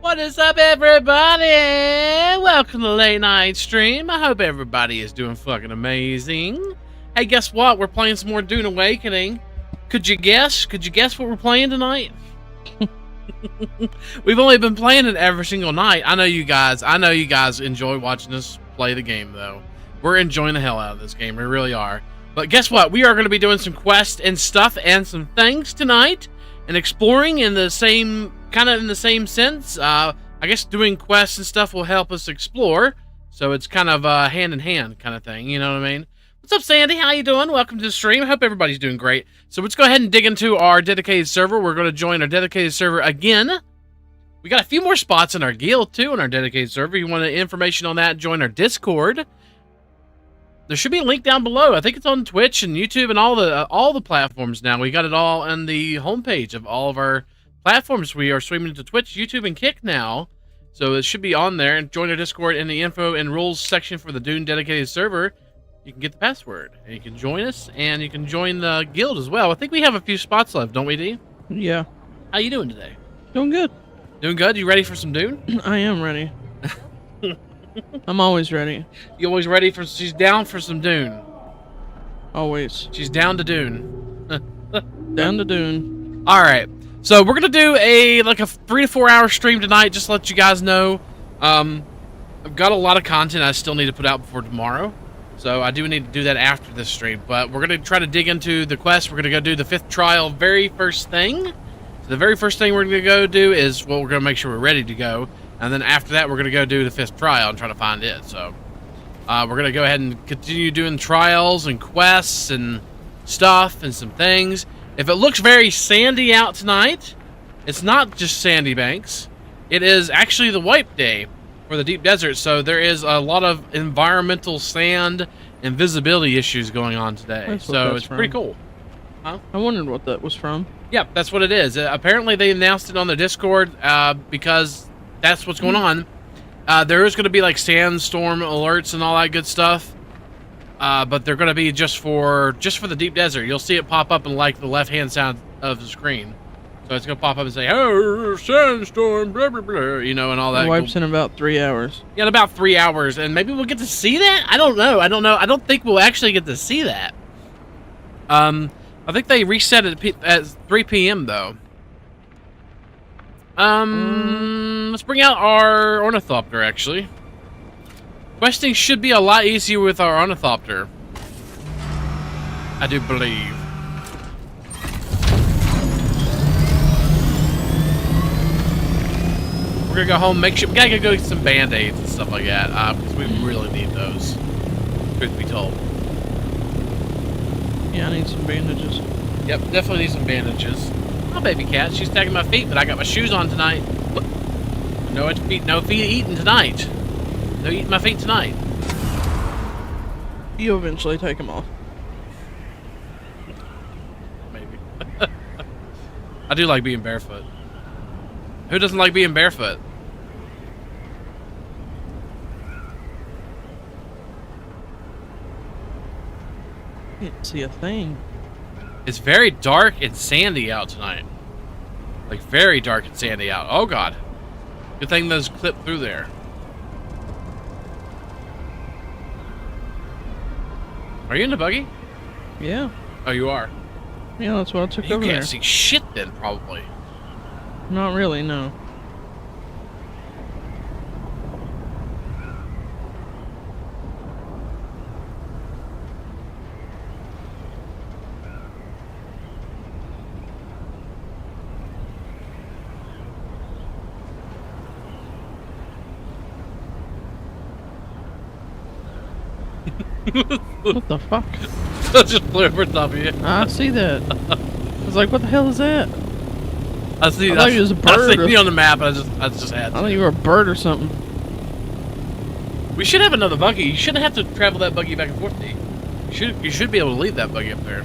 What is up, everybody? Welcome to Late Night Stream. I hope everybody is doing fucking amazing. Hey, guess what? We're playing some more Dune Awakening. Could you guess? Could you guess what we're playing tonight? We've only been playing it every single night. I know you guys enjoy watching us play the game, though. We're enjoying the hell out of this game. We really are. But guess what? We are going to be doing some quests and stuff and some things tonight, and exploring in the same sense. I guess doing quests and stuff will help us explore, so it's kind of hand in hand kind of thing. You know what I mean? What's up, Sandy? How you doing? Welcome to the stream. I hope everybody's doing great. So let's go ahead and dig into our dedicated server. We're going to join our dedicated server again. We got a few more spots in our guild too on our dedicated server. You want information on that? Join our Discord. There should be a link down below. I think it's on Twitch and YouTube and all the platforms now. We got it all on the homepage of all of our platforms. We are streaming into Twitch, YouTube, and Kick now. So it should be on there. And join our Discord in the info and rules section for the Dune dedicated server. You can get the password. And you can join us, and you can join the guild as well. I think we have a few spots left, don't we, D? Yeah. How you doing today? Doing good. Doing good? You ready for some Dune? I am ready. I'm always ready. You always ready for... She's down for some Dune. Always. She's down to Dune. Down to Dune. Alright. So we're going to do a 3 to 4 hour stream tonight, just to let you guys know. I've got a lot of content I still need to put out before tomorrow. So I do need to do that after this stream. But we're going to try to dig into the quest. We're going to go do the 5th trial very first thing. So the very first thing we're going to go do is, well, we're going to make sure we're ready to go. And then after that, we're going to go do the 5th trial and try to find it. So we're going to go ahead and continue doing trials and quests and stuff and some things. If it looks very sandy out tonight, it's not just sandy banks. It is actually the wipe day for the deep desert. So there is a lot of environmental sand and visibility issues going on today. So it's pretty cool. Huh? I wondered what that was from. Yeah, that's what it is. Apparently they announced it on the Discord because that's what's going on. There is going to be like sandstorm alerts and all that good stuff. But they're going to be just for the deep desert. You'll see it pop up in like the left-hand side of the screen. So it's going to pop up and say, "Oh, sandstorm, blah, blah, blah," you know, and all that. It wipes in about 3 hours. Yeah, in about 3 hours. And maybe we'll get to see that? I don't know. I don't think we'll actually get to see that. I think they reset it at 3 p.m. though. Let's bring out our ornithopter, actually. Questing should be a lot easier with our ornithopter, I do believe. We're gonna go home, make sure we gotta go get some band-aids and stuff like that, because we really need those, truth be told. Yeah, I need some bandages. Yep, definitely need some bandages. Oh, baby cat, she's tagging my feet, but I got my shoes on tonight. No feet eating tonight. No eating my feet tonight. You eventually take them off. Maybe. I do like being barefoot. Who doesn't like being barefoot? Can't see a thing. It's very dark and sandy out tonight. Like, very dark and sandy out. Oh, God. Good thing those clipped through there. Are you in the buggy? Yeah. Oh, you are? Yeah, that's what I took You over can't there. see shit then, probably. Not really, no. What the fuck? I just flew over top of you. I see that. I was like, what the hell is that? I see. I thought you was a I bird. see you on the map. I just had. I thought you were a bird or something. We should have another buggy. You shouldn't have to travel that buggy back and forth, D. You should be able to leave that buggy up there.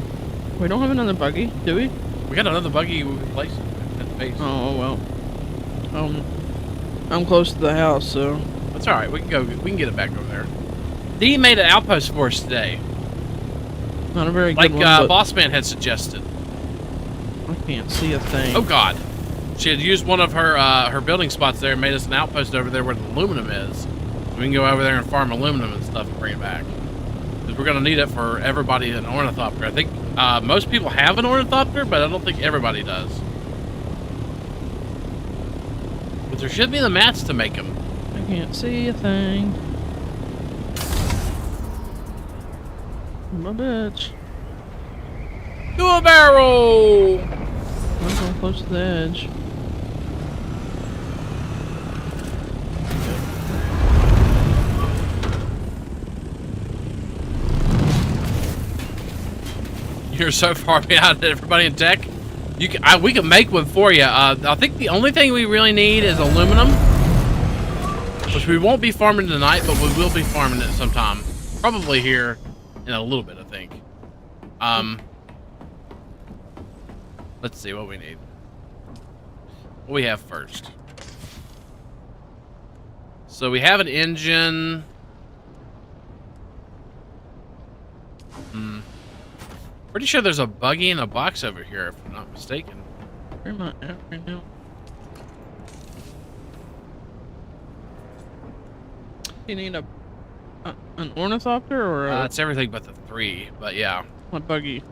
We don't have another buggy, do we? We got another buggy we can place at the base. Oh, well. I'm close to the house, so... That's alright. We can go. We can get it back over there. D made an outpost for us today. Not a very Like good one, but Bossman had suggested. I can't see a thing. Oh God. She had used one of her building spots there and made us an outpost over there where the aluminum is. So we can go over there and farm aluminum and stuff and bring it back. Because we're going to need it for everybody in ornithopter. I think most people have an ornithopter, but I don't think everybody does. But there should be the mats to make them. I can't see a thing. My bitch. Do a barrel! I'm going close to the edge. You're so far behind everybody in tech. We can make one for you. I think the only thing we really need is aluminum, which we won't be farming tonight, but we will be farming it sometime. Probably here in a little bit, I think. Let's see what we need. What we have first. So we have an engine. Pretty sure there's a buggy in a box over here, if I'm not mistaken. Where am I at right now? You need an ornithopter or a... It's everything but the 3, but yeah. A buggy.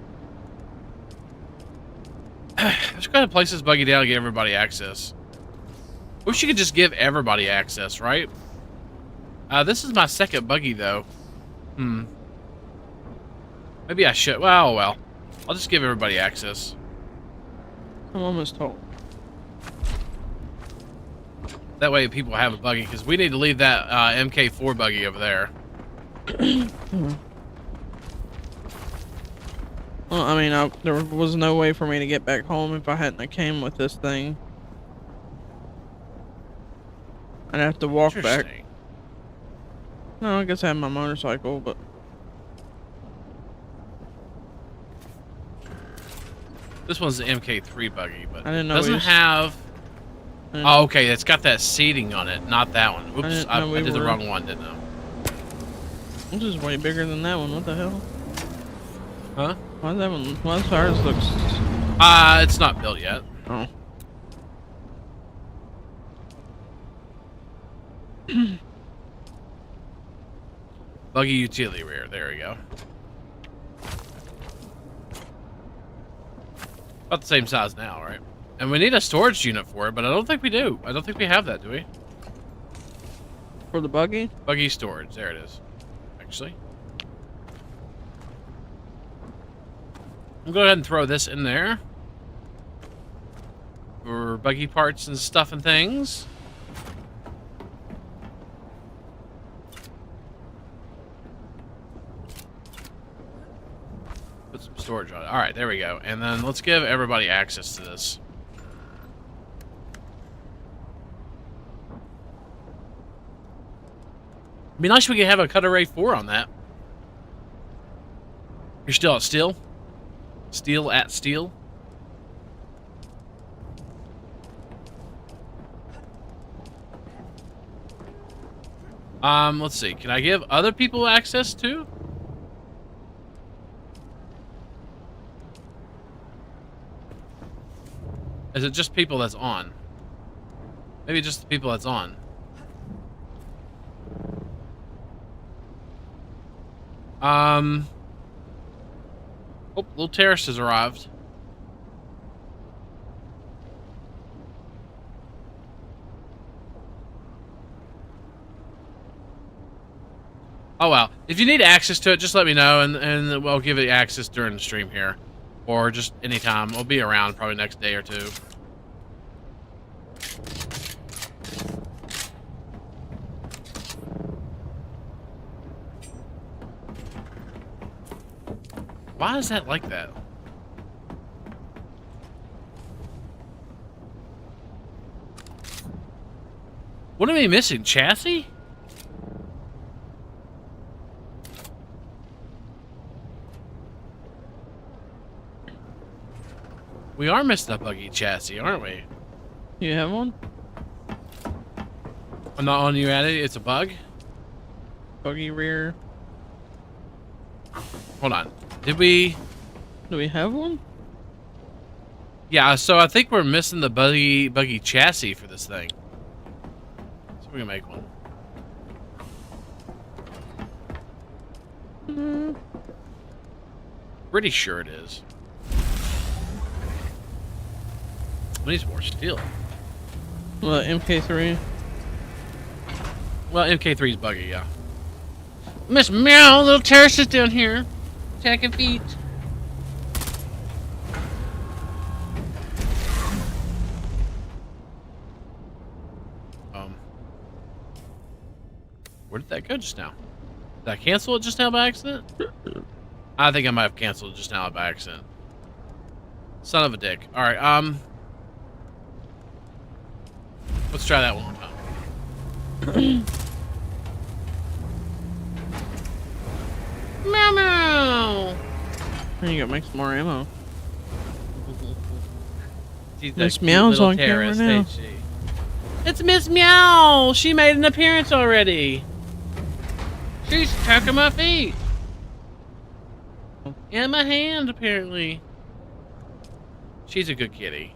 Just gotta place this buggy down to get everybody access. Wish you could just give everybody access, right? This is my second buggy, though. Maybe I should. Well. I'll just give everybody access. I'm almost home. That way people have a buggy, because we need to leave that MK4 buggy over there. Well, I mean, there was no way for me to get back home if I hadn't came with this thing. I'd have to walk back. No, I guess I have my motorcycle, but... This one's the MK3 buggy, but I didn't know it doesn't have... Oh, okay, it's got that seating on it, not that one. Whoops, I did the wrong one, didn't I? This is way bigger than that one. What the hell? Huh? Why that one? Why the tires looks... It's not built yet. Oh. Buggy utility rear. There we go. About the same size now, right? And we need a storage unit for it, but I don't think we do. I don't think we have that, do we? For the buggy? Buggy storage. There it is. Actually. I'll go ahead and throw this in there. For buggy parts and stuff and things. Put some storage on it. Alright, there we go. And then let's give everybody access to this. It'd be nice if we could have a cut array 4 on that. You're still at steel? Steel at steel? Let's see. Can I give other people access too? Is it just people that's on? Maybe just the people that's on. Oh, little terrorist has arrived. Oh well, if you need access to it, just let me know, and we'll give it access during the stream here, or just anytime. We'll be around probably next day or two. Why is that like that? What are we missing? Chassis? We are missing a buggy chassis, aren't we? You have one? I'm not on you at it. It's a bug. Buggy rear. Hold on. Did we? Do we have one? Yeah, so I think we're missing the buggy chassis for this thing. So we're gonna make one. Pretty sure it is. We need some more steel. Well, MK3. Well, MK3's buggy, yeah. Miss Meow, little terrorist down here. Attacking feet. Where did that go just now? Did I cancel it just now by accident? I think I might have canceled it just now by accident. Son of a dick. Alright, let's try that one more time. Meow meow! And you gotta make some more ammo. Miss Meow's on camera now. It's Miss Meow! She made an appearance already! She's tucking my feet! And my hand, apparently. She's a good kitty.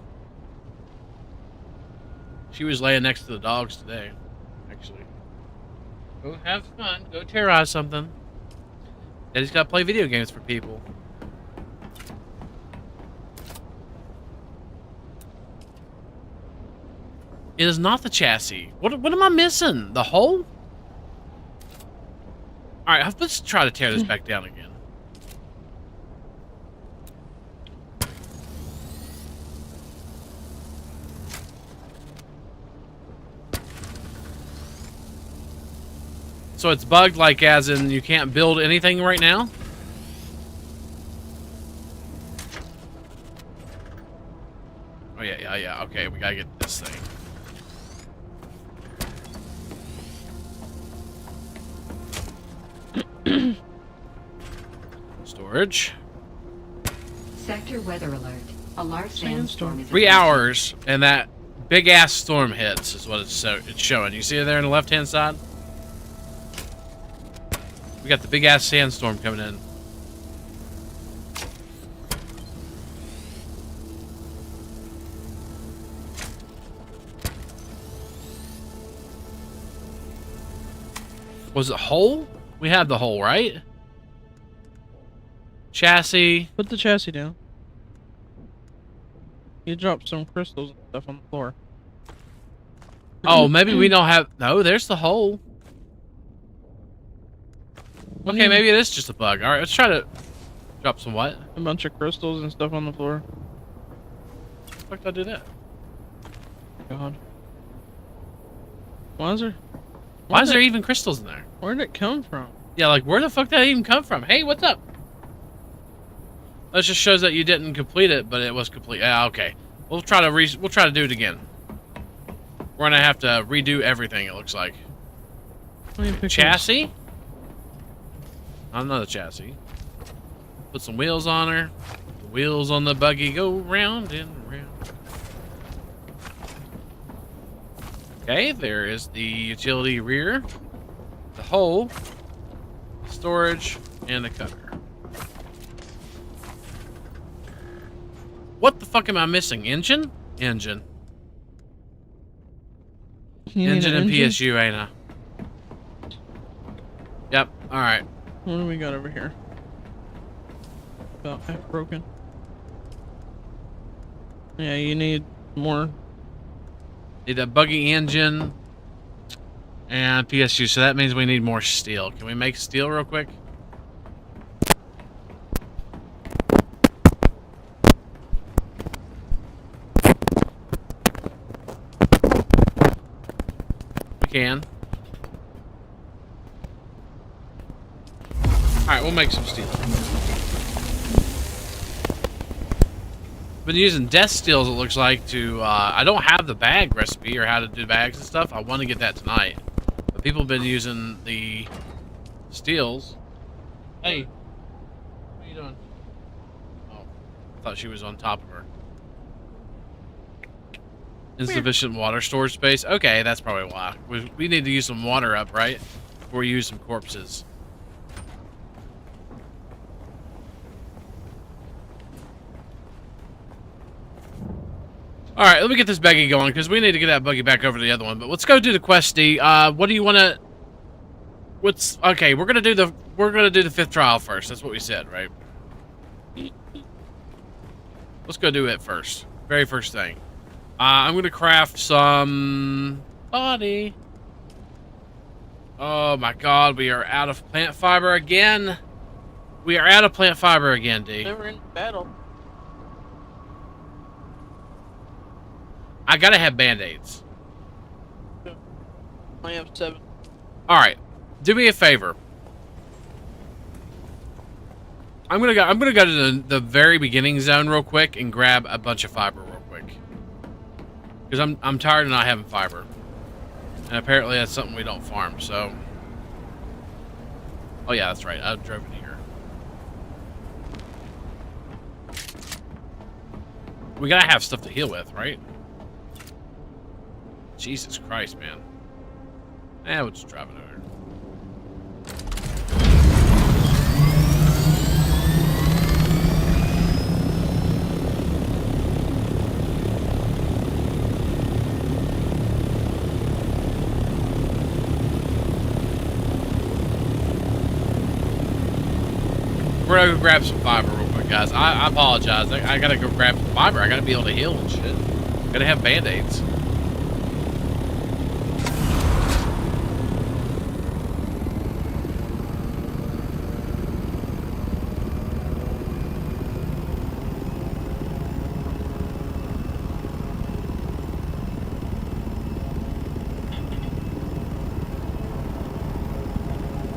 She was laying next to the dogs today, actually. Go have fun. Go terrorize something. Daddy's got to play video games for people. It is not the chassis. What am I missing? The hole? Alright, let's try to tear this back down again. So it's bugged, like as in you can't build anything right now? Oh yeah, okay, we gotta get this thing. Storage. Sector weather alert. A large sandstorm is 3 hours, and that big ass storm hits is what it's showing. You see it there on the left hand side? We got the big ass sandstorm coming in. Was it hole? We had the hole, right? Chassis. Put the chassis down. You dropped some crystals and stuff on the floor. Oh, maybe we don't have... No, there's the hole. Okay, maybe it is just a bug. Alright, let's try to drop some what? A bunch of crystals and stuff on the floor. How the fuck did I do that? God. Why is there... Why is there even crystals in there? Where did it come from? Yeah, like where the fuck did that even come from? Hey, what's up? That just shows that you didn't complete it, but it was complete. Yeah, okay. We'll try to do it again. We're gonna have to redo everything. It looks like. Chassis. Another chassis. Put some wheels on her. The wheels on the buggy go round and round. Okay, there is the utility rear, the hole, storage, and the cutter. What the fuck am I missing? Engine? Engine. Engine and PSU, ain't I? Yep, alright. What do we got over here? About half broken. Yeah, you need more. Need a buggy engine and PSU, so that means we need more steel. Can we make steel real quick? We can. Alright, we'll make some steel. Been using death steels, it looks like, to I don't have the bag recipe or how to do bags and stuff. I want to get that tonight, but people have been using the steels. Hey, what are you doing? Oh, I thought she was on top of her. Insufficient water storage space. Okay, that's probably why. We need to use some water up, right, before we use some corpses. All right, let me get this buggy going because we need to get that buggy back over to the other one. But let's go do the quest, D. What do you want to? What's okay? We're gonna do the fifth trial first. That's what we said, right? Let's go do it first. Very first thing. I'm gonna craft some body. Oh my God, we are out of plant fiber again. We are out of plant fiber again, D. Never in battle. I gotta have band-aids. I have 7. All right, do me a favor. I'm gonna go to the very beginning zone real quick and grab a bunch of fiber real quick because I'm tired of not having fiber, and apparently that's something we don't farm. So, oh yeah, that's right. I drove in here. We gotta have stuff to heal with, right? Jesus Christ, man. We'll just drive it over. We're gonna go grab some fiber real quick, guys. I apologize. I gotta go grab some fiber. I gotta be able to heal and shit. Gotta have band-aids.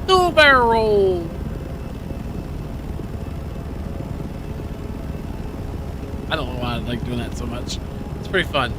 Two barrel. I don't know why I like doing that so much. It's pretty fun.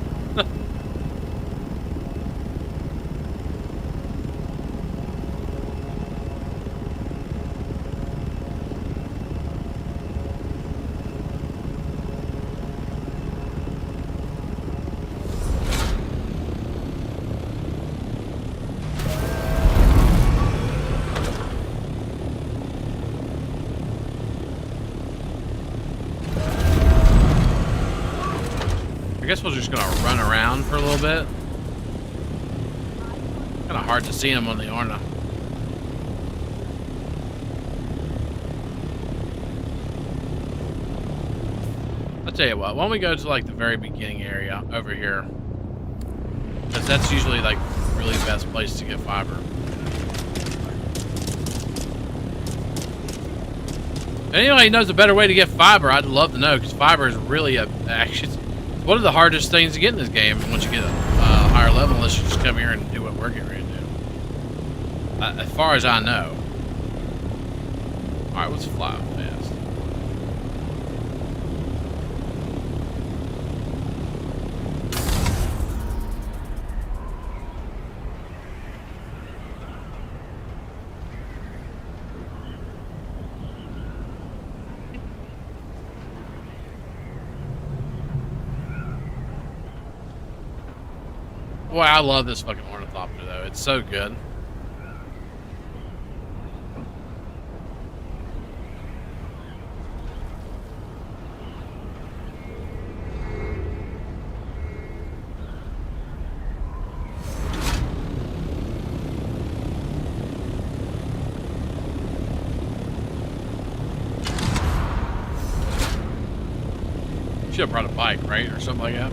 I guess we're just gonna run around for a little bit. Kind of hard to see them on the Orna. I'll tell you what, why don't we go to like the very beginning area over here? Because that's usually like really the best place to get fiber. If anybody knows a better way to get fiber, I'd love to know, because fiber is really actually one of the hardest things to get in this game. Once you get a higher level, unless you just come here and do what we're getting ready to do. As far as I know. Alright, let's fly fast. Boy, I love this fucking ornithopter, though. It's so good. Should have brought a bike, right? Or something like that.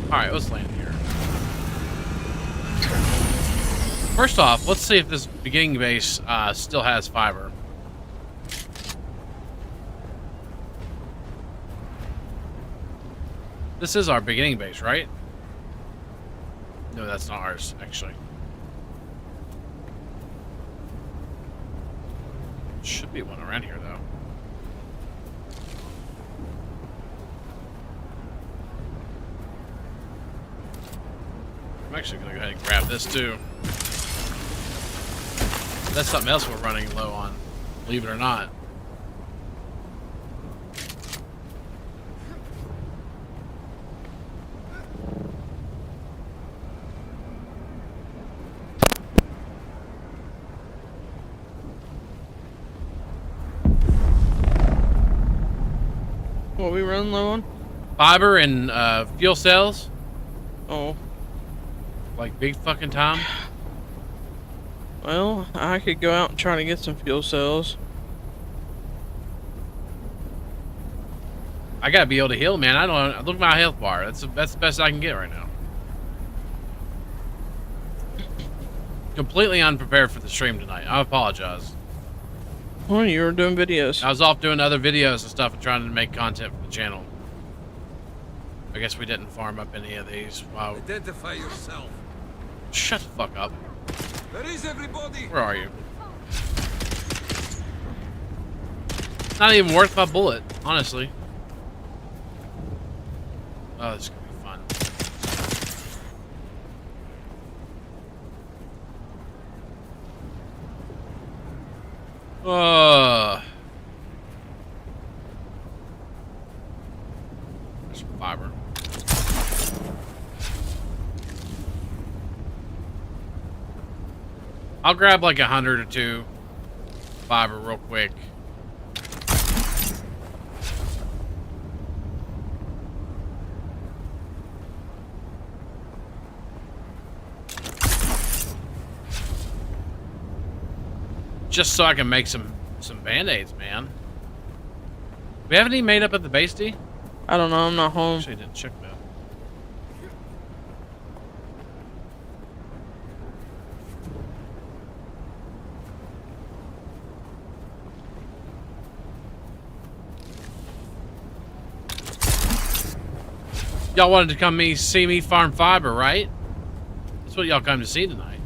Alright, let's land here. First off, let's see if this beginning base still has fiber. This is our beginning base, right? No, that's not ours, actually. Should be one around here, though. I'm actually gonna go ahead and grab this too. That's something else we're running low on, believe it or not. What we running low on? Fiber and fuel cells. Oh. Like big fucking time. Well, I could go out and try to get some fuel cells. I gotta be able to heal, man. I don't look at my health bar. That's the best I can get right now. Completely unprepared for the stream tonight. I apologize. Oh, you were doing videos. I was off doing other videos and stuff and trying to make content for the channel. I guess we didn't farm up any of these. Wow. Identify yourself. Shut the fuck up. Where is everybody? Where are you? Not even worth my bullet, honestly. Oh, this is gonna be fun. There's some fiber. I'll grab like 100 or 2 fiber real quick. Just so I can make some band-aids, man. We haven't even made up at the base, D? I don't know, I'm not home. Actually, I didn't check that. Y'all wanted to come see me farm fiber, right? That's what y'all come to see tonight.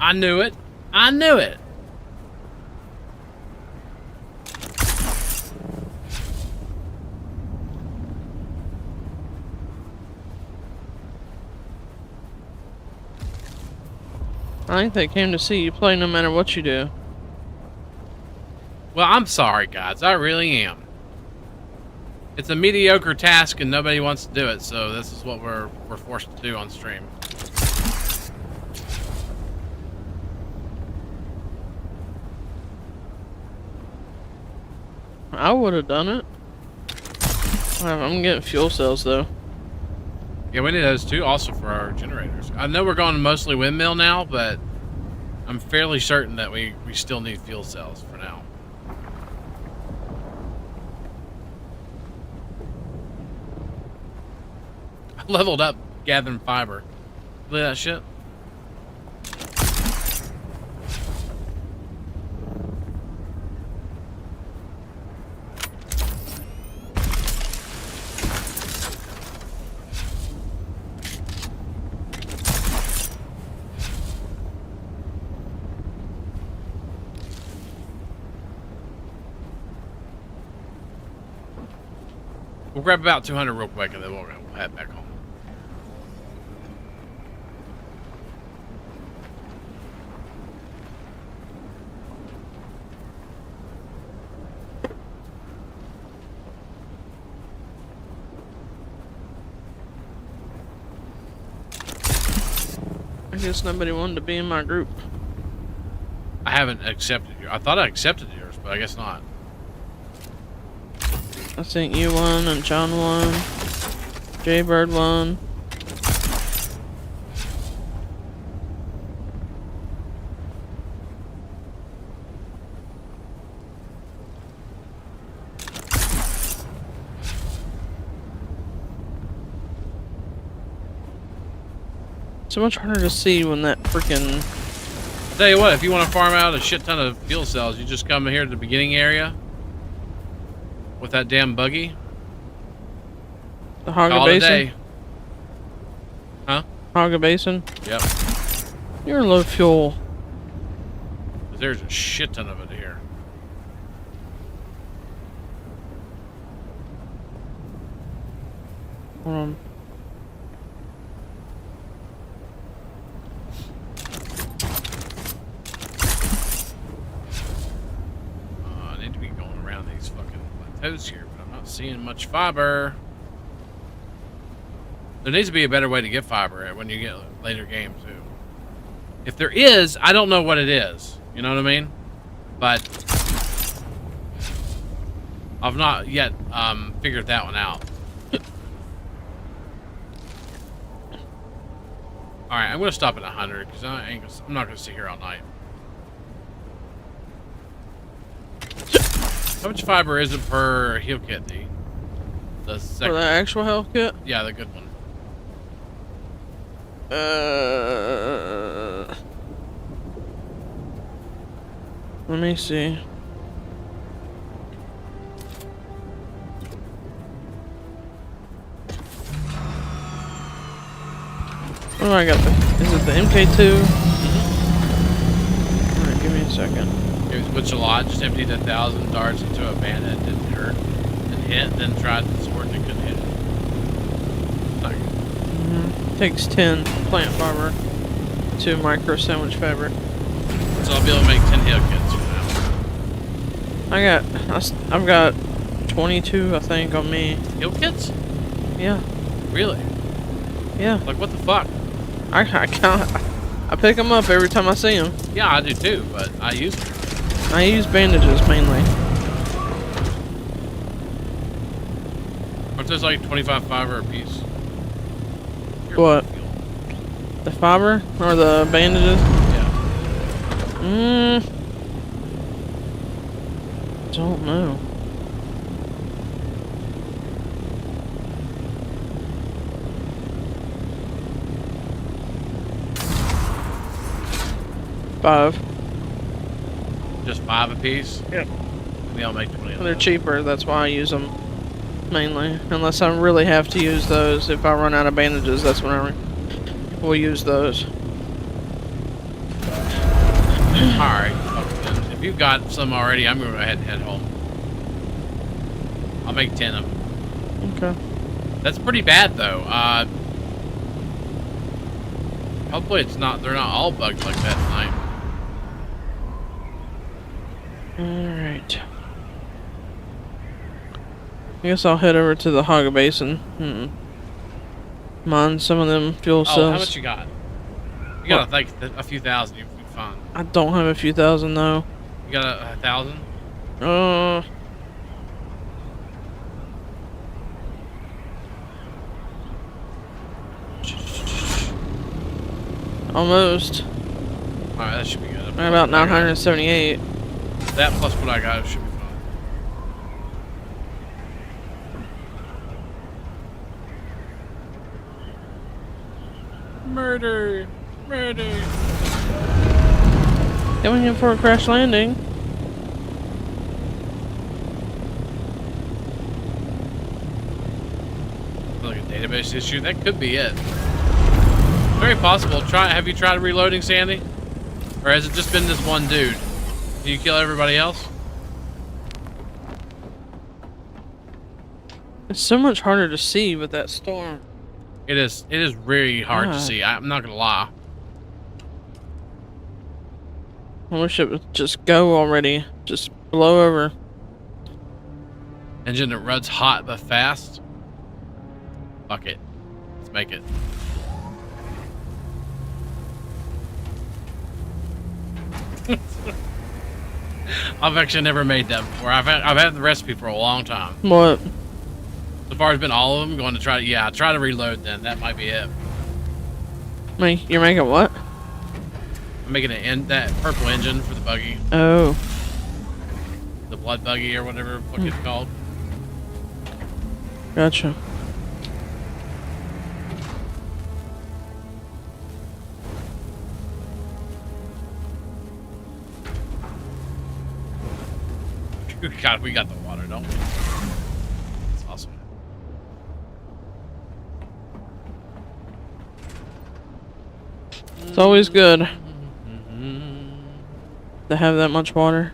I knew it. I knew it. I think they came to see you play no matter what you do. Well, I'm sorry, guys. I really am. It's a mediocre task and nobody wants to do it, so this is what we're forced to do on stream. I would have done it. I'm getting fuel cells though. Yeah, we need those too, also for our generators. I know we're going mostly windmill now, but I'm fairly certain that we still need fuel cells for now. I leveled up gathering fiber. Look at that shit. We'll grab about 200 real quick and then we'll head back home. I guess nobody wanted to be in my group. I haven't accepted yours. I thought I accepted yours, but I guess not. I sent you one and John one. Jaybird one. So much harder to see when that freaking. Tell you what, if you want to farm out a shit ton of fuel cells, you just come here to the beginning area with that damn buggy. The Haga Call it a Basin? day. Huh? Haga Basin? Yep. You're low fuel. There's a shit ton of it here. Hold on. I need to be going around these fucking plateaus here, but I'm not seeing much fiber. There needs to be a better way to get fiber when you get later games too. If there is, I don't know what it is. You know what I mean? But I've not yet figured that one out. All right, I'm gonna stop at 100 because I'm not gonna sit here all night. How much fiber is it per heal kit? The second. For the actual health kit? Yeah, the good one. Let me see. What do I got? Is it the MK2? Alright, give me a second. Which a lot, just emptied 1,000 darts into a bandit, didn't hurt, and hit, then tried the sword and couldn't hit it. Takes 10 plant fiber, 2 micro sandwich fabric. So I'll be able to make 10 heal kits for now. I've got 22, I think, on me. Heal kits? Yeah, Really? yeah. Like what the fuck? I pick them up every time I see them. Yeah, I do too, but I use them. I use bandages mainly. Aren't those like 25 fiber a piece? What? The fiber or the bandages? Yeah. Don't know. Five. Just 5 a piece? Yep. Maybe I'll make 20 of They're those. cheaper, that's why I use them mainly. Unless I really have to use those. If I run out of bandages, that's when I will use those. Alright, if you've got some already, I'm going to go ahead and head home. I'll make 10 of them. Okay. That's pretty bad though. Hopefully they're not all bugged like that tonight. Alright. I guess I'll head over to the Haga Basin. Mine some of them fuel cells. Oh, how much you got? You got like a few thousand, you'll be fine. I don't have a few thousand though. You got a 1,000? Almost. Alright, that should be good. I'm about 978. That plus what I got should be fine. Murder! Murder! Coming in for a crash landing. Like a database issue? That could be it. Very possible. Have you tried reloading, Sandy? Or has it just been this one dude? Do you kill everybody else? It's so much harder to see with that storm. It is really hard to see. I'm not gonna lie. I wish it would just go already. Just blow over. Engine that runs hot but fast. Fuck it. Let's make it. I've actually never made that before. I've had the recipe for a long time. What? So far it's been all of them. Going to try to reload then. That might be it. You're making what? I'm making that purple engine for the buggy. Oh. The blood buggy or whatever the fuck it's called. Gotcha. God, we got the water, don't we? That's awesome. It's always good to have that much water.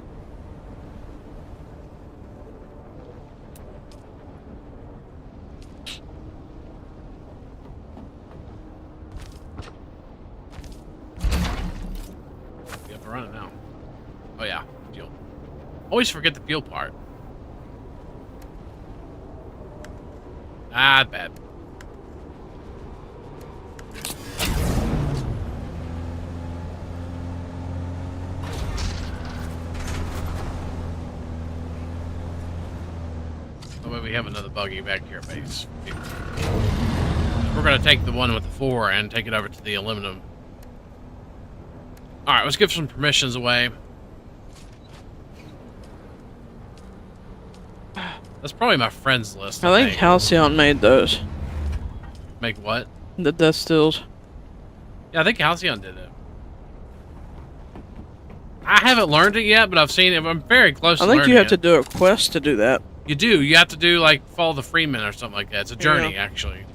You have to run it now. Oh yeah, fuel. Always forget the fuel part. Ah, bad. we have another buggy back here at base. We're gonna take the one with the 4 and take it over to the aluminum. Alright, let's give some permissions away. That's probably my friends list. I think Halcyon made those. Make what? The death stills. Yeah, I think Halcyon did it. I haven't learned it yet, but I've seen it. I'm very close to learning it. I think you have to do a quest to do that. You do. You have to do, like, follow the Freeman or something like that. It's a journey, actually.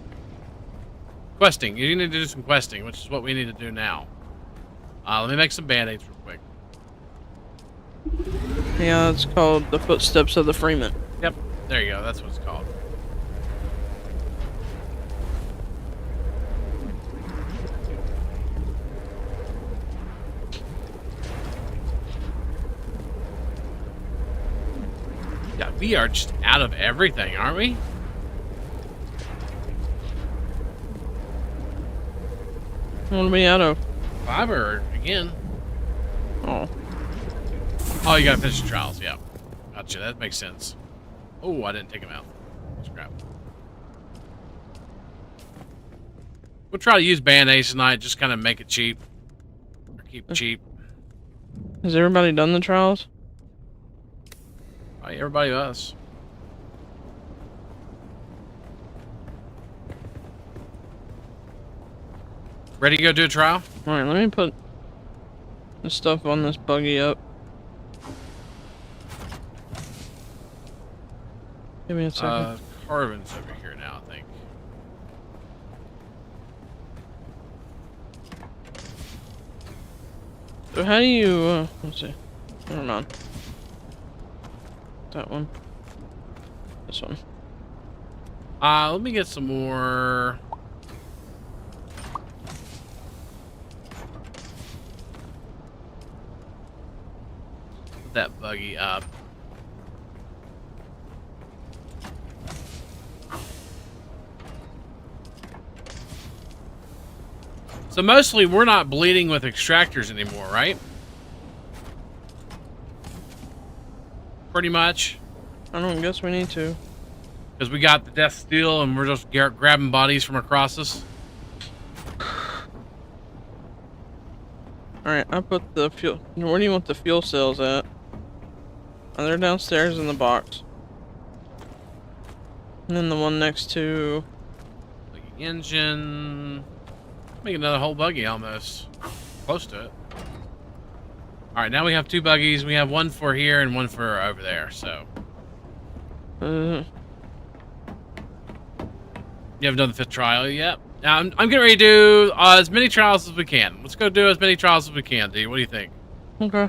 Questing. You need to do some questing, which is what we need to do now. Let me make some band-aids real quick. Yeah, it's called The Footsteps of the Freeman. Yep. There you go. That's what it's called. Yeah, we are just out of everything, aren't we? What are we out of? Fiber again. Oh. Oh, you gotta finish the trials. Yeah. Gotcha. That makes sense. Oh, I didn't take them out. Scrap. We'll try to use band-aids tonight. Just kind of make it cheap. Or keep cheap. Has everybody done the trials? Right, everybody else. Ready to go do a trial? Alright, let me put the stuff on this buggy up. Give me a second. Carvin's over here now, I think. So how do you, let's see. Never mind. That one. This one. Let me get some more. Put that buggy up. So mostly we're not bleeding with extractors anymore, right? Pretty much. I don't guess we need to. Because we got the death steel and we're just grabbing bodies from across us. Alright, I put the fuel. Where do you want the fuel cells at? Oh, they're downstairs in the box. And then the one next to. Like engine. Make another whole buggy almost. Close to it. Alright, now we have 2 buggies. We have one for here and one for over there, so. You haven't done the 5th trial yet? I'm getting ready to do as many trials as we can. Let's go do as many trials as we can, D. What do you think? Okay.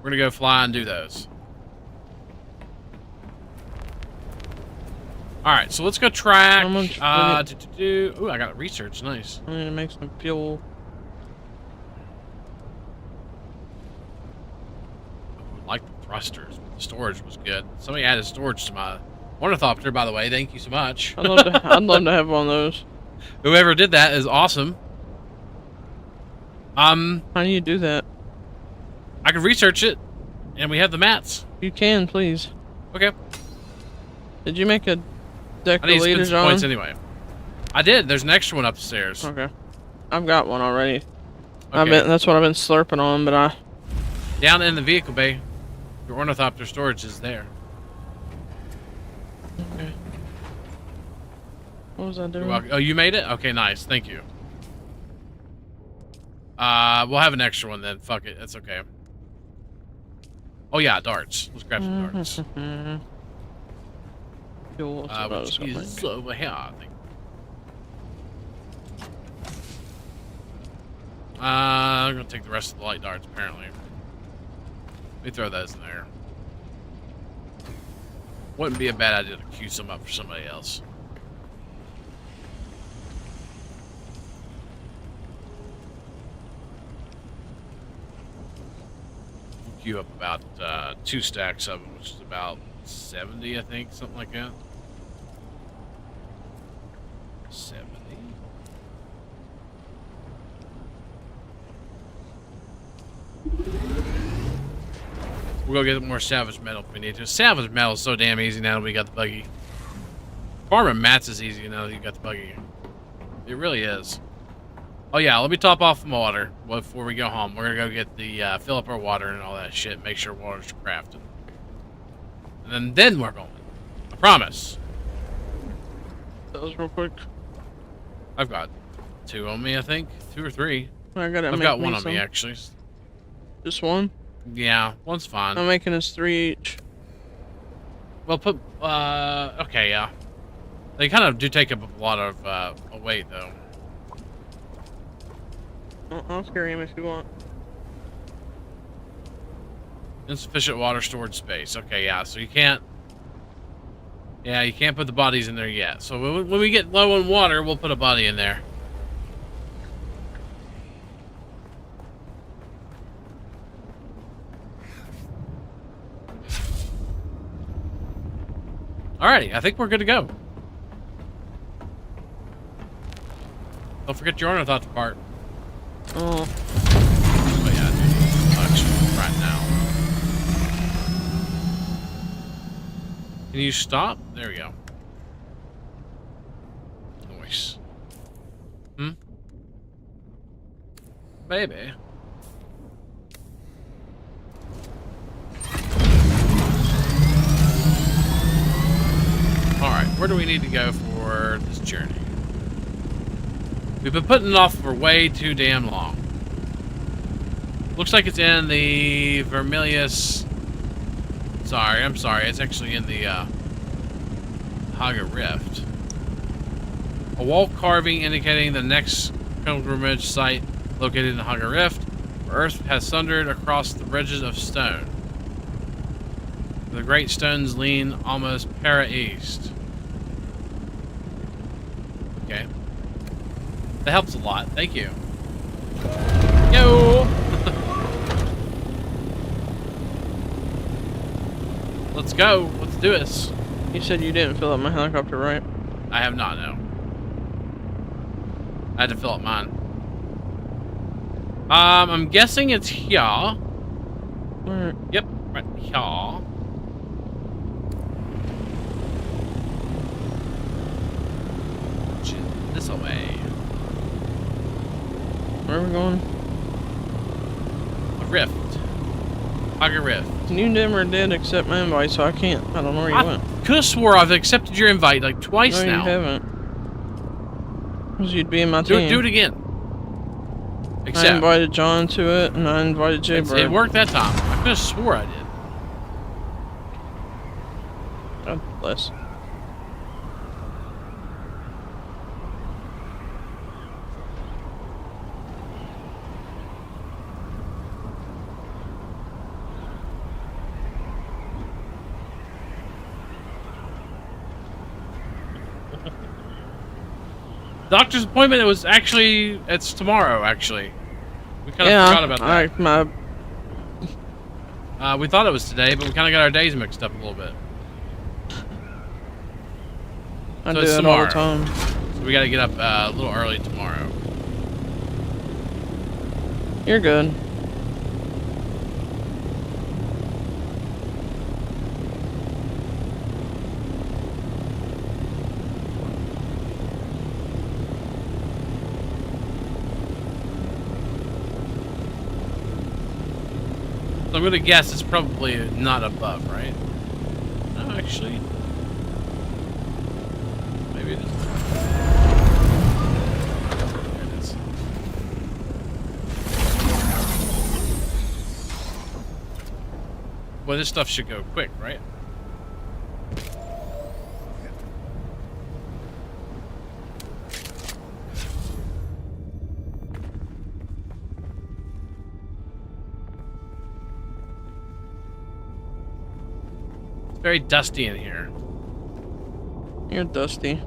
We're gonna go fly and do those. Alright, so let's go track. How much Ooh, I got research. Nice. I need to make some fuel. I like the thrusters. The storage was good. Somebody added storage to my ornithopter, by the way. Thank you so much. I'd love to have one of those. Whoever did that is awesome. How do you do that? I can research it, and we have the mats. You can, please. Okay. Did you make a deck I need to spend deleter, some John? points anyway. I did. There's an extra one upstairs. Okay. I've got one already. Okay. That's what I've been slurping on, but I. Down in the vehicle bay, your ornithopter storage is there. Okay. What was I doing? You're welcome. Oh, you made it? Okay, nice. Thank you. We'll have an extra one then. Fuck it. That's okay. Oh yeah, darts. Let's grab some darts. Fuel, Which is over here, I think. I'm gonna take the rest of the light darts, apparently. Let me throw those in there. Wouldn't be a bad idea to queue some up for somebody else. Queue up about 2 stacks of them, which is about 70, I think, something like that. 70. We'll go get more salvage metal if we need to. Salvage metal is so damn easy now that we got the buggy. Farming mats is easy now that you got the buggy. It really is. Oh yeah, let me top off some water before we go home. We're gonna go get the fill up our water and all that shit. Make sure water's crafted, and then we're going. I promise. Those real quick. I've got 2 on me, I think. 2 or 3. I gotta I've make got 1 me on some. me actually. Just one? Yeah, 1's fine. I'm making us 3 each. Well, put okay, yeah. They kind of do take up a lot of weight though. I'll carry him if you want. Insufficient water storage space. Okay, yeah. So you can't. Yeah, you can't put the bodies in there yet. So when we get low on water, we'll put a body in there. Alrighty, I think we're good to go. Don't forget your ornithopter part. Oh. But yeah, dude, actually, right now. Can you stop? There we go. Nice. Hmm? Baby. Alright, where do we need to go for this journey? We've been putting it off for way too damn long. Looks like it's in the Vermilius... I'm sorry. It's actually in the Haga Rift. A wall carving indicating the next pilgrimage site located in the Haga Rift, where Earth has sundered across the ridges of stone. The great stones lean almost para-east. Okay. That helps a lot. Thank you. Yo! Let's go. Let's do this. You said you didn't fill up my helicopter, right? I have not, no. I had to fill up mine. I'm guessing it's here. Where? Yep, right here. This away. Where are we going? A rift. Haga Rift. You never did accept my invite, so I can't. I don't know where you went. Could have swore I've accepted your invite like twice No, now. you haven't. Because you'd be in my team. Do it again. I Accept. invited John to it, and I invited Jaybird. It worked that time. I could have swore I did. God bless. Doctor's appointment, it's tomorrow, actually. We kind of forgot about that. We thought it was today, but we kind of got our days mixed up a little bit. I So do it's that all the tomorrow. time. So we got to get up a little early tomorrow. You're good. So I'm going to guess it's probably not above, right? No, actually. Maybe it is. There it is. Well, this stuff should go quick, right? Very dusty in here. You're dusty.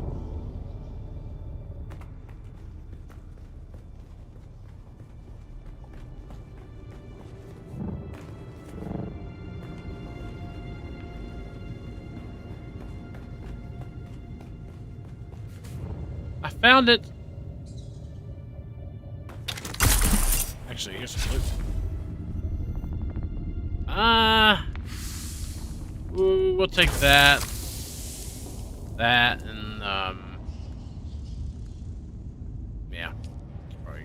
I found it. Actually, here's some loot. we'll take that, and yeah, it's probably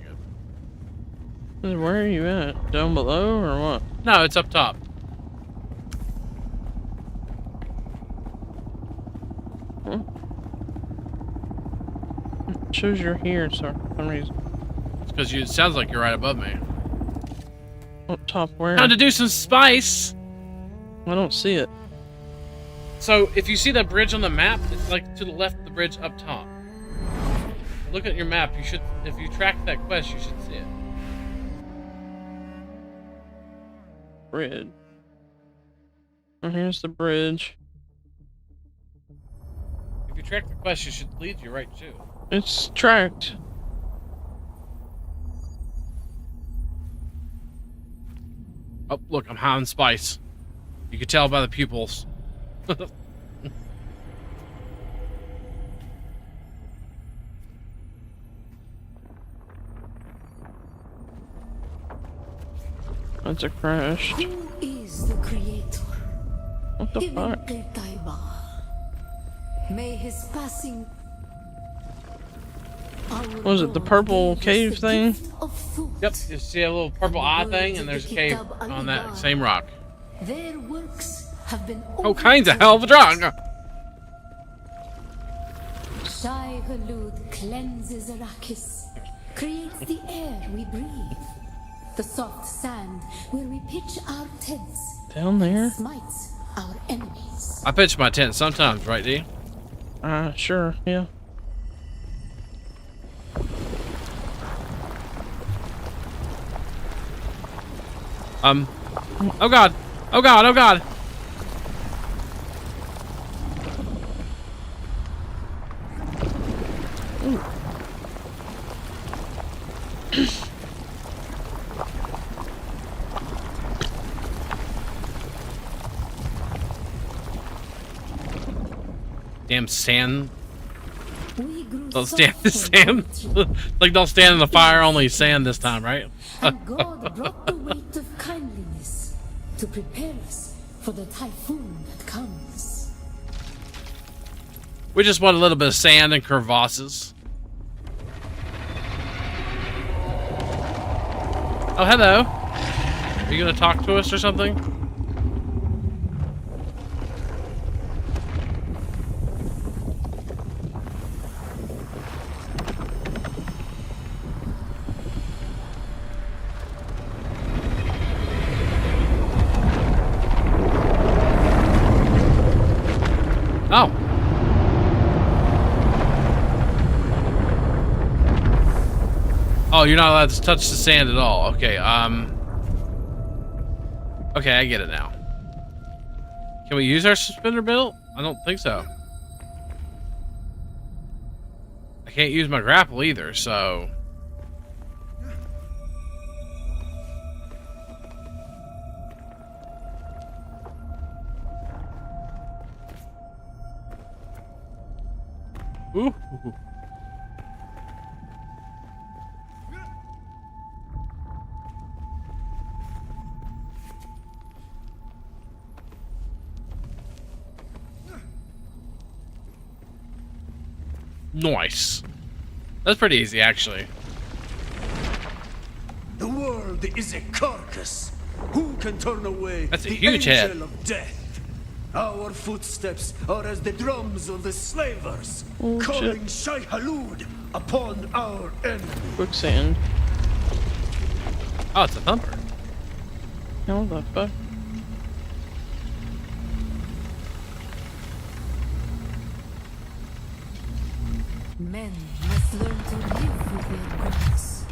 good. Where are you at? Down below or what? No, it's up top. Huh? It shows you're here, sir, for some reason. It's because it sounds like you're right above me. Up top where? Time to do some spice. I don't see it. So if you see that bridge on the map, it's like to the left of the bridge up top. Look at your map. You should, if you track that quest, you should see it. Bridge. And here's the bridge. If you track the quest, it should lead you right to. It's tracked. Oh, look, I'm high on spice. You can tell by the pupils. That's a crash. Who is the creator? What the fuck? May his passing. What was it, the purple cave thing? Yep, you see a little purple eye thing, and there's a cave on that same rock. Their works have been Oh, kinds of hell of a drug. Shai Hulud cleanses Arrakis, creates the air we breathe, the soft sand where we pitch our tents, Down there? smites our enemies. I pitch my tent sometimes, right, D? Sure, yeah. Oh god! Oh god! Oh god! Damn sand. Don't stand. Like, don't stand in the fire, only sand this time, right? And God brought the weight of kindliness to prepare us for the typhoon that comes. We just want a little bit of sand and crevasses. Oh, hello. Are you gonna talk to us or something? Oh. Oh, you're not allowed to touch the sand at all. Okay, okay, I get it now. Can we use our suspender belt? I don't think so. I can't use my grapple either, so... Ooh. Nice. That's pretty easy, actually. The world is a carcass. Who can turn away That's a the huge angel head. of death? Our footsteps are as the drums of the slavers, Oh, calling Shai Hulud upon our enemy. Quicksand. Oh, it's a thumper. How the fuck? Men must learn to live with their gods.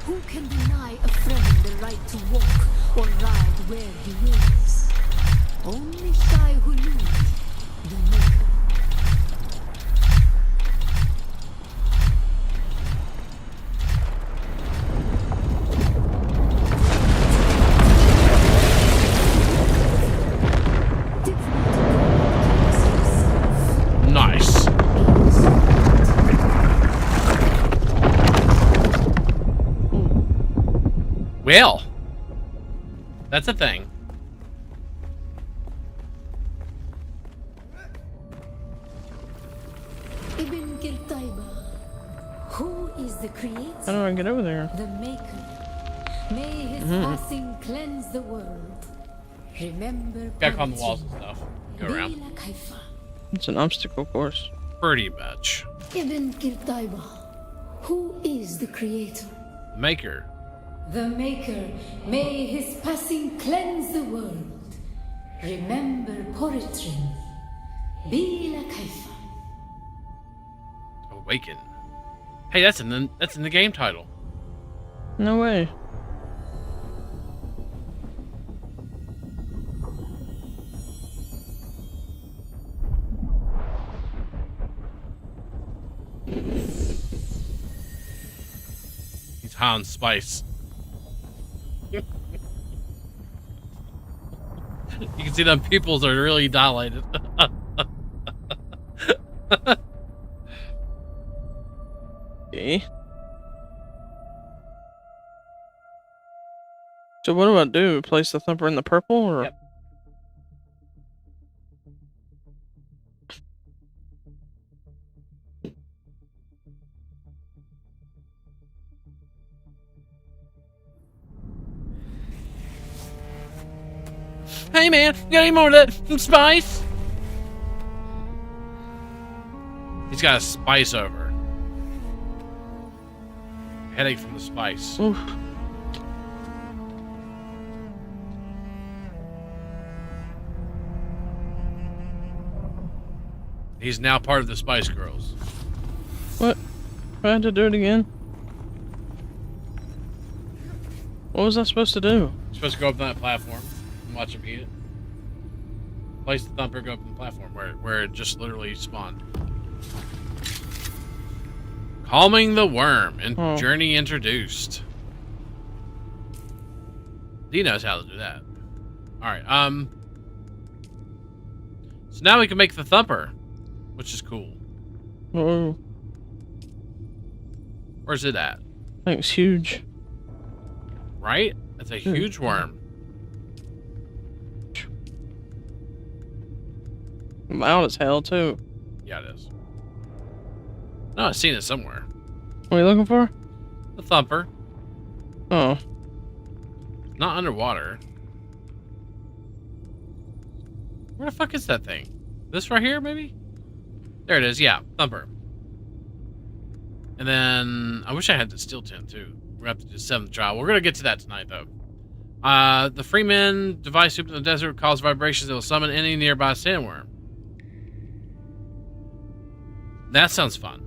Who can deny a friend the right to walk or ride where he wills? Only Shai Hulud, the maker. Did not himself. Nice. Well, that's a thing. Ibn Kirtaiba. Who is the How creator? do I get over there? The maker. May his passing cleanse the world. Remember Back on the walls poverty. and stuff. Go around. Bila Kaifa. It's an obstacle course. Pretty much. Ibn Kirtaiba. Who is the creator? Maker. The maker. May his passing cleanse the world. Remember poetry. Bila Kaifa. Awaken. Hey, that's in the game title. No way. He's high on spice. You can see them pupils are really dilated. Okay. So what do I do? Place the thumper in the purple, or? Yep. Hey man, got any more of that spice? He's got a spice over. Headache from the spice. Oof. He's now part of the Spice Girls. What? I had to do it again? What was I supposed to do? You're supposed to go up on that platform and watch him eat it. Place the thumper, go up on the platform where it just literally spawned. Calming the worm and journey introduced. He knows how to do that. Alright, so now we can make the thumper, which is cool. Oh, Where's it at? I think it's huge. Right? That's a huge worm. Loud as hell, too. Yeah, it is. No, I've seen it somewhere. What are you looking for? The thumper. Oh. Not underwater. Where the fuck is that thing? This right here, maybe? There it is, yeah. Thumper. And then, I wish I had the steel tin, too. We're going to have to do 7th trial. We're going to get to that tonight, though. The Freeman device soup in the desert cause vibrations that will summon any nearby sandworm. That sounds fun.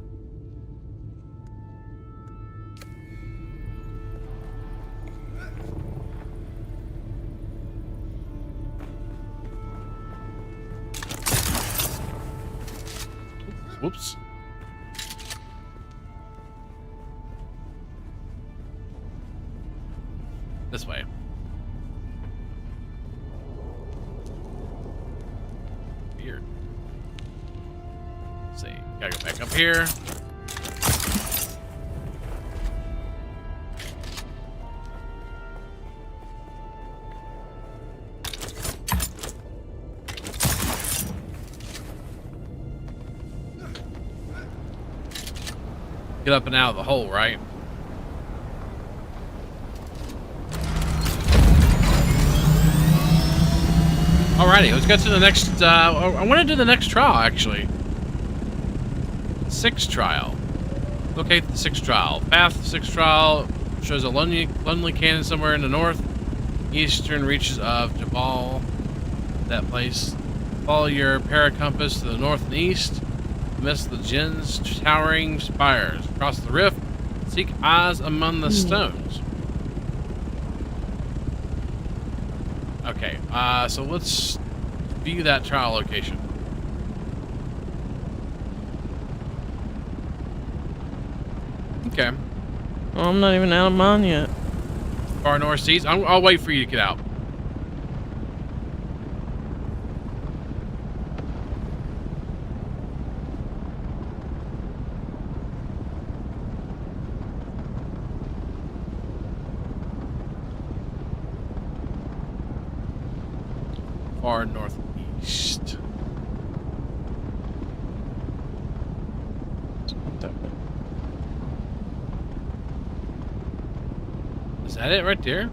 Whoops. This way. Weird. Let's see. Gotta go back up here. Get up and out of the hole, right? Alrighty, let's get to the next, I want to do the next trial, actually. 6th trial. Locate the 6th trial. Path of the 6th trial shows a lonely canyon somewhere in the north. Eastern reaches of Jabal. That place. Follow your paracompass to the north and east. Amidst the Jinn's towering spires. Across the rift, seek eyes among the stones. Okay, so let's view that trial location. Okay. Well, I'm not even out of mine yet. Far north seas. I'll wait for you to get out. Far northeast. that way. Is that it right there?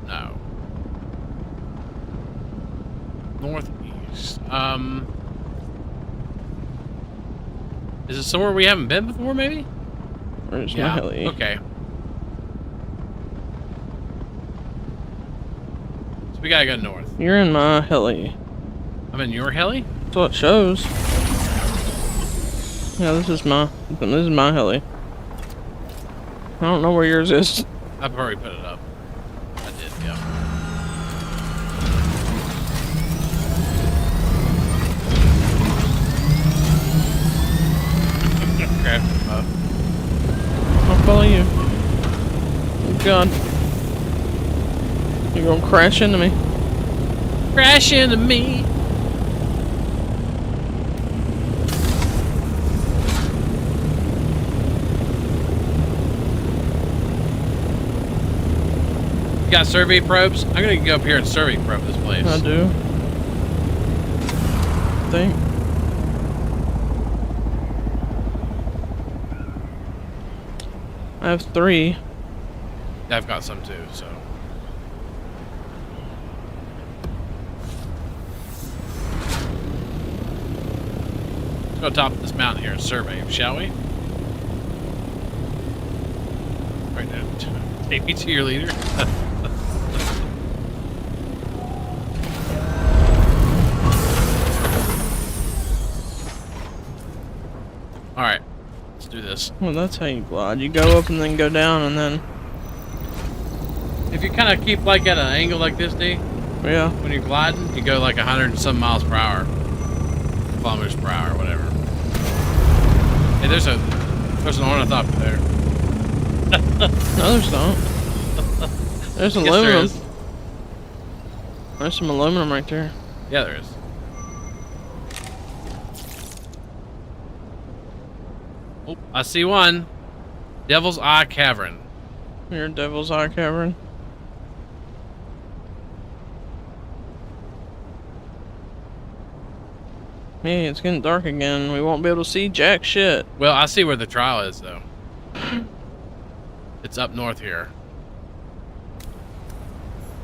No. Northeast. Is it somewhere we haven't been before, maybe? Where's my heli? Okay. So we gotta go north. You're in my heli. I'm in your heli? That's what it shows. Yeah, this is my heli. I don't know where yours is. I've already put it up. I did, yeah. Crap. I'll follow you. Oh God. You're gonna crash into me. Crash into me. You got survey probes? I'm gonna go up here and survey probe this place. I do. I think. I have 3. I've got some too, so. Let's go top of this mountain here and survey, shall we? Right now, take me to your leader. Alright, let's do this. Well, that's how you glide. You go up and then go down and then... If you kind of keep like at an angle like this, D, Yeah. when you're gliding, you go like 100 and some miles per hour. Kilometers per hour, whatever. Hey, there's an ornithopter there. No, there's not. There's Yes, aluminum. there is. There's some aluminum right there. Yeah, there is. Oh, I see one. Devil's Eye Cavern. Your Devil's Eye Cavern. Hey, it's getting dark again. We won't be able to see jack shit. Well, I see where the trial is, though. It's up north here.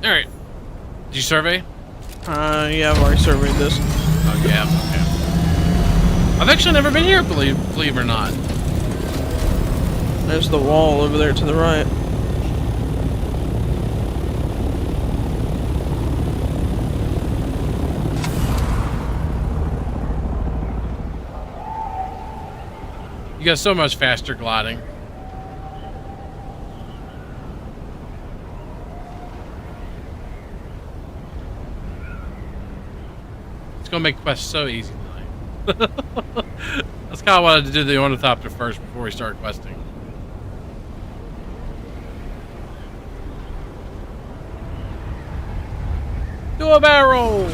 Alright. Did you survey? Yeah, I've already surveyed this. Oh, yeah. Okay. I've actually never been here, believe it or not. There's the wall over there to the right. You got so much faster gliding. It's gonna make quests so easy tonight. That's kind of wanted to do the ornithopter first before we start questing. Do a barrel!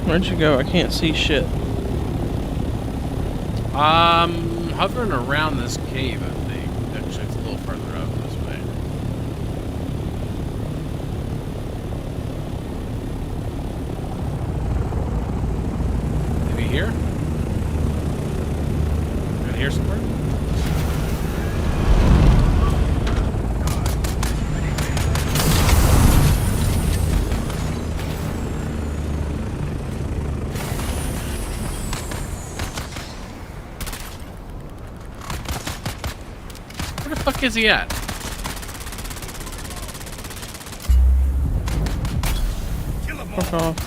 Where'd you go? I can't see shit. Hovering around this cave, I think. Actually, it's a little further up this way. Maybe here? Right here somewhere? Where the fuck is he at? Fuck off.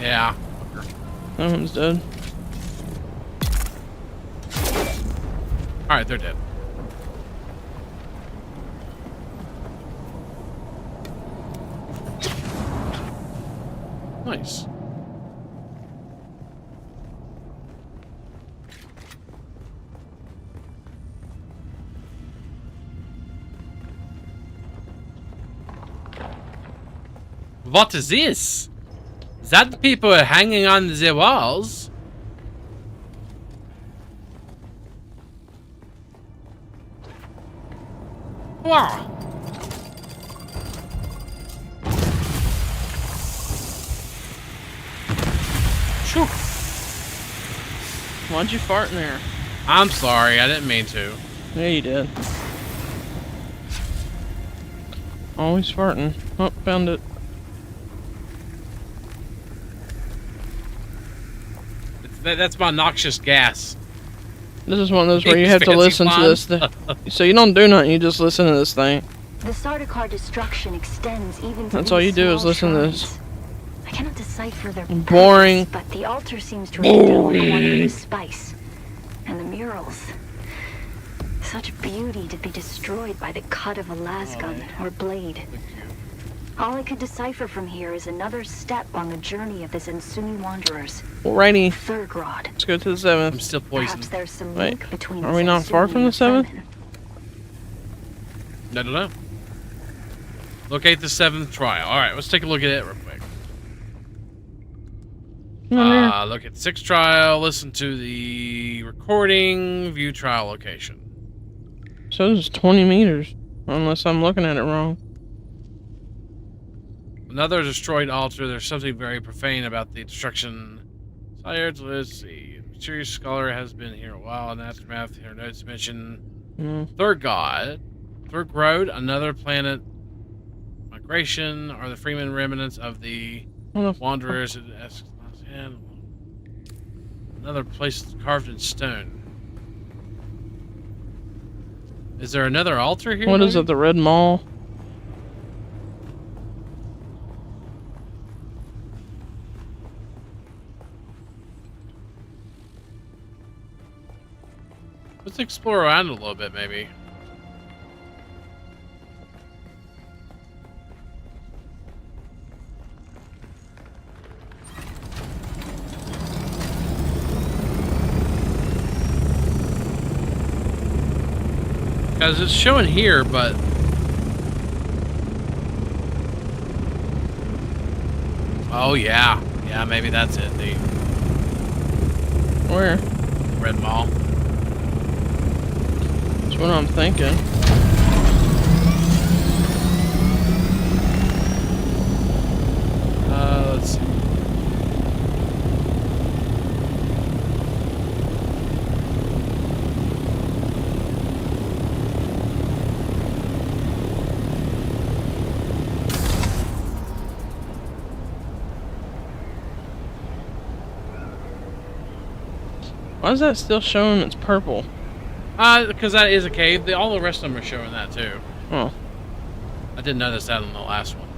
Yeah. That one's dead. Alright, they're dead. Nice. What is this? Is that the people hanging on the walls? Wow. Phew. Why'd you fart in there? I'm sorry, I didn't mean to. Yeah, you did. Always farting. Oh, found it. That's my noxious gas. This is one of those where you Thanks, have to fancy listen to this thing. So you don't do nothing, you just listen to this thing. The Sardaukar destruction extends even to That's all you these do is small listen to shrines. this. I cannot decipher their Boring. purpose, but the altar seems to have been one with spice. And the murals. Such beauty to be destroyed by the cut of a lasgun or blade. All I could decipher from here is another step on the journey of the Zensumi wanderers. Alrighty, Thurgrod. let's go to the I'm 7th. still Perhaps poisoned. there's some Wait, link between are we not far from the Zensumi 7th? and I don't know. Locate the 7th trial. Alright, let's take a look at it real quick. Come on here. Look at 6th trial, listen to the recording, view trial location. So this is 20 meters. Unless I'm looking at it wrong. Another destroyed altar. There's something very profane about the destruction. Let's see. A mysterious scholar has been here a while. In the aftermath, her notes mention Thurgrod, another planet migration, are the Freeman remnants of the Wanderers. Another place carved in stone. Is there another altar here? What is it, the Red Mall? Let's explore around a little bit, maybe. Because it's showing here, but... Oh, yeah. Yeah, maybe that's it. The Where? Red Mall. That's what I'm thinking. Let's see. Why is that still showing it's purple? Because that is a cave. All the rest of them are showing that too. Oh. I didn't notice that on the last one.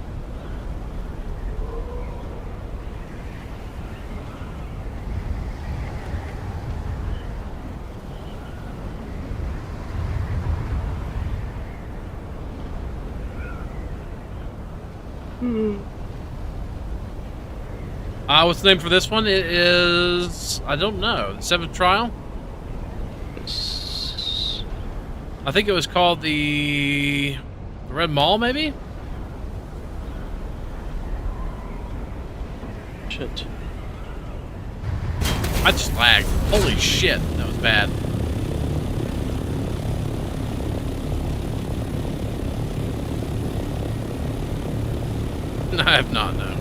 What's the name for this one? It is... I don't know. The 7th trial? I think it was called the Red Mall, maybe? Shit. I just lagged. Holy shit, that was bad. I have not, no.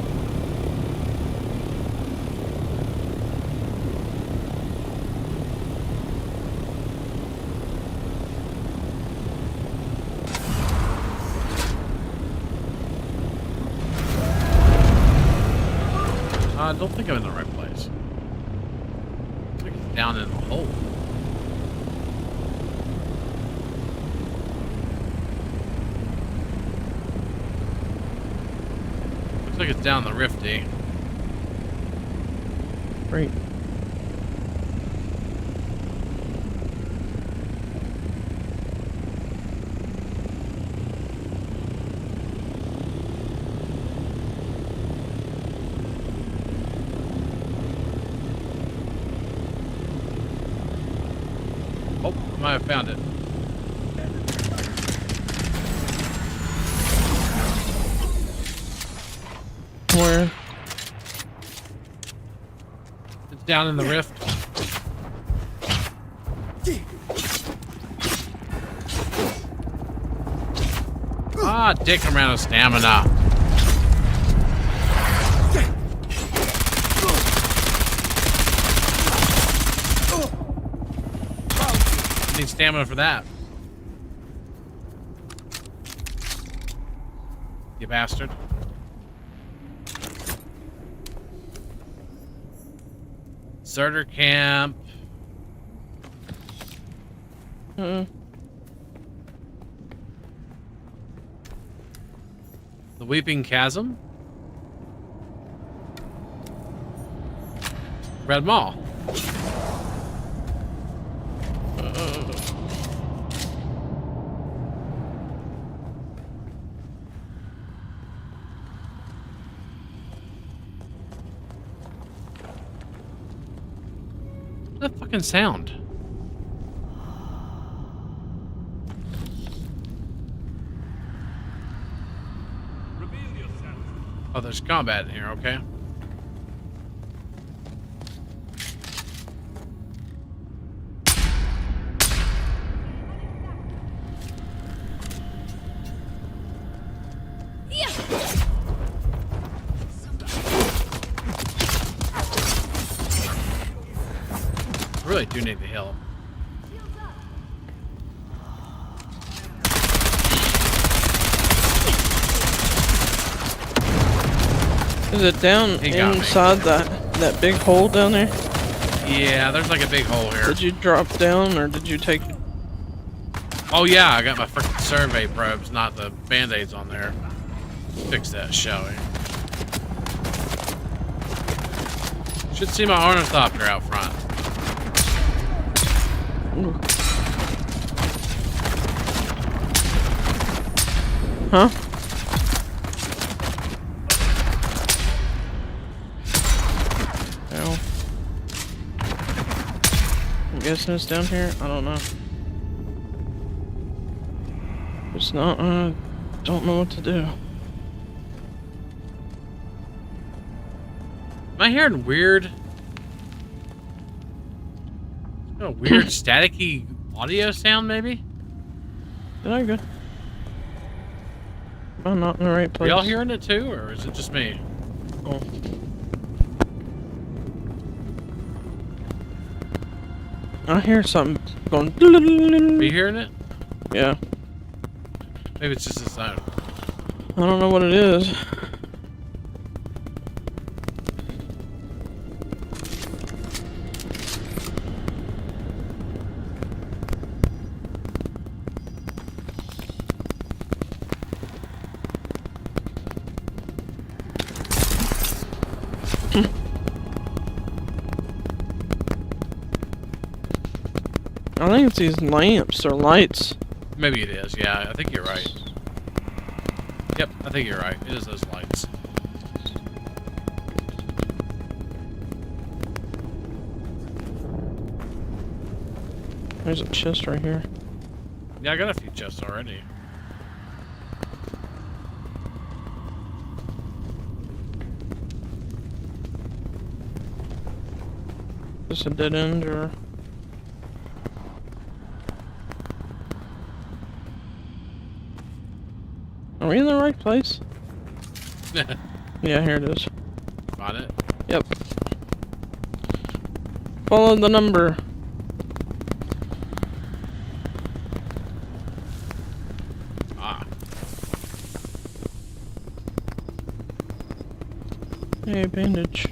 I don't think I'm in the right place. I think it's down in the hole. Looks like it's down the rifty. Great. Oh, I might have found it. Where? It's down in the rift. Ah, dick, I'm out of stamina. I need stamina for that. You bastard. Deserter camp. The Weeping Chasm. Red Mall. What the fucking sound? Oh, there's combat in here, okay. I really do need the help. Is it down inside that big hole down there? Yeah, there's like a big hole here. Did you drop down or did you take? Oh yeah, I got my freaking survey probes, not the band-aids on there. Fix that, shall we? Should see my ornithopter out front. Ooh. Huh? Ow. I'm guessing it's down here. I don't know. It's not. Don't know what to do. Am I hearing weird? A weird staticky audio sound, maybe? Did I go? Am I not in the right place? Are y'all hearing it too, or is it just me? Oh. I hear something going. Are you hearing it? Yeah. Maybe it's just the sound. I don't know what it is. I think it's these lamps or lights. Maybe it is, yeah, I think you're right. Yep, I think you're right. It is those lights. There's a chest right here. Yeah, I got a few chests already. Is this a dead end or? Are we in the right place? Yeah, here it is. Got it? Yep. Follow the number. Ah. Hey, bandage.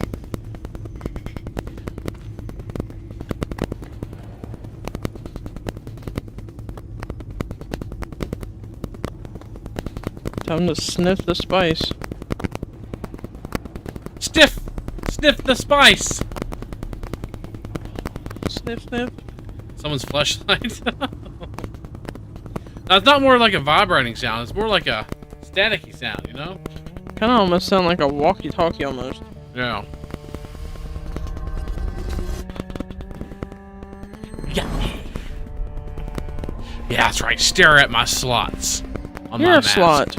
Time to sniff the spice. Sniff the spice! Sniff, sniff. Someone's flashlight. Now, it's not more like a vibrating sound, it's more like a staticky sound, you know? Kinda almost sound like a walkie-talkie almost. Yeah. Yeah. Yeah, that's right. Stare at my slots. On You're my a mask. slot.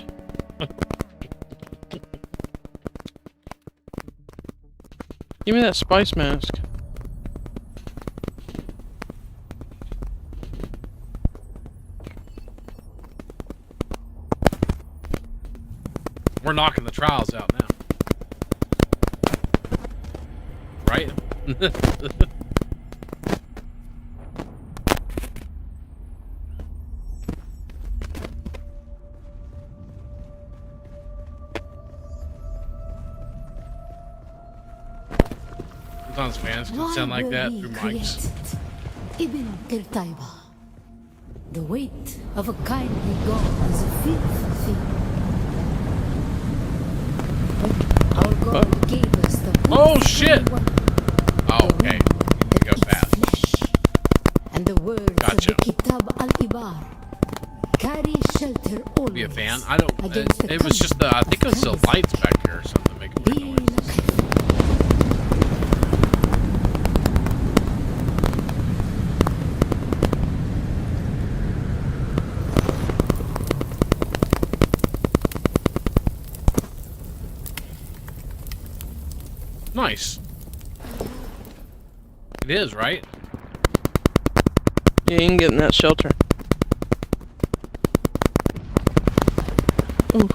Give me that spice mask. We're knocking the trials out now. Right? Sometimes fans can sound like that through mics. Ibn Kirtaiba. The weight of a kindly god is a fearful thing. When our god gave us the Oh shit! one, Oh, okay. You can go fast. flesh, and the words Gotcha. of the Kitab al-Ibar carry shelter always. Be a fan. I don't. against the It was just the. I think it was the cunning lights back here or something making Be weird noises. like Nice. It is, right? Yeah, you can get in that shelter. Ooh.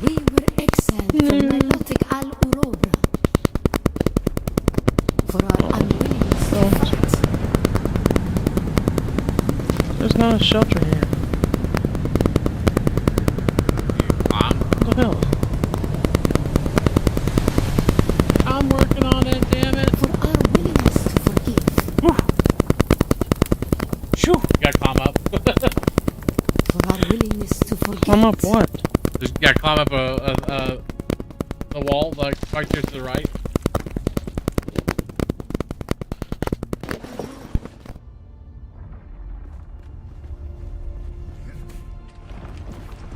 we were exiled from Nilotic al-Urobra for our unwillingness to fight. There's not a shelter here. What the hell? I'm working on it, damn it. For our willingness to forgive. Shoo! You gotta climb up. For our willingness to forget. Climb up what? Just gotta climb up a wall, like right there to the right.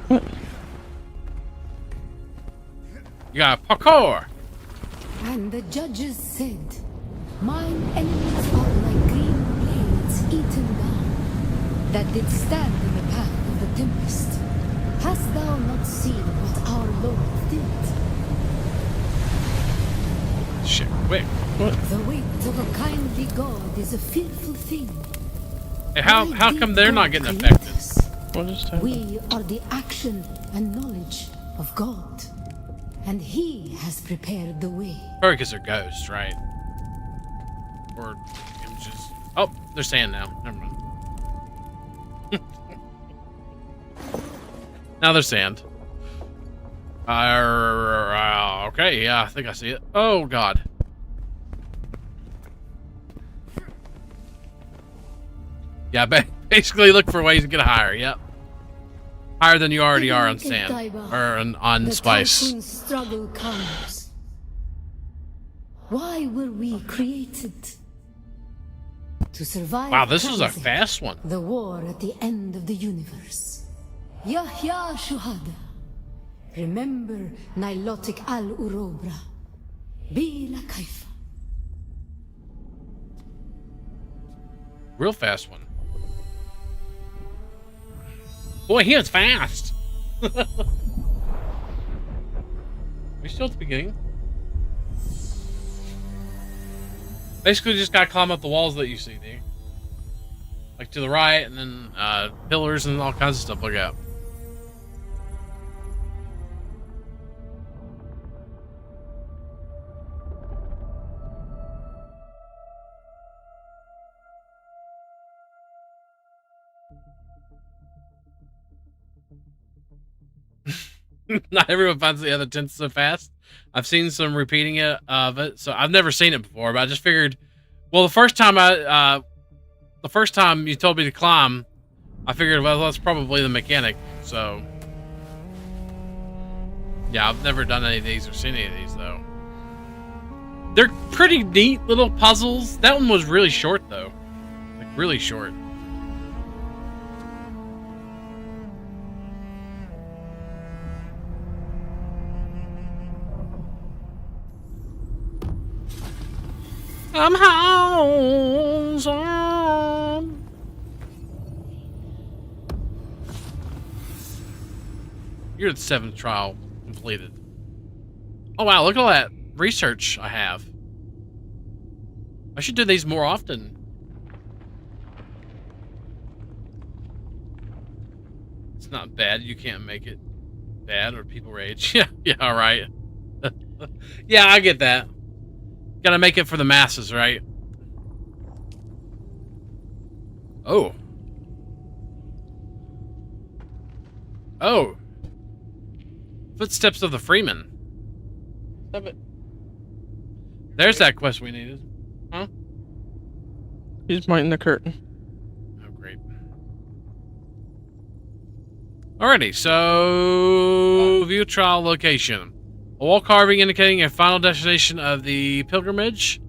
What? You got parkour. And the judges said, mine enemies are like green blades eaten down, that did stand in the path of the tempest. Hast thou not seen what our Lord did? Shit, quick. The weight of a kindly God is a fearful thing. Hey, how Why come did they're not God getting create affected? us? What just happened? We are the action and knowledge of God, and He has prepared the way. Probably because they're ghosts, right? Or images. Oh, they're sand now. Never mind. Now they're sand. Okay, yeah, I think I see it. Oh, God. Yeah, basically look for ways to get higher, yep. Higher than you already are on sand. Or on The spice. typhoon struggle comes. Why were we created? To survive. Wow, this is a Kaizen, fast one. The war at the end of the universe. Yahya Shuhada. Remember Nilotic al-Urobra. Bila Kaifa. Real fast one. Boy, he is fast. We still at the beginning. Basically, just gotta climb up the walls that you see, dude. Like to the right, and then pillars and all kinds of stuff like that. Not everyone finds the other tents so fast. I've seen some repeating it of it, so I've never seen it before. But I just figured, well, the first time you told me to climb, I figured, well, that's probably the mechanic. So, yeah, I've never done any of these or seen any of these though. They're pretty neat little puzzles. That one was really short though, like really short. I'm home. You're the 7th trial completed. Oh wow, look at all that research I have. I should do these more often. It's not bad, you can't make it bad or people rage. Yeah, alright. Yeah, I get that. Gotta make it for the masses, right? Oh. Oh. Footsteps of the Freeman. There's that quest we needed. He's pointing the curtain. Oh, great. Alrighty, so view trial location. A wall carving indicating a final destination of the pilgrimage.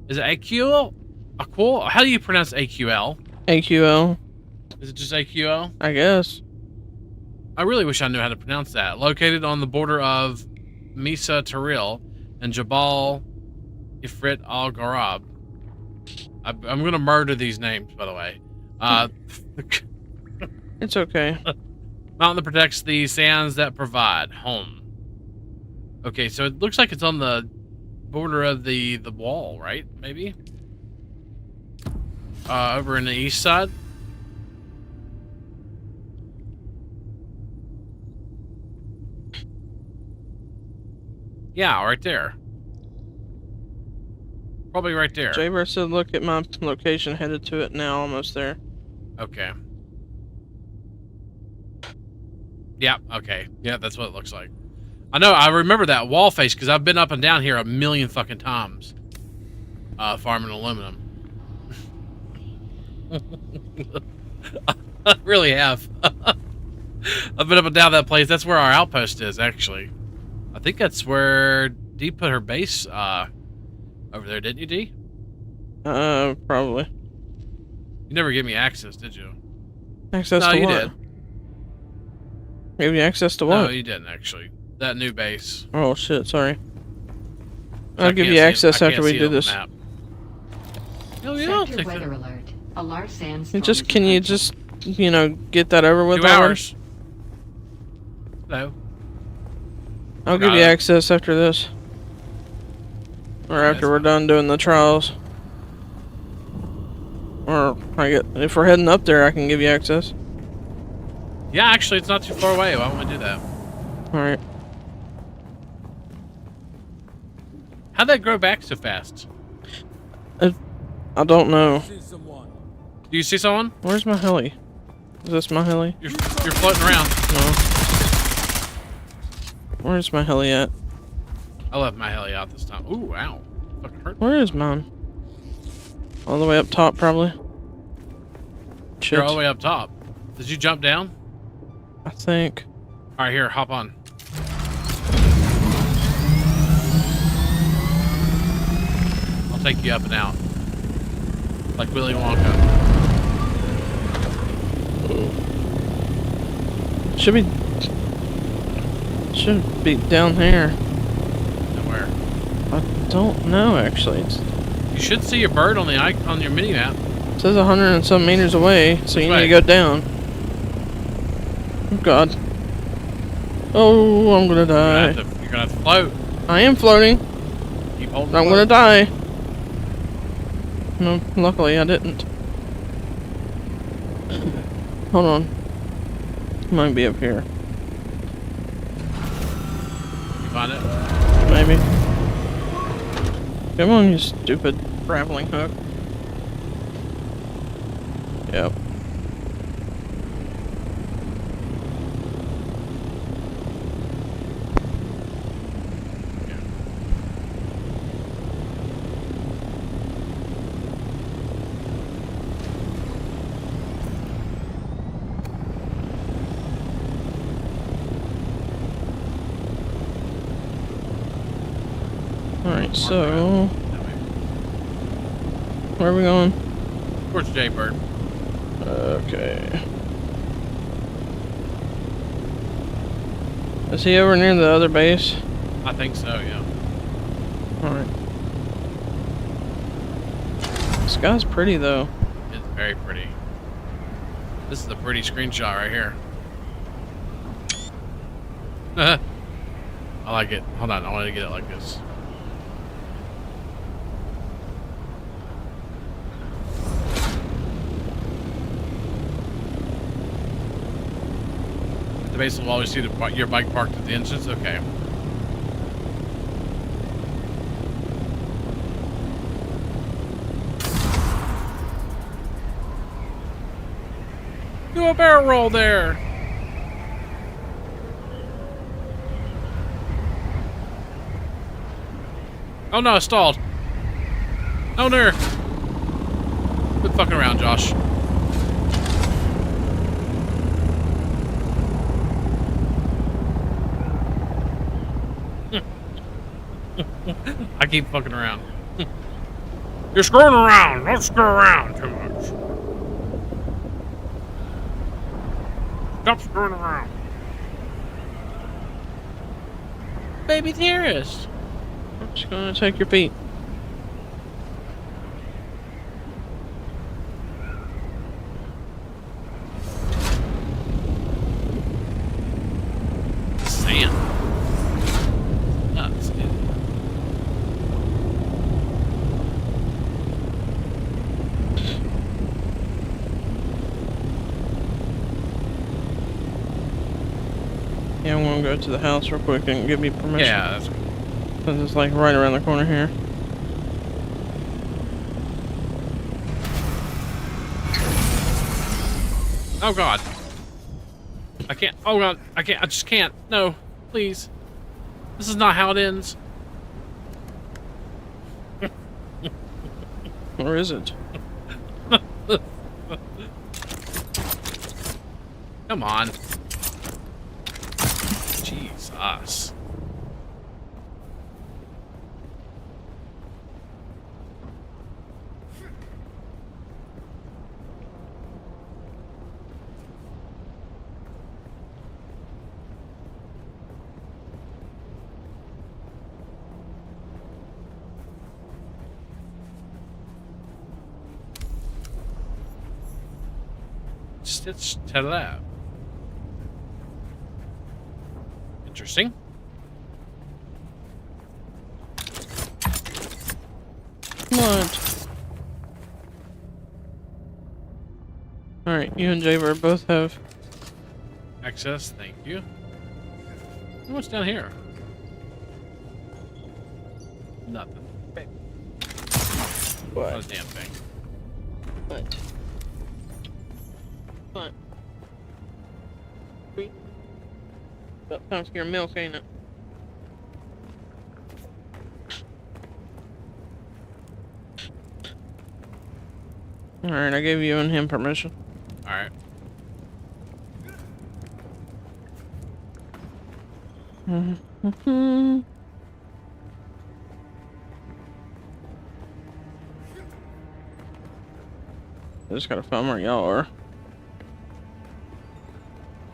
Is it AQL? AQL? How do you pronounce AQL? AQL, Is it just AQL? I guess. I really wish I knew how to pronounce that. Located on the border of Misa Taril and Jabal Ifrit Al Gharab. I'm going to murder these names, by the way. It's okay. Mountain that protects the sands that provide home. Okay, so it looks like it's on the border of the wall, right? Maybe? Over in the east side? Yeah, right there. Probably right there. Jaber said, look at my location, headed to it now, almost there. Okay. Yeah, okay. Yeah, that's what it looks like. I know, I remember that wall face because I've been up and down here a million fucking times. Farming aluminum. I really have. I've been up and down that place. That's where our outpost is, actually. I think that's where Dee put her base over there, didn't you, Dee? Probably. You never gave me access, did you? Access No, to you what? did. Gave you access to what? No, you didn't, actually. That new base. Oh shit, sorry. I I'll give can't you see it- access I after can't we see it do on the this. map. Oh, yeah, I'll Sector take weather that. alert. A large sandstorm. Just is can you approaching. just, you know, get that over with 2 already? hours. Hello. I'll give Got you it. access after this. Or after we're done doing the trials. Or if we're heading up there, I can give you access. Yeah, actually, it's not too far away. Why don't we do that? Alright. How'd that grow back so fast? I don't know. See someone. Do you see someone? Where's my heli? Is this my heli? You're floating around. No. Where's my heli at? I left my heli out this time. Ooh, ow. Fucking hurt. Where is mine? All the way up top, probably. Shit. You're all the way up top. Did you jump down? I think. All right, here, hop on. I'll take you up and out. Like Willy Wonka. Should be down here. Nowhere. I don't know, actually. You should see your bird on the on your mini map. It says 100 and some meters away, so you need Right. to go down. Oh god. Oh, I'm gonna die. You're gonna have to float. I am floating. Keep holding. I'm gonna die. No, luckily I didn't. Hold on. Might be up here. You find it? Maybe. Come on, you stupid grappling hook. Yep. Alright, so where are we going? Towards Jaybird. Okay. Is he over near the other base? I think so, yeah. Alright. This guy's pretty though. It's very pretty. This is a pretty screenshot right here. I like it. Hold on, I want to get it like this. The base will always see your bike parked at the entrance. Okay. Do a barrel roll there. Oh no, I stalled. Oh, no. Quit fucking around, Josh. I keep fucking around. You're screwing around. Don't screw around too much. Stop screwing around. Baby dearest. I'm just gonna take your feet. Sand. Nuts, dude. Yeah, I'm gonna go to the house real quick and give me permission. Yeah, that's cool. Cause it's like right around the corner here. Oh god. I can't. Oh god. I can't. I just can't. No. Please. This is not how it ends. Or is it? Come on. Jesus. Just tell that. Interesting. What? Alright, you and Jaybird both have. Access, thank you. What's down here? Nothing. What? Not a damn thing. What? What? Sweet. About time for your milk, ain't it? Alright, I gave you and him permission. Alright. I just gotta find where y'all are.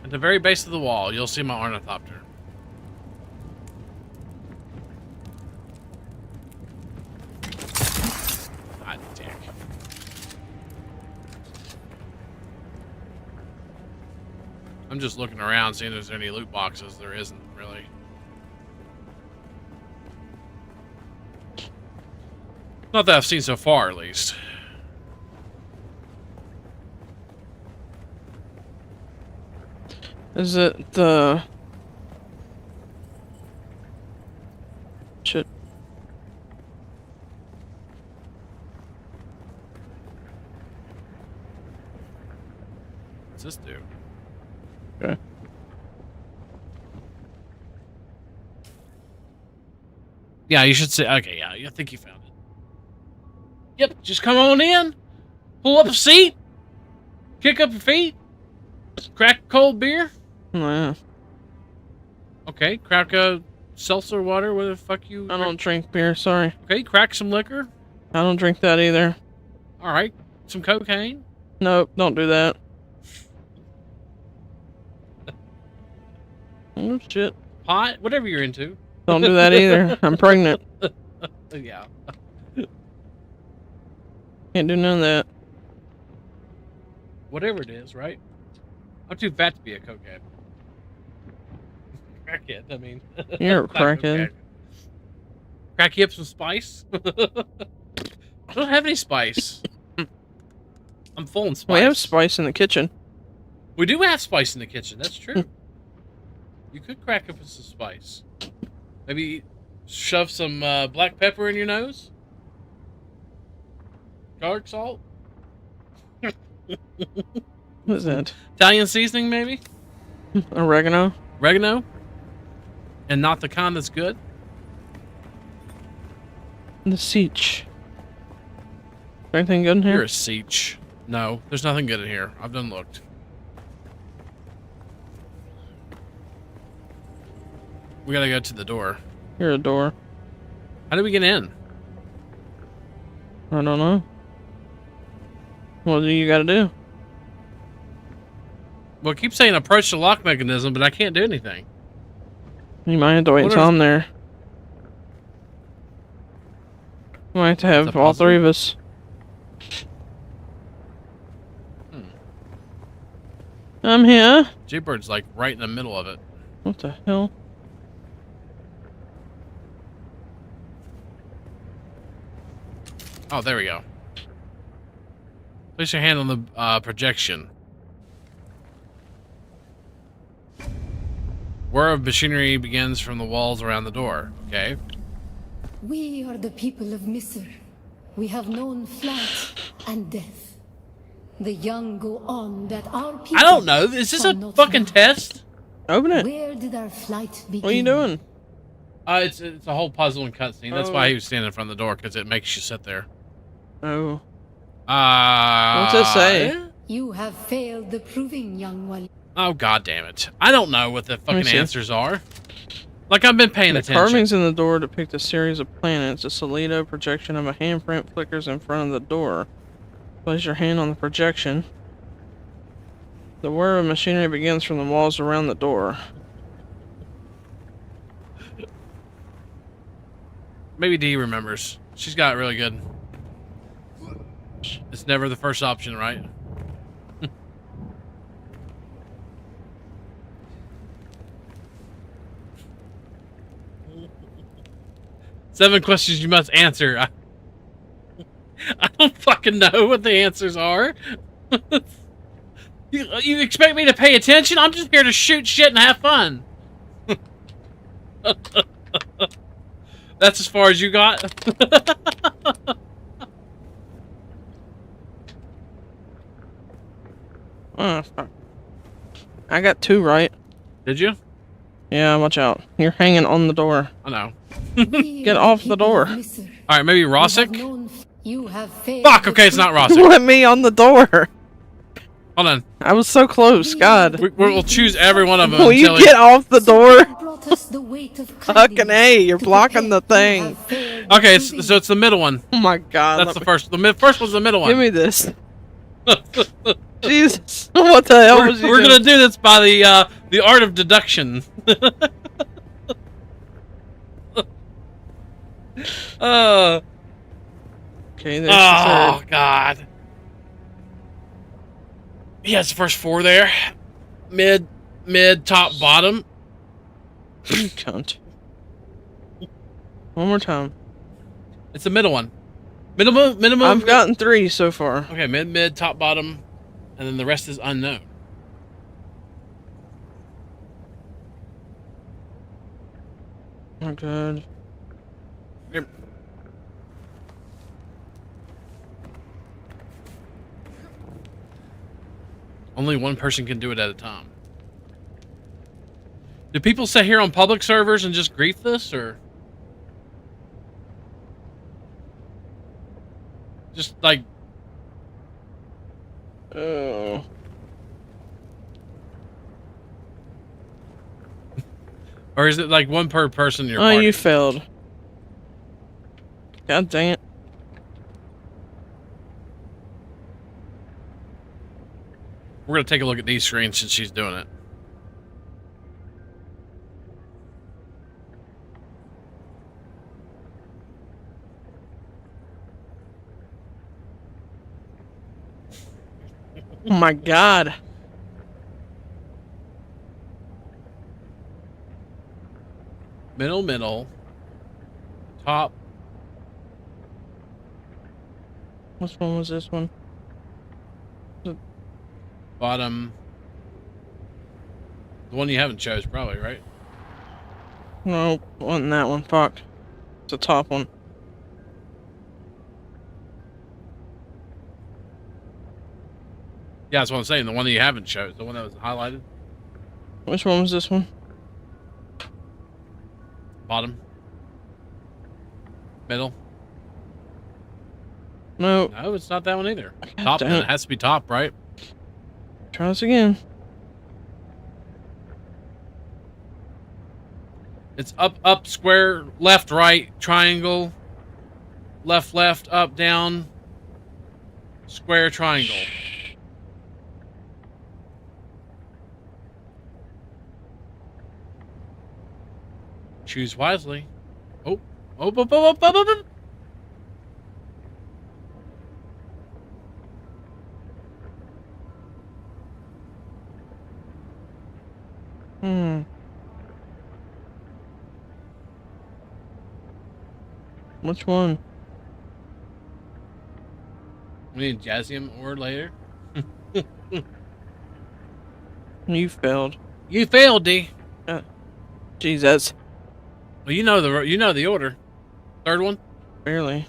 At the very base of the wall, you'll see my ornithopter. God dick. I'm just looking around, seeing if there's any loot boxes. There isn't, really. Not that I've seen so far, at least. Is it the... Shit. What's this do? Okay. Yeah, you should say. Okay, yeah, I think you found it. Yep, just come on in, pull up a seat, kick up your feet, crack a cold beer. Nah, Okay, crack a seltzer water, whatever the fuck you... I don't drink beer, sorry. Okay, crack some liquor. I don't drink that either. Alright, some cocaine. Nope, don't do that. Oh, shit. Pot, whatever you're into. Don't do that either. I'm pregnant. Yeah. Can't do none of that. Whatever it is, right? I'm too fat to be a cokehead. Crackhead, I mean. You're a Not crackhead. cokehead. Crack you up some spice? I don't have any spice. I'm full in spice. We have spice in the kitchen. We do have spice in the kitchen, that's true. You could crack up with some spice. Maybe shove some black pepper in your nose? Garlic salt? What is that? Italian seasoning, maybe? Oregano? Oregano? And not the kind that's good? The siege. Anything good in You're here? a siege. No, there's nothing good in here. I've done looked. We gotta go to the door. You're a door. How do we get in? I don't know. What do you gotta do? Well, it keeps saying approach the lock mechanism, but I can't do anything. You might have to wait What until are- I'm there. We might have to It's a have all puzzle? three of us. I'm here. J-Bird's like right in the middle of it. What the hell? Oh, there we go. Place your hand on the projection. Whir of machinery begins from the walls around the door. Okay. We are the people of Misr. We have known flight and death. The young go on that our people I don't know. Is this a cannot fucking know. test? Open it. Where did our flight begin? What are you doing? It's a whole puzzle and cutscene. That's Oh. why he was standing in front of the door, because it makes you sit there. Oh. What's What's it say? You have failed the proving, young Wali. Oh, god damn it. I don't know what the me fucking see. answers are. Like, I've been paying The attention. carvings in the door depict a series of planets. A solido projection of a handprint flickers in front of the door. Place your hand on the projection. The whir of machinery begins from the walls around the door. Maybe Dee remembers. She's got it really good. It's never the first option, right? Seven questions you must answer. I don't fucking know what the answers are. You expect me to pay attention? I'm just here to shoot shit and have fun. That's as far as you got? Oh, fuck. I got 2 right. Did you? Yeah, watch out. You're hanging on the door. I know. Get off the door. Alright, maybe Rossick? You have failed. Fuck, okay, it's not Rossick. Let me on the door. Hold on. I was so close. God. We'll choose every one of them Will you until get off the door? Brought us the weight of Fucking A, you're blocking the thing. Okay, so it's the middle one. Oh my god. That's the first. The first one's the middle one. Give me this. Jesus. What the hell was you We're doing? gonna do this by the art of deduction. Okay, there's Oh the god. He has the first 4 there. Mid, top, bottom. third. You cunt. One more time. It's the middle one. Minimum. I've gotten 3 so far. Okay, mid, top, bottom, and then the rest is unknown. Oh god. Here. Only one person can do it at a time. Do people sit here on public servers and just grief this, or just like? Oh. Or is it like one per person in your Oh, party? you failed. God dang it. We're gonna take a look at these screens since she's doing it. Oh my god. Middle, top. Which one was this one? Bottom. The one you haven't chose, probably, right? No, wasn't that one. Fuck. It's the top one. Yeah, that's what I'm saying. The one that you haven't chose, the one that was highlighted. Which one was this one? Bottom. Middle. No. No, it's not that one either. God Top. damn It it. has to be top, right? Try this again. It's up, square, left, right, triangle, left, up, down, square, triangle. Choose wisely. Oh, oh. Hmm. Which one? We need Jazzium ore later. You failed. You failed, D. Jesus. Well, you know the order. Third one. Barely.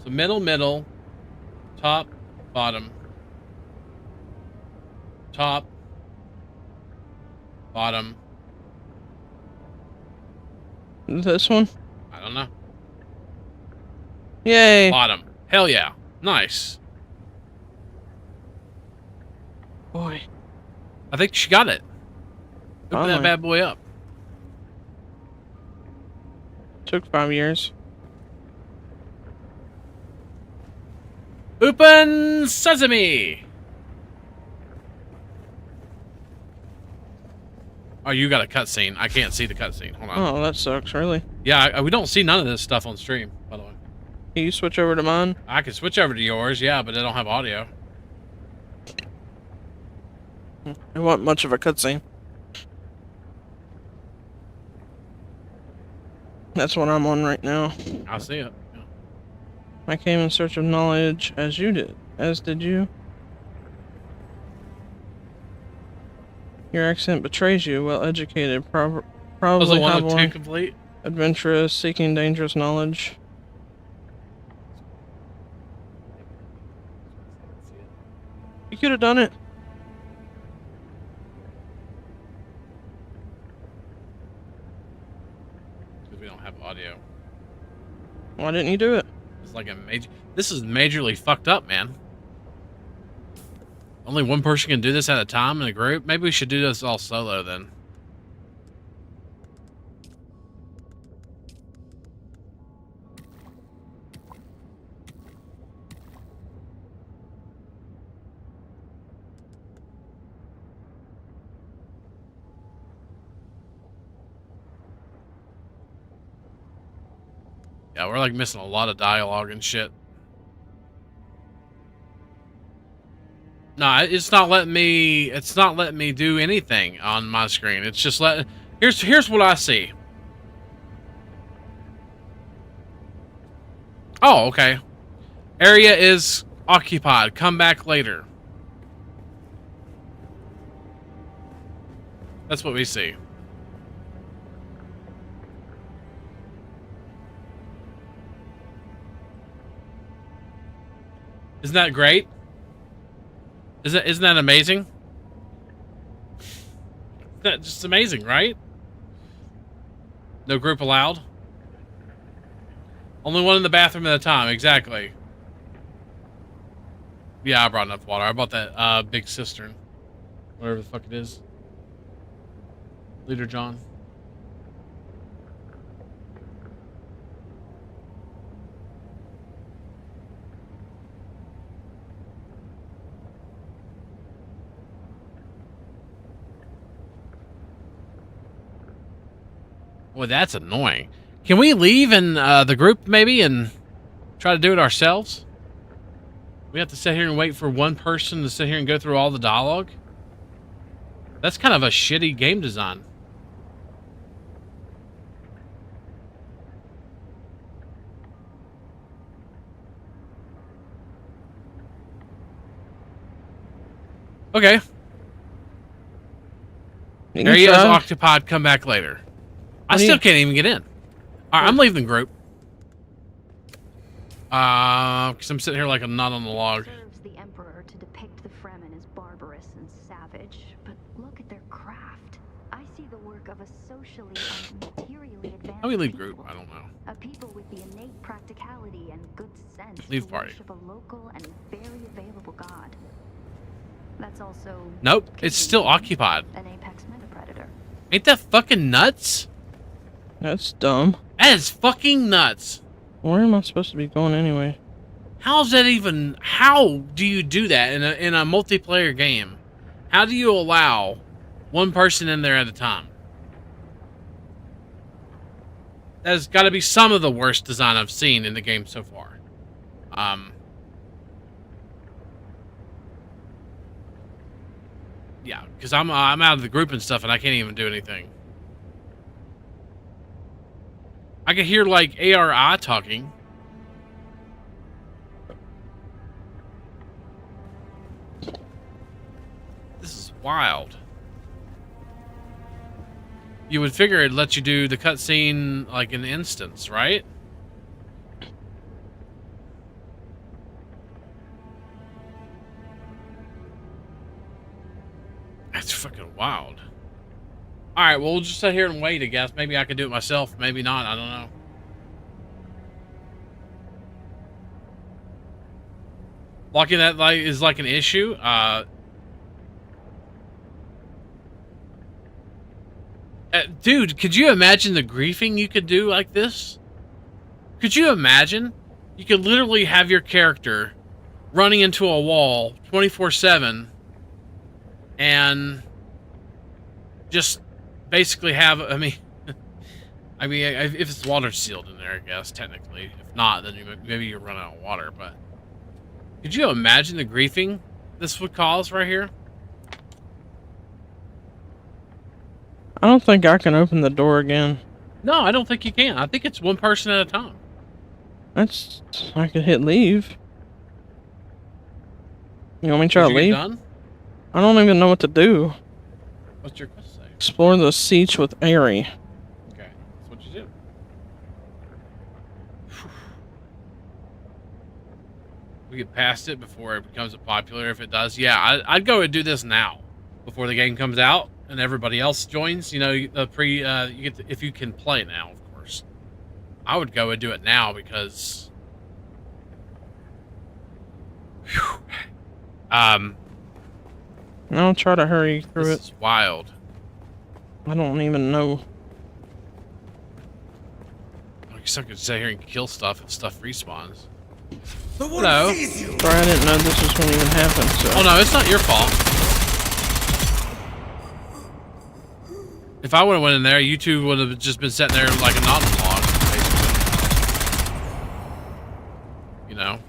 So middle, top, bottom, top, bottom. This one? I don't know. Yay. Bottom. Hell yeah. Nice. Boy. I think she got it. Open that Finally. bad boy up. Took 5 years. Open sesame. Oh, you got a cutscene. I can't see the cutscene. Hold on. Oh, that sucks, really. Yeah, we don't see none of this stuff on stream, by the way. Can you switch over to mine? I can switch over to yours, yeah, but I don't have audio. It wasn't much of a cutscene. That's what I'm on right now. I see it. Yeah. I came in search of knowledge as you did. As did you. Your accent betrays you. Well educated. Was Probably it one have of two one. complete? Adventurous, seeking dangerous knowledge. You could have done it. Because we don't have audio. Why didn't you do it? It's like a major. This is majorly fucked up, man. Only one person can do this at a time in a group. Maybe we should do this all solo then. Yeah, we're like missing a lot of dialogue and shit. No, it's not letting me. It's not letting me do anything on my screen. It's just letting. Here's what I see. Oh, okay. Area is occupied. Come back later. That's what we see. Isn't that great? Isn't that amazing? That's just amazing, right? No group allowed. Only one in the bathroom at a time, exactly. Yeah, I brought enough water. I bought that big cistern. Whatever the fuck it is. Leader John. Well, that's annoying. Can we leave in the group maybe and try to do it ourselves? We have to sit here and wait for one person to sit here and go through all the dialogue? That's kind of a shitty game design. Okay. You can Area is try. occupied. Come back later. I still can't even get in. All right, I'm leaving the group. Because I'm sitting here like I'm not on the log. Serves the Emperor to depict the Fremen as barbarous and savage, but look at their craft. I see the work of a socially and materially advanced How we leave group? I don't know. A people with the innate practicality and good sense Leave to party. worship a local and very available god. That's also Nope, it's still occupied. an apex metapredator. Ain't that fucking nuts? That's dumb. That is fucking nuts. Where am I supposed to be going anyway? How's that even? How do you do that in a multiplayer game? How do you allow one person in there at a time? That's got to be some of the worst design I've seen in the game so far. Yeah, because I'm out of the group and stuff, and I can't even do anything. I can hear like ARI talking. This is wild. You would figure it'd let you do the cutscene like an instance, right? That's fucking wild. Alright, well, we'll just sit here and wait, I guess. Maybe I could do it myself, maybe not, I don't know. Locking that like is like an issue. Dude, could you imagine the griefing you could do like this? Could you imagine? You could literally have your character running into a wall 24/7 and just basically have, I mean, if it's water sealed in there, I guess, technically. If not, then maybe you run out of water, but could you imagine the griefing this would cause right here? I don't think I can open the door again. No, I don't think you can. I think it's one person at a time. That's... I could hit leave. You want me to try to leave? Done? I don't even know what to do. What's your quest say? Explore the siege with Aerie. Okay, that's what you do. We get past it before it becomes popular. If it does, yeah, I'd go and do this now, before the game comes out and everybody else joins. You know, the you get if you can play now, of course. I would go and do it now because, I'll try to hurry through this it. is wild. I don't even know. I guess I could sit here and kill stuff if stuff respawns. The wolf Hello. sees you. Sorry, I didn't know this was going to even happen, so... Oh no, it's not your fault. If I would have went in there, you two would have just been sitting there like a naughty log, basically. You know?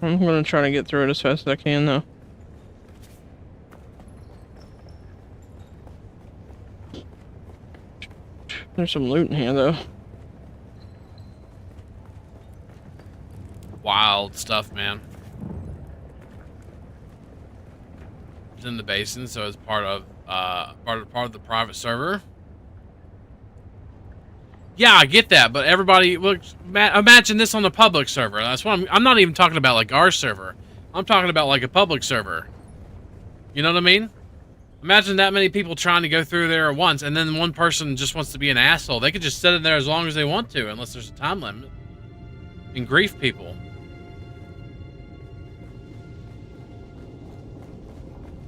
I'm going to try to get through it as fast as I can, though. There's some loot in here, though. Wild stuff, man. It's in the basin, so it's part of the private server. Yeah, I get that, but everybody looks. Imagine this on the public server. That's what I'm not even talking about like our server. I'm talking about like a public server. You know what I mean? Imagine that many people trying to go through there at once, and then one person just wants to be an asshole. They could just sit in there as long as they want to, unless there's a time limit, and grief people.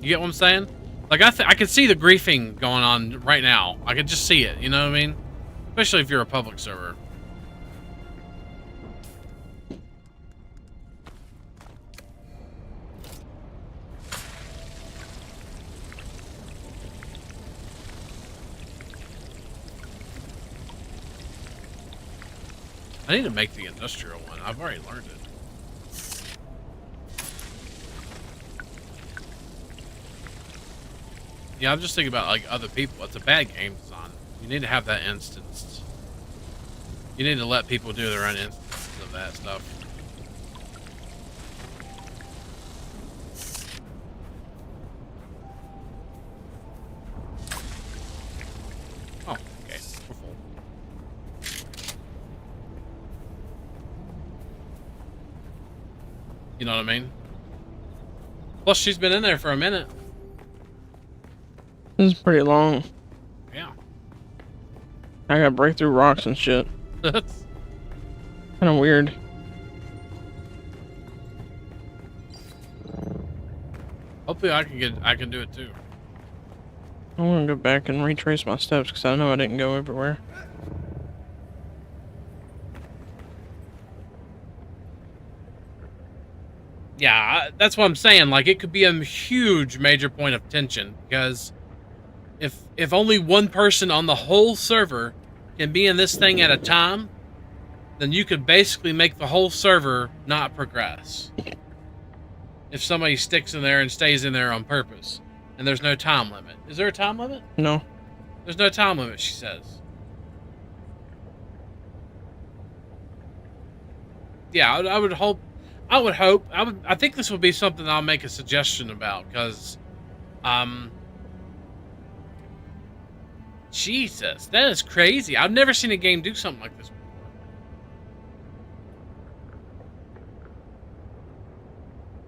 You get what I'm saying? Like, I can see the griefing going on right now. I can just see it, you know what I mean? Especially if you're a public server. I need to make the industrial one. I've already learned it. Yeah, I'm just thinking about like other people. It's a bad game design. You need to have that instance. You need to let people do their own instances of that stuff. Oh, okay. We're full. You know what I mean? Plus, she's been in there for a minute. This is pretty long. Yeah. I gotta break through rocks and shit. That's Kind of weird. hopefully I can do it too. I want to go back and retrace my steps because I know I didn't go everywhere. Yeah, that's what I'm saying. Like, it could be a huge major point of tension because if only one person on the whole server can be in this thing at a time, then you could basically make the whole server not progress. If somebody sticks in there and stays in there on purpose, and there's no time limit. Is there a time limit? No. There's no time limit, she says. Yeah, I would hope. I think this would be something I'll make a suggestion about because, Jesus, that is crazy. I've never seen a game do something like this before.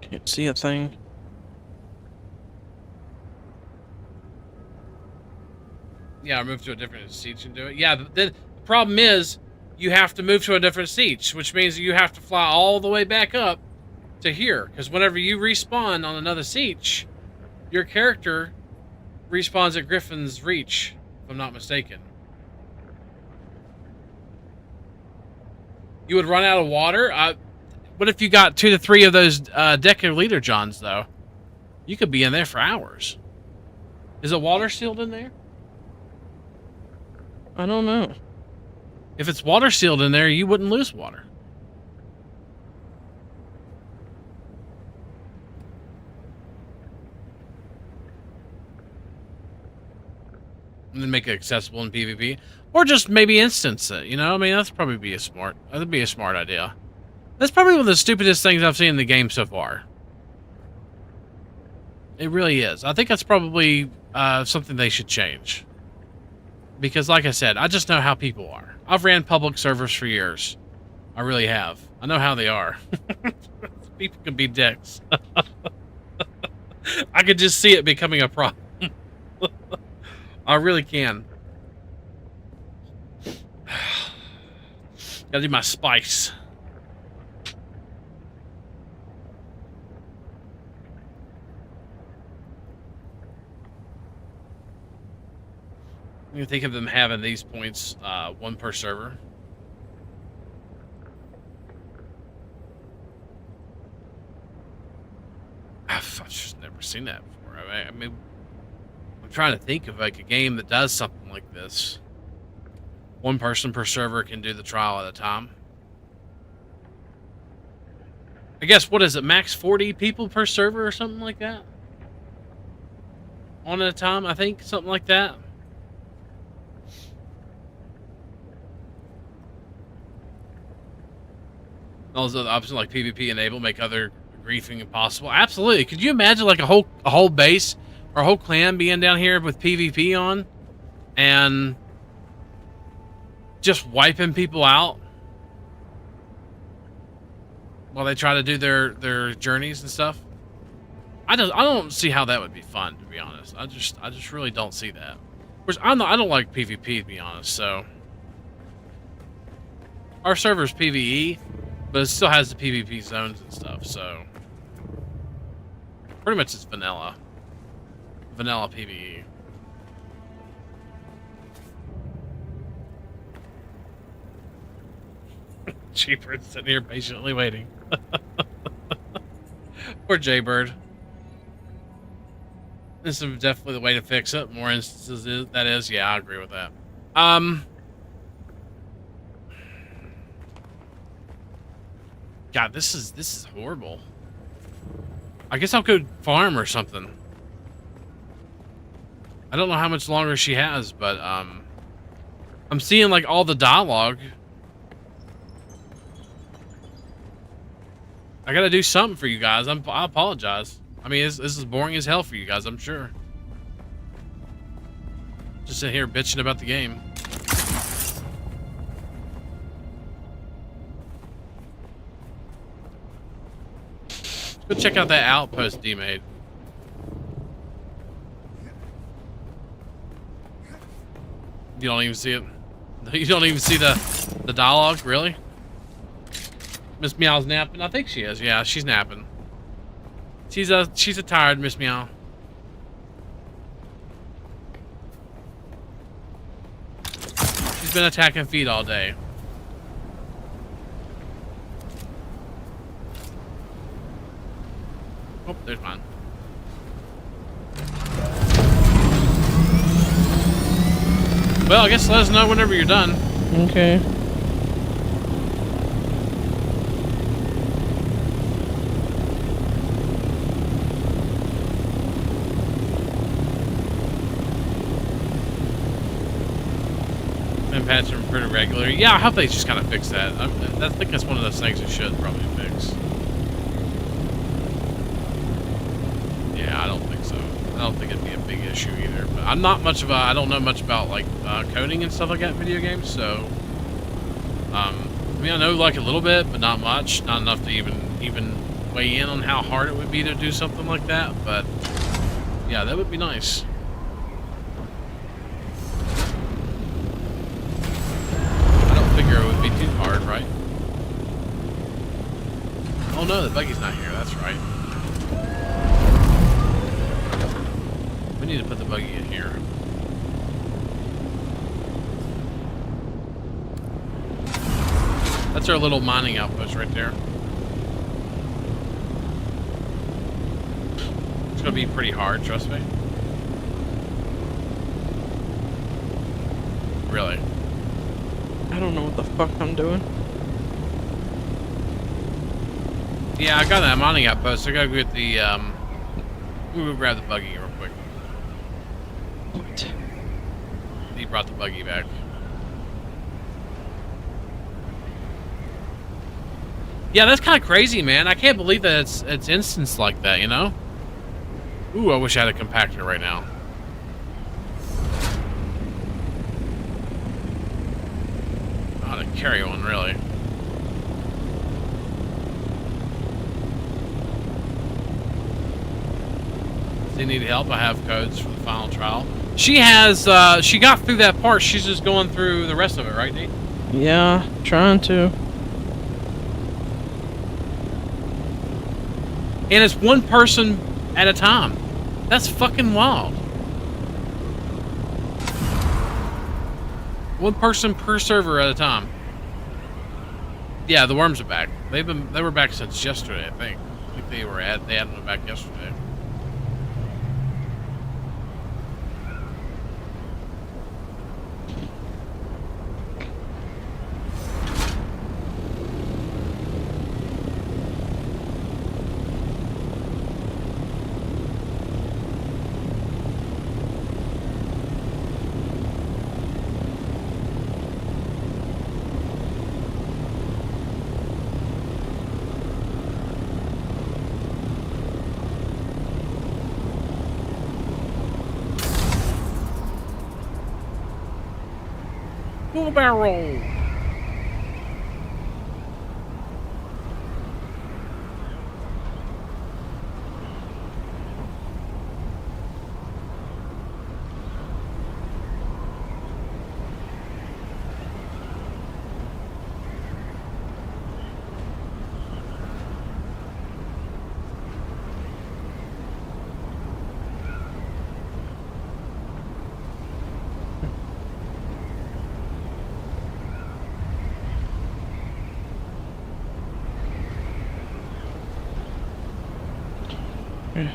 Can't see a thing. Yeah, move to a different siege and do it. Yeah, but then the problem is you have to move to a different siege, which means you have to fly all the way back up to here. Because whenever you respawn on another siege, your character respawns at Griffin's Reach, if I'm not mistaken. You would run out of water? What if you got 2 to 3 of those Decker Leader Johns, though? You could be in there for hours. Is it water sealed in there? I don't know. If it's water sealed in there, you wouldn't lose water. And then make it accessible in PvP, or just maybe instance it. You know, I mean, that'd be a smart idea. That's probably one of the stupidest things I've seen in the game so far. It really is. I think that's probably something they should change. Because, like I said, I just know how people are. I've ran public servers for years. I really have. I know how they are. People can be dicks. I could just see it becoming a problem. I really can. Gotta do my spice. You think of them having these points, 1 per server. I've just never seen that before. I mean, I'm trying to think of like a game that does something like this. 1 person per server can do the trial at a time. I guess, what is it, max 40 people per server or something like that? On at a time, I think, something like that. Those other options like PvP enable make other griefing impossible. Absolutely. Could you imagine like a whole base or a whole clan being down here with PvP on and just wiping people out while they try to do their journeys and stuff? I don't see how that would be fun, to be honest. I just really don't see that. Of course, I don't like PvP, to be honest. So our server's PvE. But it still has the PvP zones and stuff, so pretty much it's vanilla. Vanilla PvE. Cheaper sitting here patiently waiting. Poor Jaybird. This is definitely the way to fix it. More instances, that is. Yeah, I agree with that. God, this is horrible. I guess I'll go farm or something. I don't know how much longer she has, but I'm seeing like all the dialogue. I gotta do something for you guys. I apologize. I mean, this is boring as hell for you guys, I'm sure. Just sitting here bitching about the game. Go check out that outpost D made. You don't even see it? You don't even see the dialogue, really? Miss Meow's napping. I think she is. Yeah, she's napping. She's a tired Miss Meow. She's been attacking feet all day. Oh, there's mine. Well, I guess let us know whenever you're done. Okay. Been patching pretty regularly. Yeah, I hope they just kind of fix that. I think that's one of those things they should probably fix. Yeah, I don't think so. I don't think it'd be a big issue either. But I'm not much of a. I don't know much about like coding and stuff like that in video games. So, I mean, I know like a little bit, but not much. Not enough to even weigh in on how hard it would be to do something like that. But yeah, that would be nice. I don't figure it would be too hard, right? Oh no, the buggy's not here. That's right. We need to put the buggy in here. That's our little mining outpost right there. It's gonna be pretty hard, trust me. Really? I don't know what the fuck I'm doing. Yeah, I got that mining outpost. I gotta get the we'll grab the buggy real quick. What? He brought the buggy back. Yeah, that's kind of crazy, man. I can't believe that it's instanced like that, you know? Ooh, I wish I had a compactor right now. I ought to carry one, really. If they need help, I have codes for the final trial. She has, she got through that part. She's just going through the rest of it, right, Nate? Yeah, trying to. And it's one person at a time. That's fucking wild. One person per server at a time. Yeah, the worms are back. They were back since yesterday, I think. I think they added them back yesterday. Full barrel. Yeah.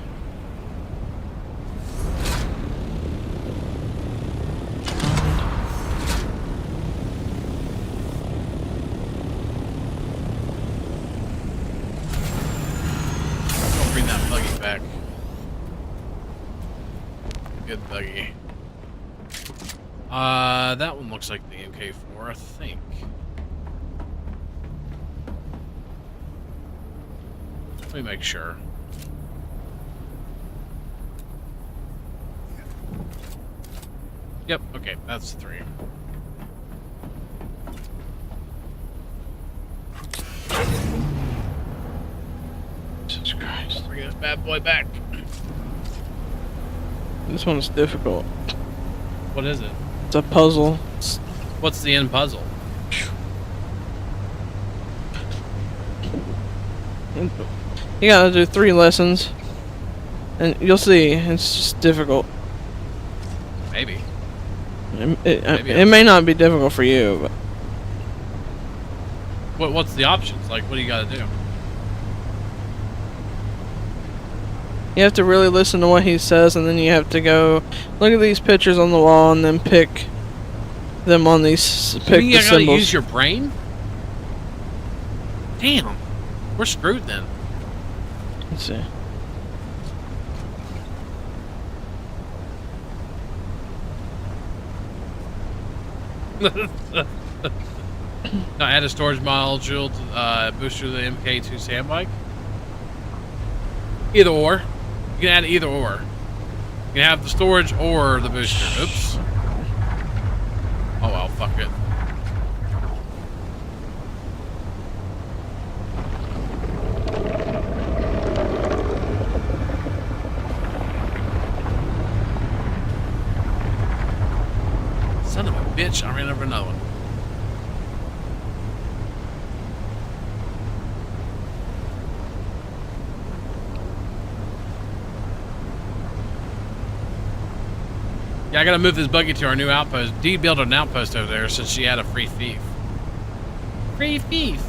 Don't bring that buggy back. Good buggy. That one looks like the MK4, I think. Let me make sure. Yep, okay, that's 3. Jesus Christ. Bring this bad boy back. This one's difficult. What is it? It's a puzzle. It's What's the end puzzle? You gotta do 3 lessons, and you'll see it's just difficult. Maybe. It may not be difficult for you, but What's the options? Like, what do you gotta do? you have to really listen to what he says, and then you have to go look at these pictures on the wall, and then pick them on these. You Pick mean the you gotta symbols. use your brain? Damn, we're screwed then. Let's see. Now add a storage module to booster the MK2 sandbike. Either or. You can add either or. You can have the storage or the booster. Oops. Oh well, fuck it. Son of a bitch, I ran over another one. Yeah, I gotta move this buggy to our new outpost. Dee built an outpost over there since she had a free thief. Free thief!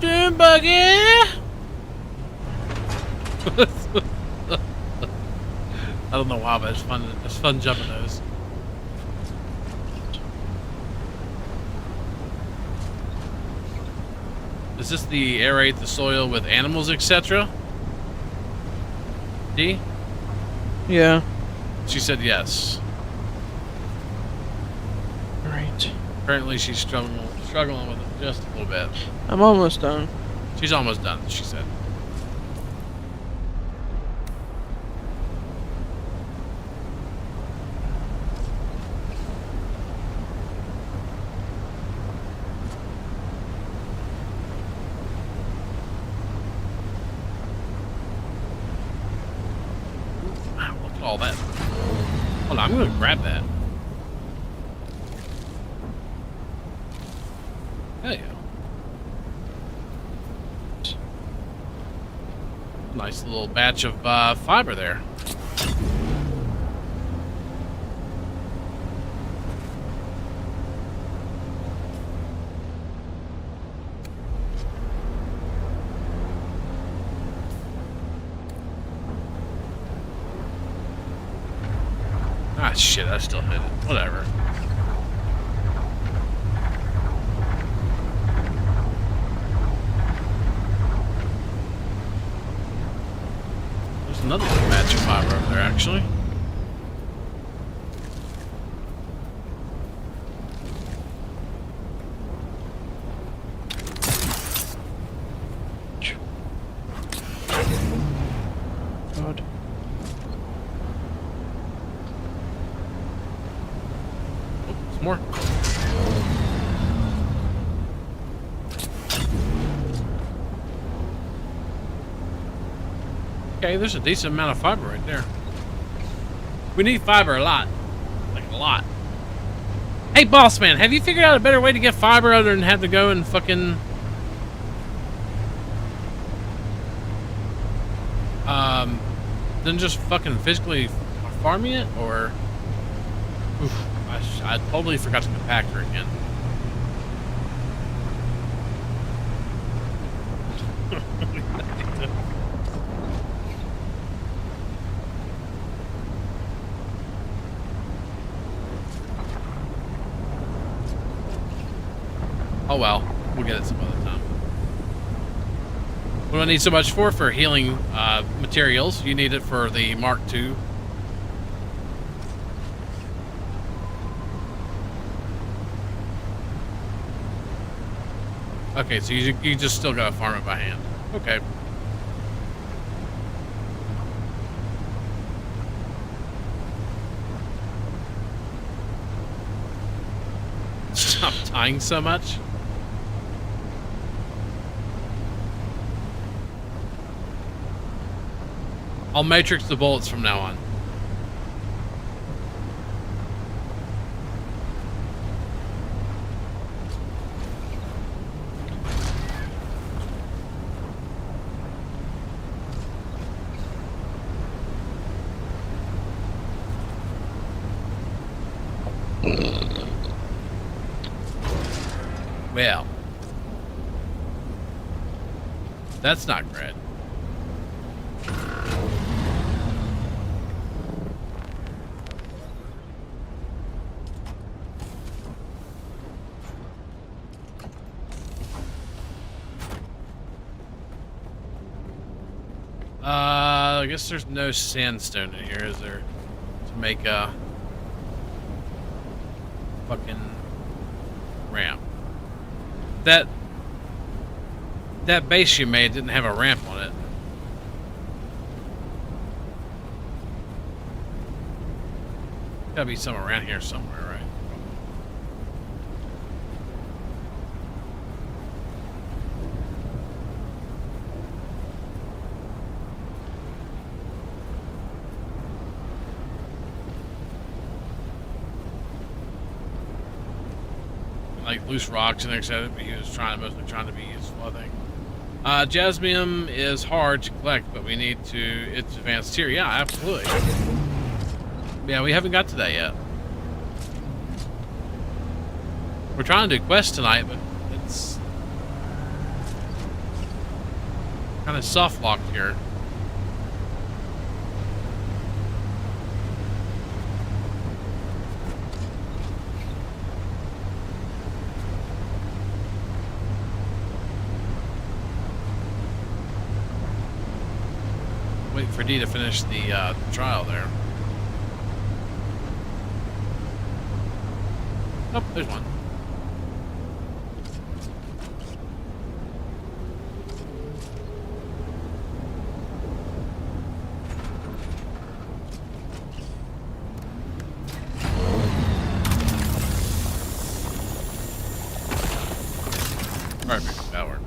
Dune buggy! I don't know why, but it's fun. It's fun jumping those. Is this the aerate the soil with animals, etc.? D? Yeah. She said yes. Right. Apparently she's struggling with it just a little bit. I'm almost done. She's almost done, she said. Wow, look at all that. Hold on, I'm gonna grab that. Hell yeah. Nice little batch of fiber there. Ah, shit, I still hit it. Whatever. There's another little batch of fiber over there, actually. God. Oh, some more. Okay, there's a decent amount of fiber right there. We need fiber a lot. Like a lot. Hey, boss man, have you figured out a better way to get fiber other than have to go and fucking... than just fucking physically farming it? Or... Oof, I totally forgot the compactor again. Oh well, we'll get it some other time. What do I need so much for? For healing materials. You need it for the Mark II. Okay, so you just still gotta farm it by hand. Okay. Stop tying so much. I'll matrix the bullets from now on. Well, that's not great. I guess there's no sandstone in here, is there? To make a fucking ramp. That base you made didn't have a ramp on it. Gotta be some around here somewhere, right? Like loose rocks and etc. But he was mostly trying to be useful, I think. Jasmium is hard to collect, but we need to its advanced tier. Yeah, absolutely. Yeah, we haven't got to that yet. We're trying to do quests tonight, but it's kind of soft locked here. Wait for D to finish the trial there. Oh, there's one. Perfect, that worked.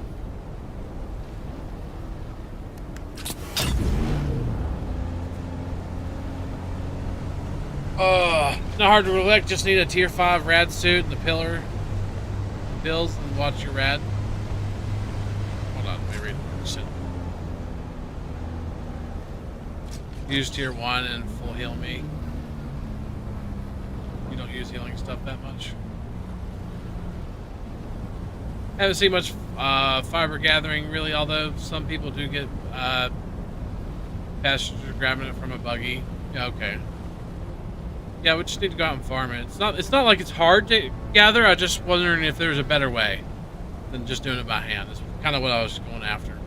Not hard to collect, just need a tier 5 rad suit and the pillar bills and watch your rad. Hold on, let me read this. Use tier 1 and full heal me. You don't use healing stuff that much. Haven't seen much fiber gathering really, although some people do get passengers grabbing it from a buggy. Yeah, okay. Yeah, we just need to go out and farm it. It's not like it's hard to gather. I just wondering if there's a better way than just doing it by hand. It's kind of what I was going after.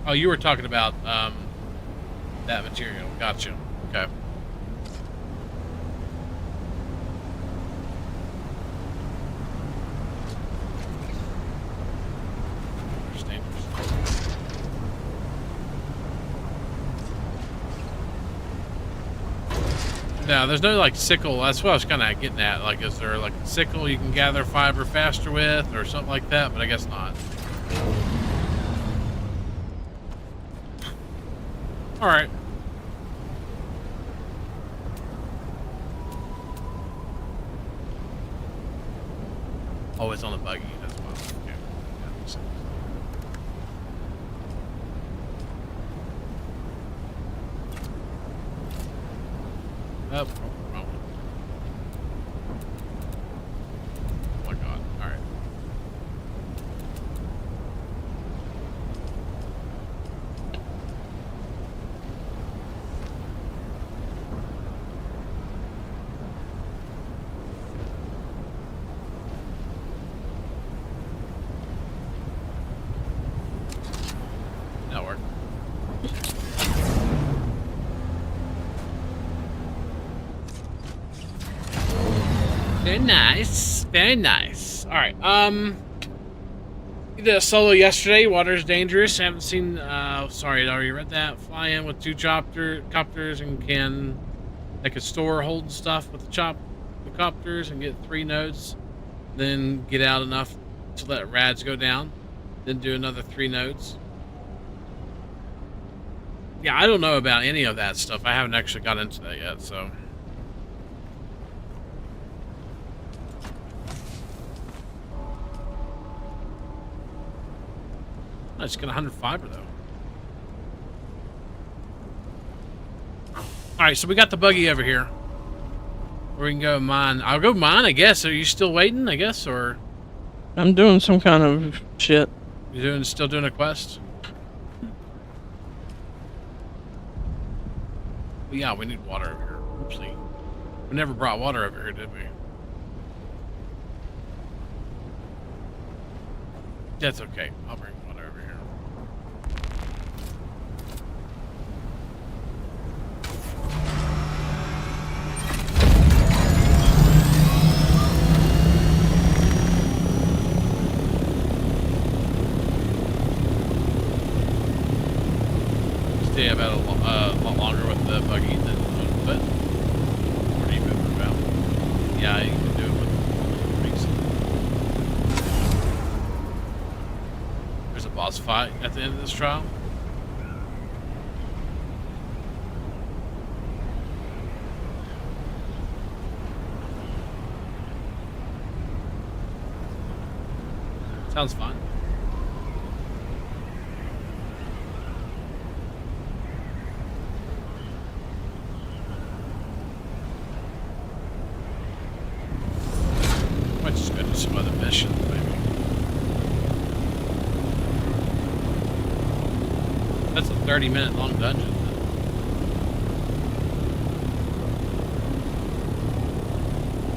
Oh, you were talking about that material. Gotcha. Okay. No, there's no like sickle. That's what I was kind of getting at. Like, is there like a sickle you can gather fiber faster with, or something like that? But I guess not. All right. Oh, it's on the buggy. That's why. Okay. That makes sense. Oh, wrong one. Oh my god. Alright. That'll work. Very nice. Very nice. Alright, we did a solo yesterday. Water's dangerous. Haven't seen, sorry, I already read that. Fly in with 2 copters and can, like a store hold stuff with the copters and get 3 nodes. Then get out enough to let rads go down. Then do another 3 nodes. Yeah, I don't know about any of that stuff. I haven't actually got into that yet, so. I just got 100 fiber though. Alright, so we got the buggy over here. We can go mine. I'll go mine, I guess. Are you still waiting, I guess, or I'm doing some kind of shit. you still doing a quest? Well, yeah, we need water over here. Oopsie. We never brought water over here, did we? That's okay. I'll bring water over here. Stay about a lot longer with the buggy than on foot. What are you moving about? Yeah, you can do it with There's a boss fight at the end of this trial. Sounds fun. Might just go do some other missions, maybe. That's a 30-minute long dungeon.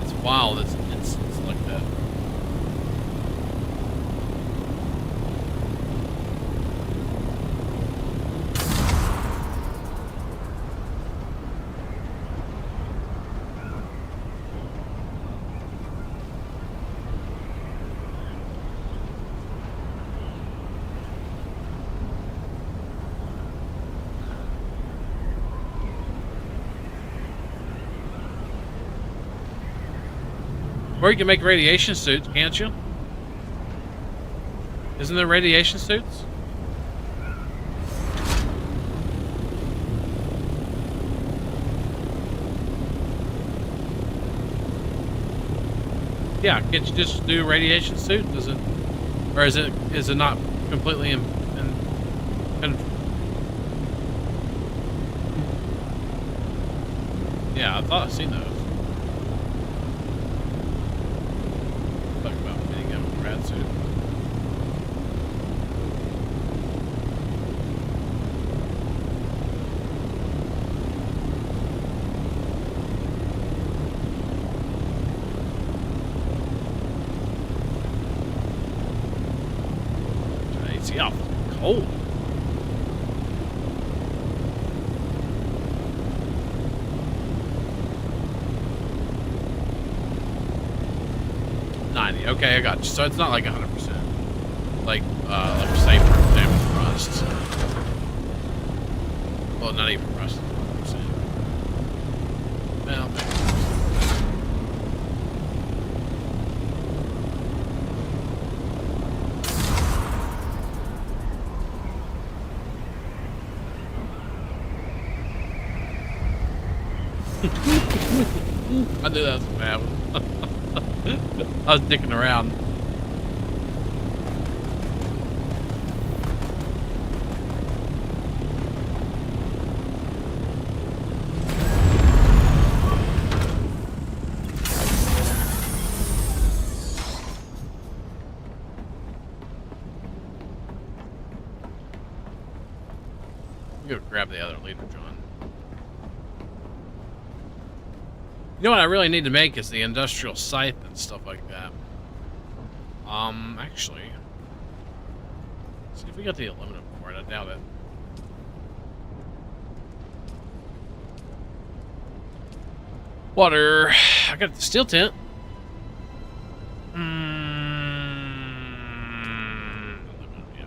It's wild. It's like that. Or you can make radiation suits, can't you? Isn't there radiation suits? Yeah, can't you just do a radiation suit? Does it, or is it not completely yeah, I thought I'd seen those. Talking about fitting him with a rad suit. It's cold. Okay, I got you. So it's not like 100%. Like safe from damage rust. Well, not even rust. 100%. Well, maybe. I knew that was gonna happen. I was dicking around. I'm gonna grab the other leader, John. You know what I really need to make is the industrial scythe and stuff like that. Actually, see if we got the aluminum for it. I doubt it. Water. I got the steel tent. Aluminum, yeah.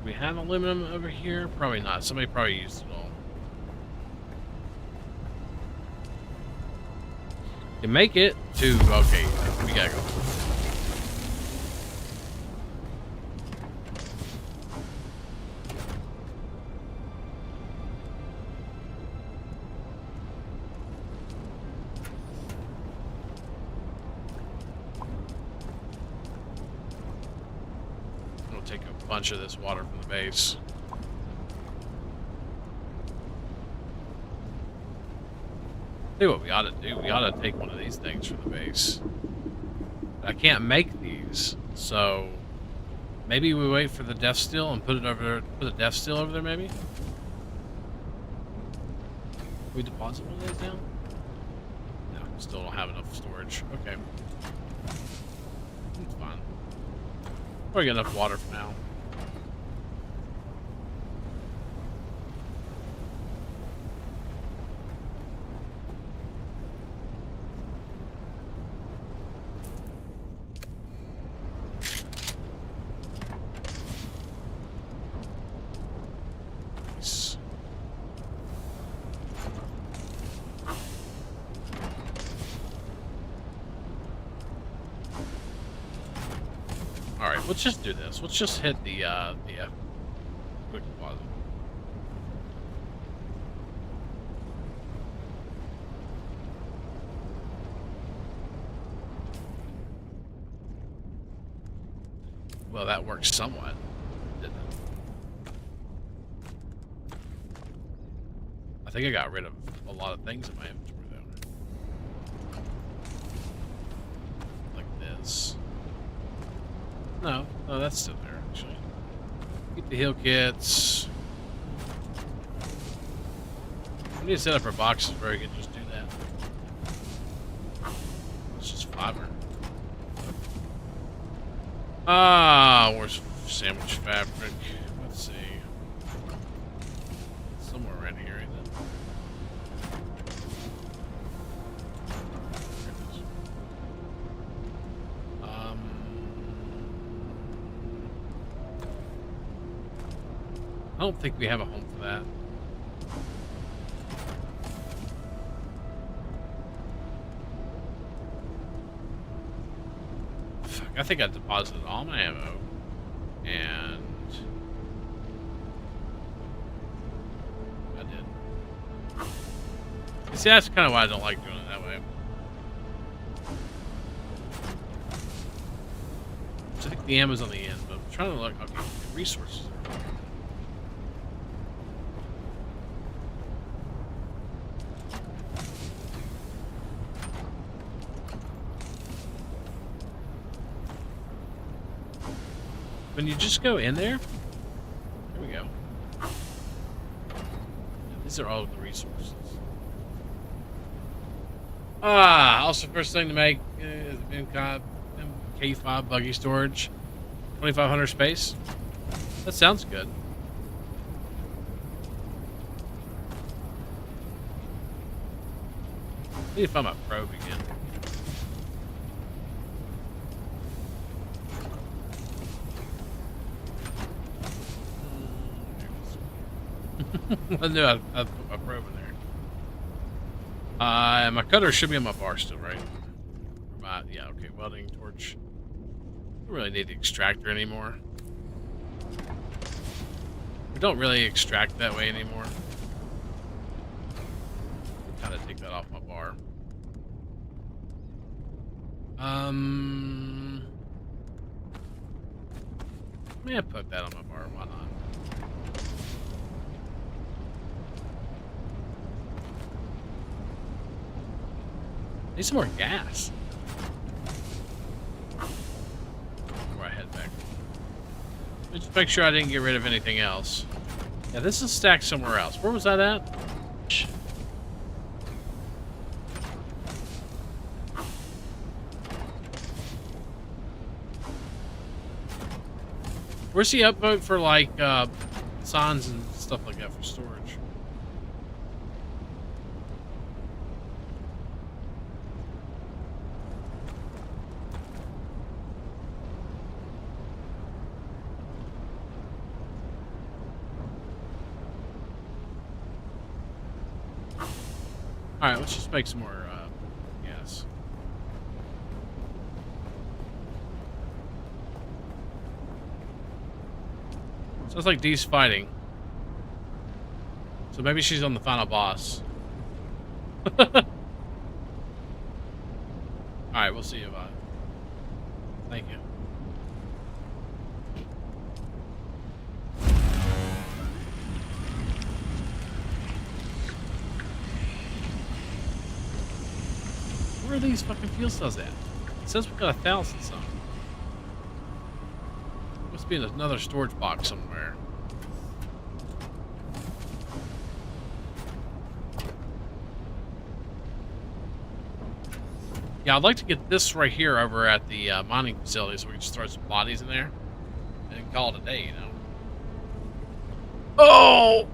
We have aluminum over here? Probably not. Somebody probably used it all. To make it to okay, we gotta go. We'll take a bunch of this water from the base. See what we ought to do. We ought to take one of these things from the base. I can't make these, so maybe we wait for the death steel and put it over there. Put the death steel over there, maybe. We deposit one of those down? No, still don't have enough storage. Okay, it's fine. Probably got enough water for now. Alright, let's just do this. Let's just hit the quick deposit. Well, that works somewhat, didn't it? I think I got rid of a lot of things in my inventory, though. Like this. No, that's still there, actually. Get the heal kits. We need to set up our boxes where we can just do that. It's just fiber. Ah, where's sandwich fabric? Let's see. Somewhere around here, ain't it? I don't think we have a home for that. Fuck, I think I deposited all my ammo. And I did. You see, that's kind of why I don't like doing it that way. I think the ammo's on the end, but I'm trying to look. Okay, resources. When you just go in there, there we go. These are all the resources. Also first thing to make is MK5 buggy storage, 2,500 space. That sounds good. I need to find my probe again. I knew I'd put my probe in there. My cutter should be on my bar still, right? Yeah, okay, welding torch. Don't really need the extractor anymore. We don't really extract that way anymore. Kind of take that off my bar. May I put that on my bar? Why not? Need some more gas. Before I head back. Let me just make sure I didn't get rid of anything else. Yeah, this is stacked somewhere else. Where was that at? Where's the upvote for like signs and stuff like that for storage? Alright, let's just make some more gas. Sounds like Dee's fighting. So maybe she's on the final boss. Alright, we'll see you about it. Thank you. these fucking fuel cells at? It says we got 1,000 some. Must be in another storage box somewhere. Yeah, I'd like to get this right here over at the mining facility so we can just throw some bodies in there and call it a day, you know. Oh!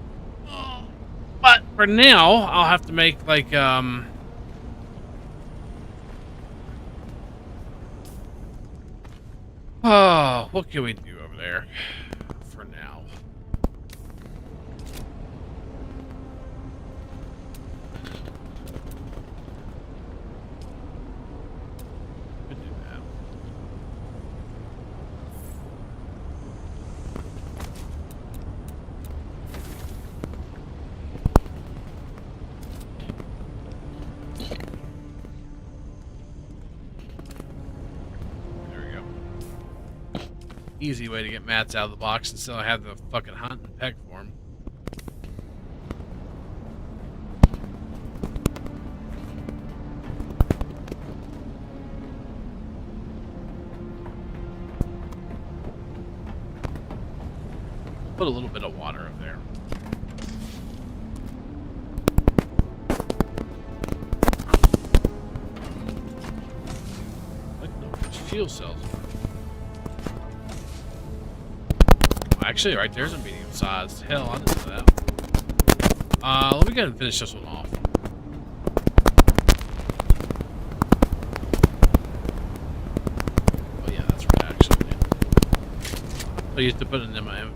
But for now, I'll have to make like what can we do over there for now? Could do that. Easy way to get mats out of the box and still have the fucking hunt and peck for them. Put a little bit of water up there. Like those fuel cells. Actually, right there's a medium sized. Hell, I didn't know that. Let me go ahead and finish this one off. Oh yeah, that's right, actually. I used to put it in my inventory.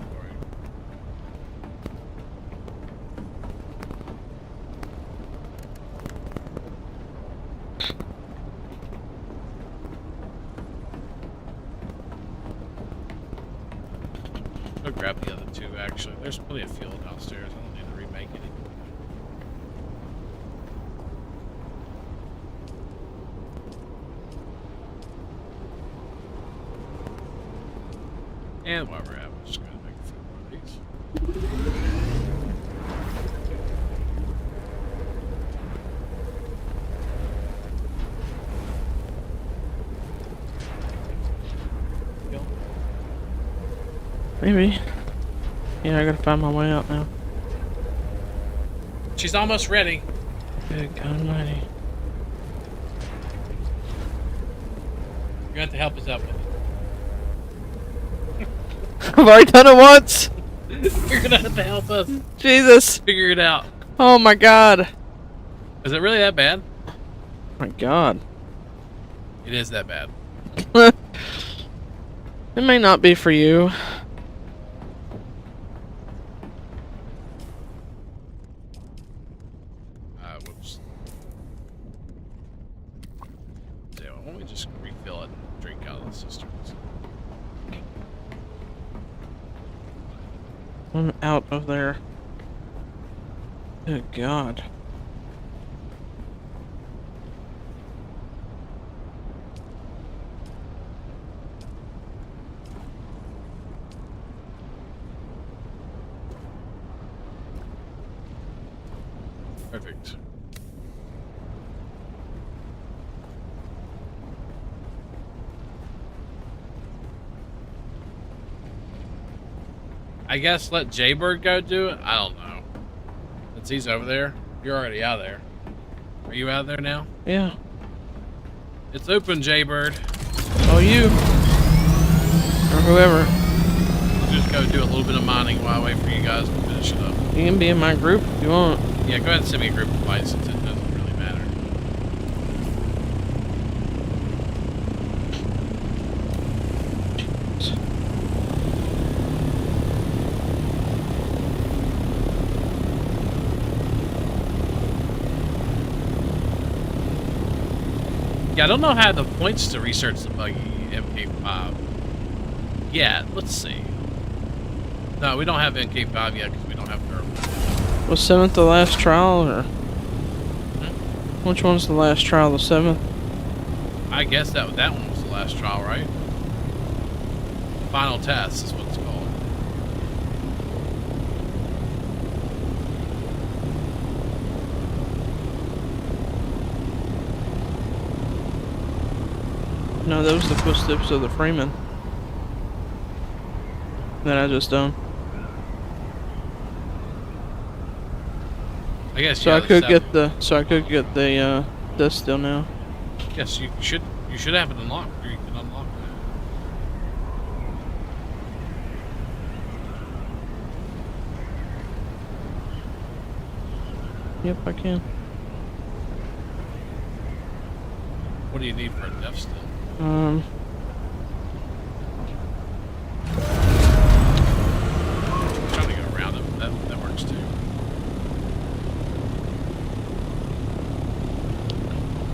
I'll grab the other two, actually. There's plenty of fuel downstairs. I don't need to remake any. And while we're at it, we're just going to make a few more of these. Maybe. Yeah, I gotta find my way out now. She's almost ready. Good God Almighty. You're going to have to help us out with it. I've already done it once! You're going to have to help us Jesus! figure it out. Oh my God! Is it really that bad? My God. It is that bad. It may not be for you. Whoops. So, why don't we just refill it and drink out of the cisterns? I'm out of there. Good God. Perfect. I guess let Jaybird go do it? I don't know. Since he's over there. You're already out there. Are you out there now? Yeah. It's open, Jaybird. Oh, you. Or whoever. We'll just go do a little bit of mining while I wait for you guys to finish it up. You can be in my group if you want. Yeah, go ahead and send me a group invite since it doesn't really matter. Yeah, I don't know how the points to research the buggy MK5 yet. Let's see. No, we don't have MK5 yet because we don't have thermal. Was 7th the last trial, or? Which one's the last trial? The 7th? I guess that one was the last trial, right? Final test is what it's called. No, those was the footsteps of the Freeman that I just done. I guess. So yeah, I could the get the death still now. Yes, you should. You should have it unlocked, or you can unlock it. Yep, I can. What do you need for a death still? Um. I'm trying to go around it. That works too.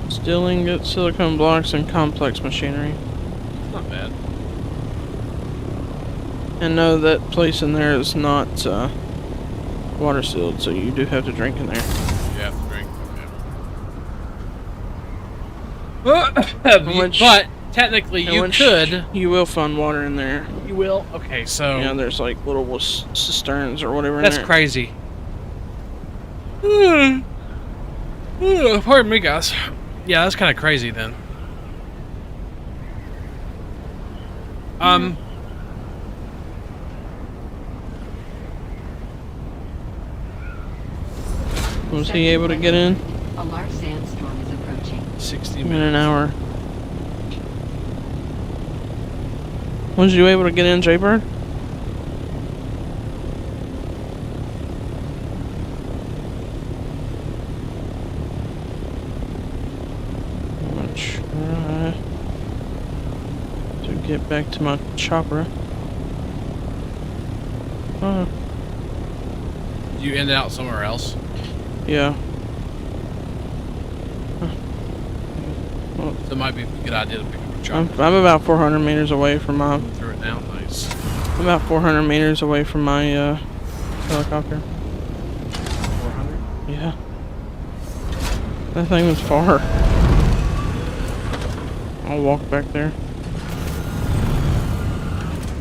Steel ingot, silicone blocks, and complex machinery. Not bad. And no, that place in there is not water sealed, so you do have to drink in there. You have to drink. Okay. Which- But technically, And you which could. You will find water in there. You will. Okay, so Yeah, there's like little cisterns or whatever. that's in there. crazy. Pardon me, guys. Yeah, that's kind of crazy then. Was he able to get in? A large sandstorm is approaching. 60 In an minutes. hour. Was you able to get in, Jaybird? I'm gonna try to get back to my chopper. You end out somewhere else. Yeah. So it might be a good idea to pick up a chopper. I'm about 400 meters away from my. Through it now. Nice. I'm about 400 meters away from my helicopter. 400. Yeah. That thing was far. I'll walk back there.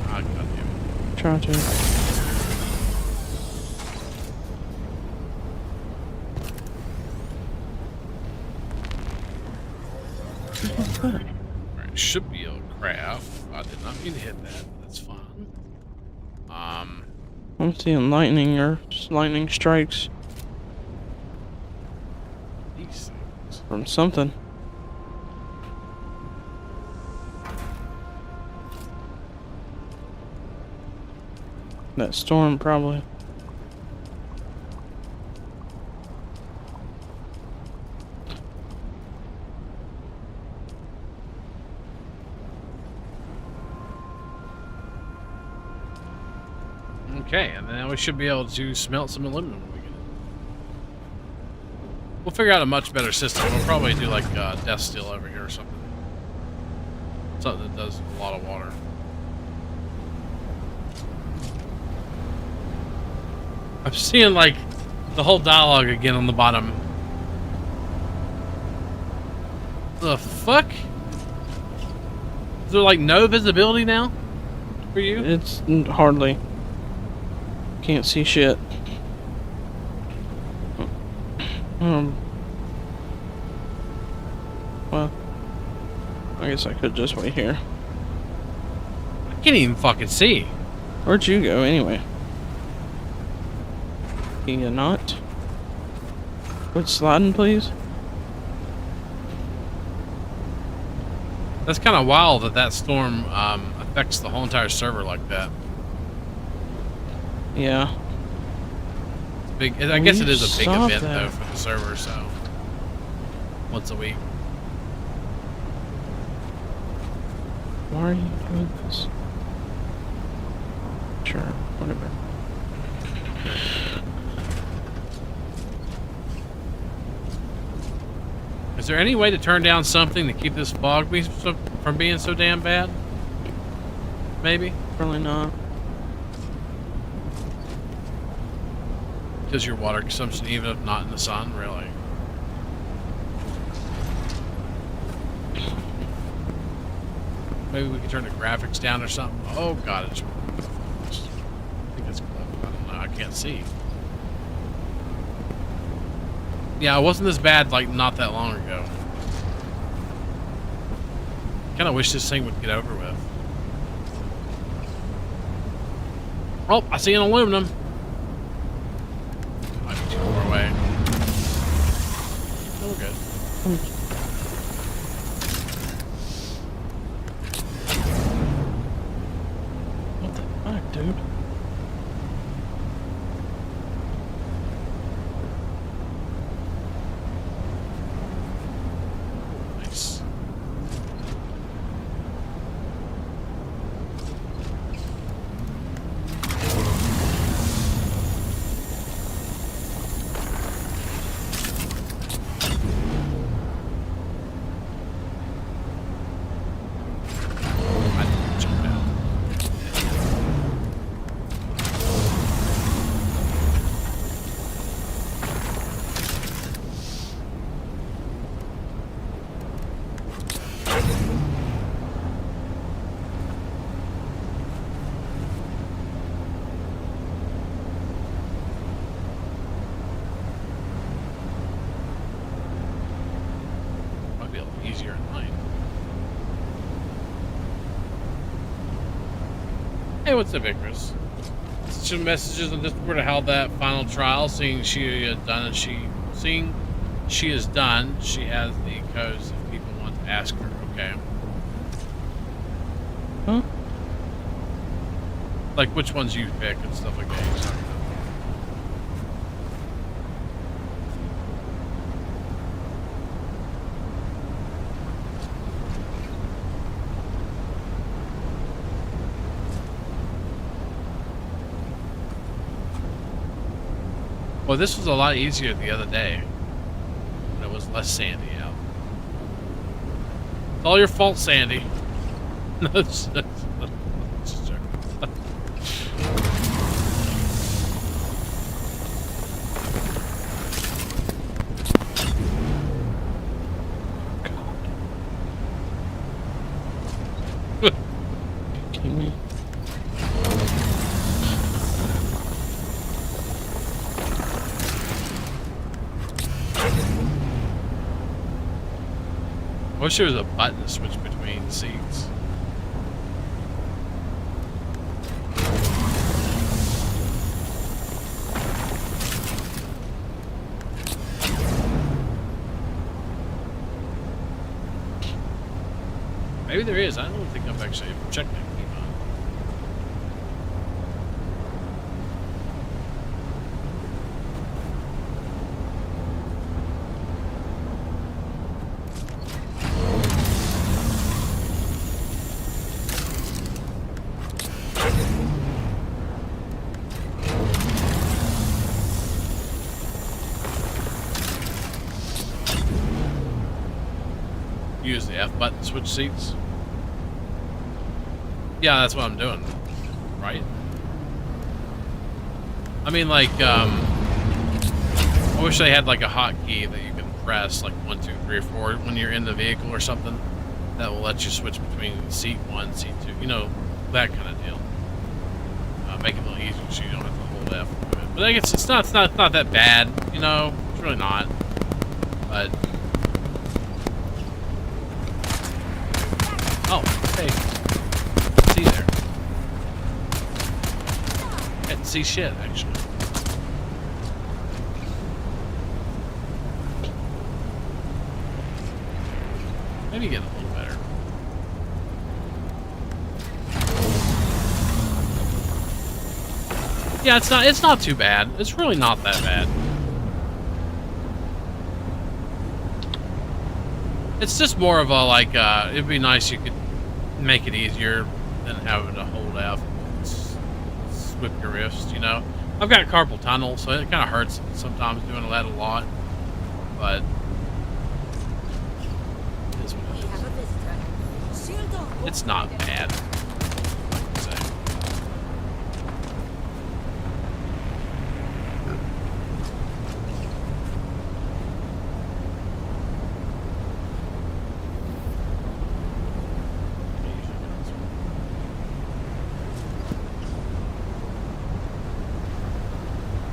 I got you. Try to. Alright, should be a craft. I did not mean to hit that. That's fine. I'm seeing lightning or just lightning strikes These things. from something. That storm probably. Okay, and then we should be able to smelt some aluminum when we get it. We'll figure out a much better system. We'll probably do like death steel over here or something. Something that does a lot of water. I'm seeing like the whole dialogue again on the bottom. The fuck? Is there like no visibility now for you? It's hardly. Can't see shit. Well, I guess I could just wait here. I can't even fucking see. Where'd you go anyway? Can you not? Quit sliding, please. That's kind of wild that that storm affects the whole entire server like that. Yeah. It's big. I guess it is a big saw event that. though for the server. So once a week. Why are you doing this? Sure, whatever. Is there any way to turn down something to keep this fog from being so damn bad? Maybe Probably not. because your water consumption, even if not in the sun, really. Maybe we can turn the graphics down or something. Oh god, it's. I think it's close. I don't know. I can't see. Yeah, it wasn't this bad like not that long ago. kind of wish this thing would get over with. Oh, I see an aluminum. Might be too far away. Oh, we're good. What the fuck, dude? Nice. I jump out. Might be a little easier at night. Hey, what's up, Icarus? Some messages on Discord of how that final trial, seeing she has done, she has the codes if people want to ask her. Okay. Huh? Like which ones you pick and stuff like that. You're talking about. Well, this was a lot easier the other day. When it was less sandy out. It's all your fault, Sandy. No, it's just joking. Kidding me? I wish there was a button to switch between seats. Maybe there is. I don't think I've actually checked that key on. Use the F button to switch seats. Yeah, that's what I'm doing, right? I mean, like, I wish they had like a hotkey that you can press, like 1, 2, 3, or 4 when you're in the vehicle or something, that will let you switch between seat 1, seat 2, you know, that kind of deal. Make it a little easier so you don't have to hold F. But I guess it's not that bad, you know. It's really not. But oh, hey. See there. Can't see shit, actually. Maybe get a little better. Yeah, it's not too bad. It's really not that bad. It's just more of a, like, it'd be nice you could make it easier than having to hold F and whip your wrist, you know? I've got carpal tunnel, so it kind of hurts sometimes doing that a lot, but it is what it is. It's not bad, I would say.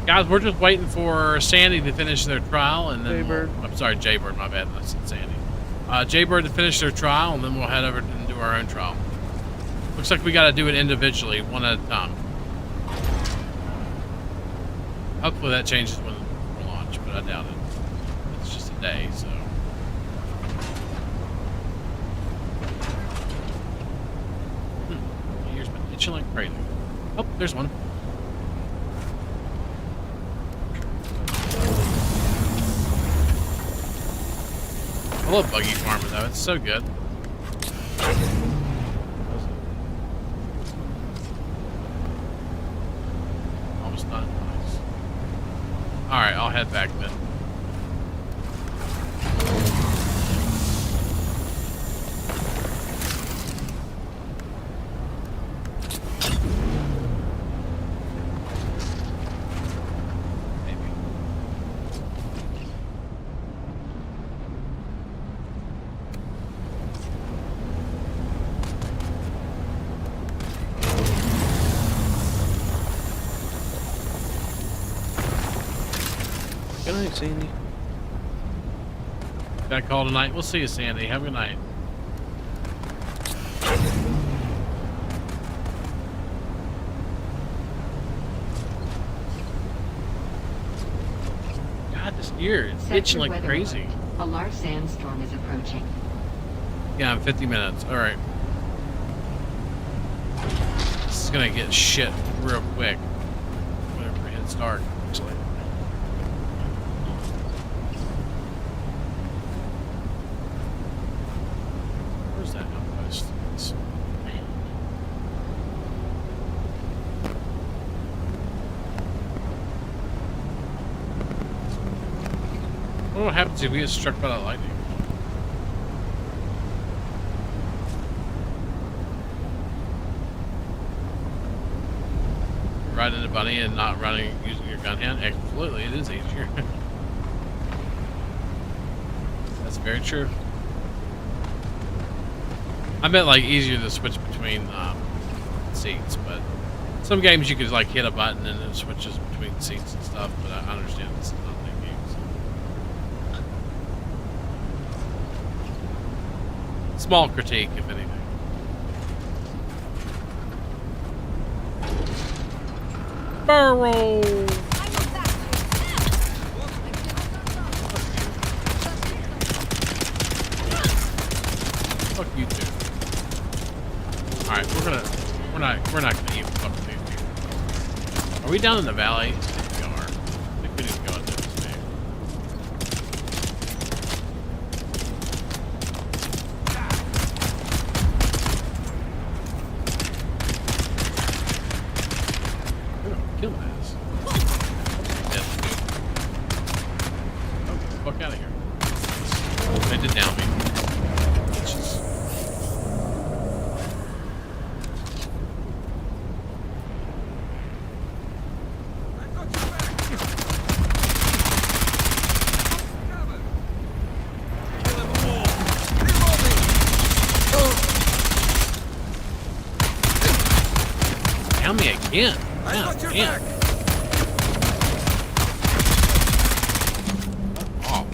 Guys, we're just waiting for Sandy to finish their trial, and then Jaybird. I'm sorry, Jaybird, my bad. I said Sandy. Jaybird to finish their trial, and then we'll head over to do our own trial. Looks like we gotta do it individually, one at a time. Hopefully that changes when we launch, but I doubt it. It's just a day, so. My ears been itching like crazy. Oh, there's one. I love buggy farming though, it's so good. Almost done. Nice. Alright, I'll head back then. Good night, Sandy. Got call tonight. We'll see you, Sandy. Have a good night. God, this ear is itching like weather crazy. alert. A large sandstorm is approaching. Yeah, in 50 minutes. Alright. This is gonna get shit real quick. Whenever it hits dark, actually. Where's that outpost? What happens if we get struck by that lightning? Riding a bunny and not running using your gun hand? Absolutely, it is easier. That's very true. I meant like easier to switch between seats, but some games you could like hit a button and it switches between seats and stuff, but I understand it's not that games. Small critique, if anything. Burrow! Fuck you too. Alright, we're not gonna even fuck with these people. Are we down in the valley? I think we are. I think we need to go into this way. We're gonna kill my ass. Dead. Oh, get the fuck out of here. They did down me. Bitches. Down me again. Down again. Oh.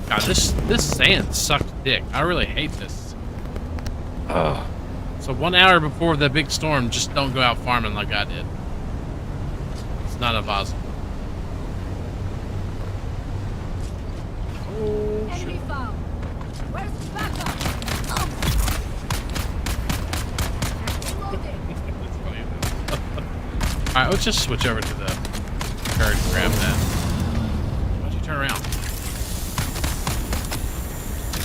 God, this sand sucks dick. I really hate this. Ugh. So 1 hour before the big storm, just don't go out farming like I did. It's not advisable. Oh, shit. Where's the backup? Alright, let's just switch over to the card and grab that. Why'd you turn around?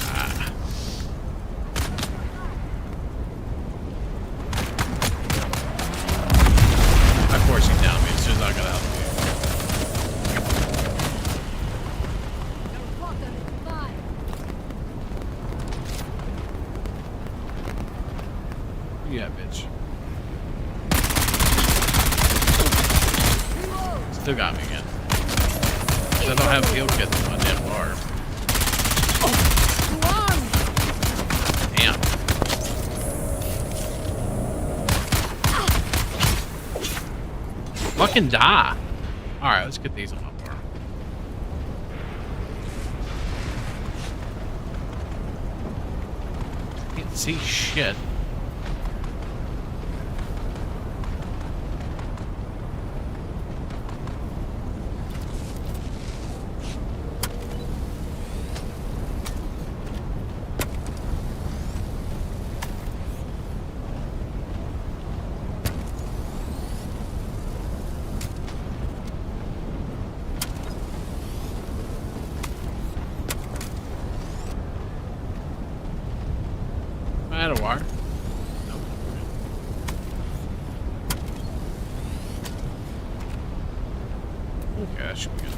Ah. Of course he downed me as soon as I got out of the way. Yeah, bitch. Still got me again. 'Cause I don't have field kits in my damn bar. Damn. can die. All right, let's get these on my bar. Can't see shit. I had a wire. Nope. Okay, that should be good.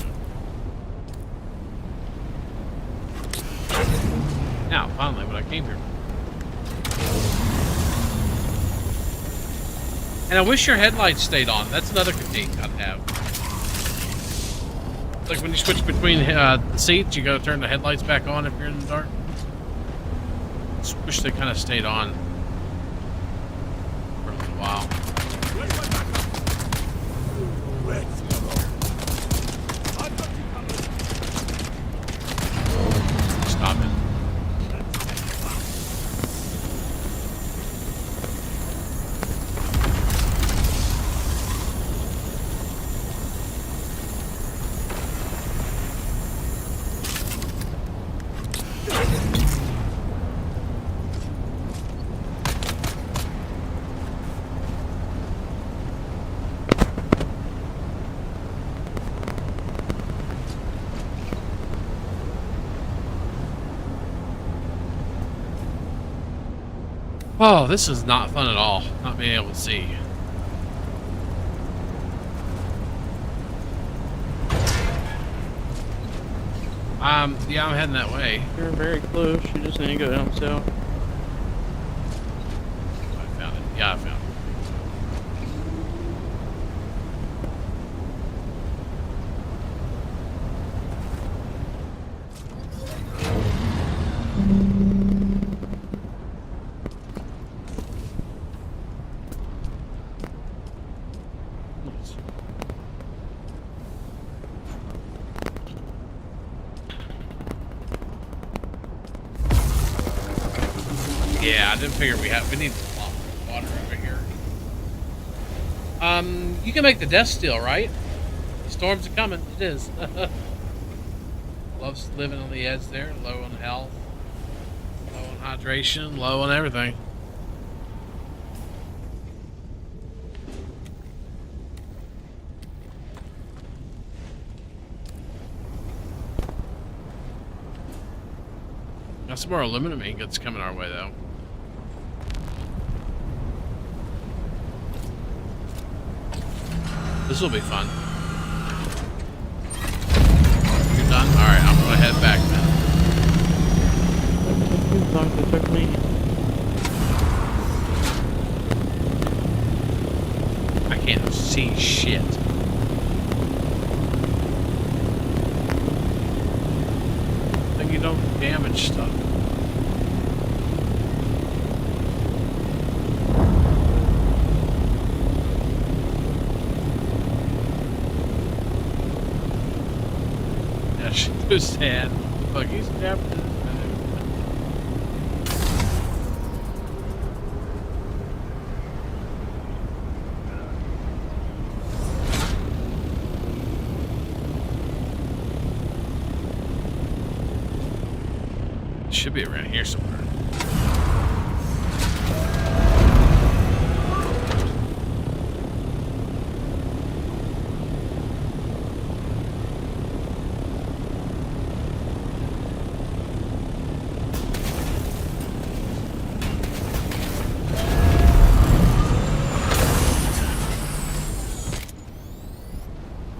Now, finally, what I came here for. And I wish your headlights stayed on. That's another critique I'd have. Like when you switch between the seats, you gotta turn the headlights back on if you're in the dark. Just wish they kind of stayed on for a little while. Stop it. Oh, this is not fun at all, not being able to see. Yeah, I'm heading that way. You're very close. You just need to go down south. I found it. Yeah, I found it. Yeah, I didn't figure we need a lot of water over here. You can make the death steal, right? The storms are coming. It is. Loves living on the edge there, low on health, low on hydration, low on everything. Got some more aluminum ingots coming our way, though. This will be fun. You're done? Alright, I'm gonna head back then. I can't see shit. Like you don't damage stuff. Too sad. Look, he's after this thing. It should be around here somewhere.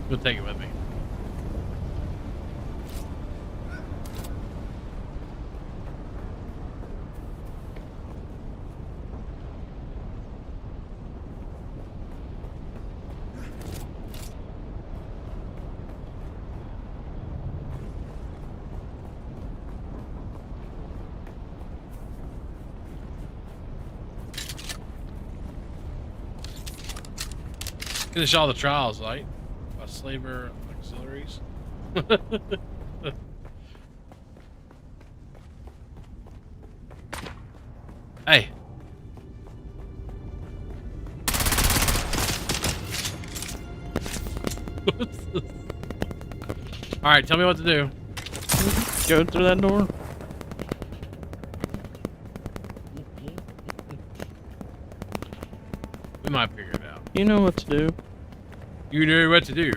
We'll take it with me. Finish all the trials, right? Slaver auxiliaries. Hey. All right, tell me what to do. Go through that door. We might figure it out. You know what to do. You know what to do.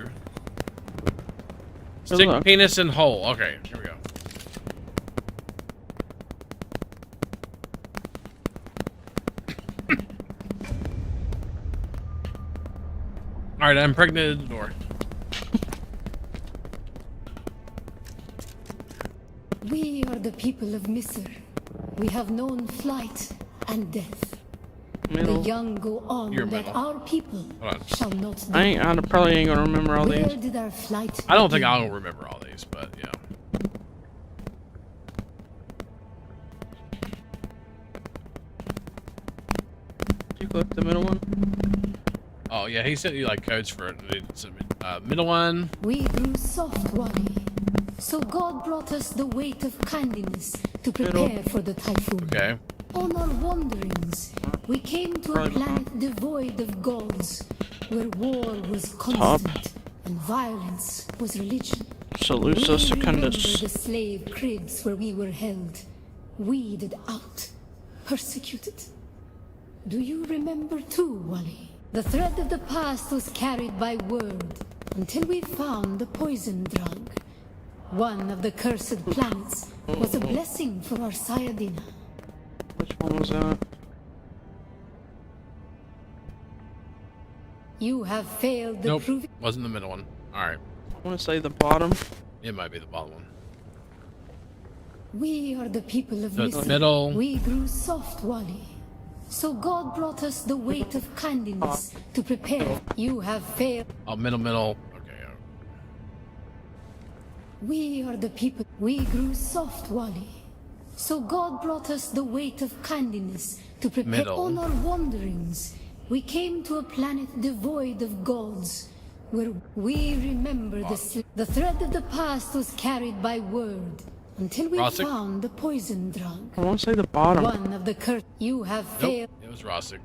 Stick luck. penis in hole. Okay, here we go. All right, I impregnated the door. We are the people of Misr. We have known flight and death. Middle. The young go on You're that middle. our people Hold on. shall not I die. probably ain't gonna remember all Where these. did our flight I don't think begin? I'll remember all these, but yeah. You click the middle one. Oh yeah, he sent you like codes for it. Middle one. We grew soft, Wally. So God brought us the weight of kindness to prepare for the typhoon. Okay. On our wanderings, we came to a planet devoid of gods, where war was constant and violence was religion. Salusa We remember secundus. the slave cribs where we were held, weeded out, persecuted. Do you remember too, Wally? The thread of the past was carried by word until we found the poison drug. One of the cursed planets was a blessing for our Sayadina. Which one was that? You have failed the Nope. proving. Wasn't the middle one. All right. I want to say the bottom. It might be the bottom one. We are the people of So it's Misr. middle. We grew soft, Wally. So God brought us the weight of kindness to prepare. You have failed. Oh, middle. Okay. We are the people. We grew soft, Wally. So God brought us the weight of kindness to prepare. Middle. On our wanderings, we came to a planet devoid of gods, where we remember the thread of the past was carried by word until we Rosic? found the poison drug. I want to say the bottom. One of the curse. You have failed. Nope. It was Rosic.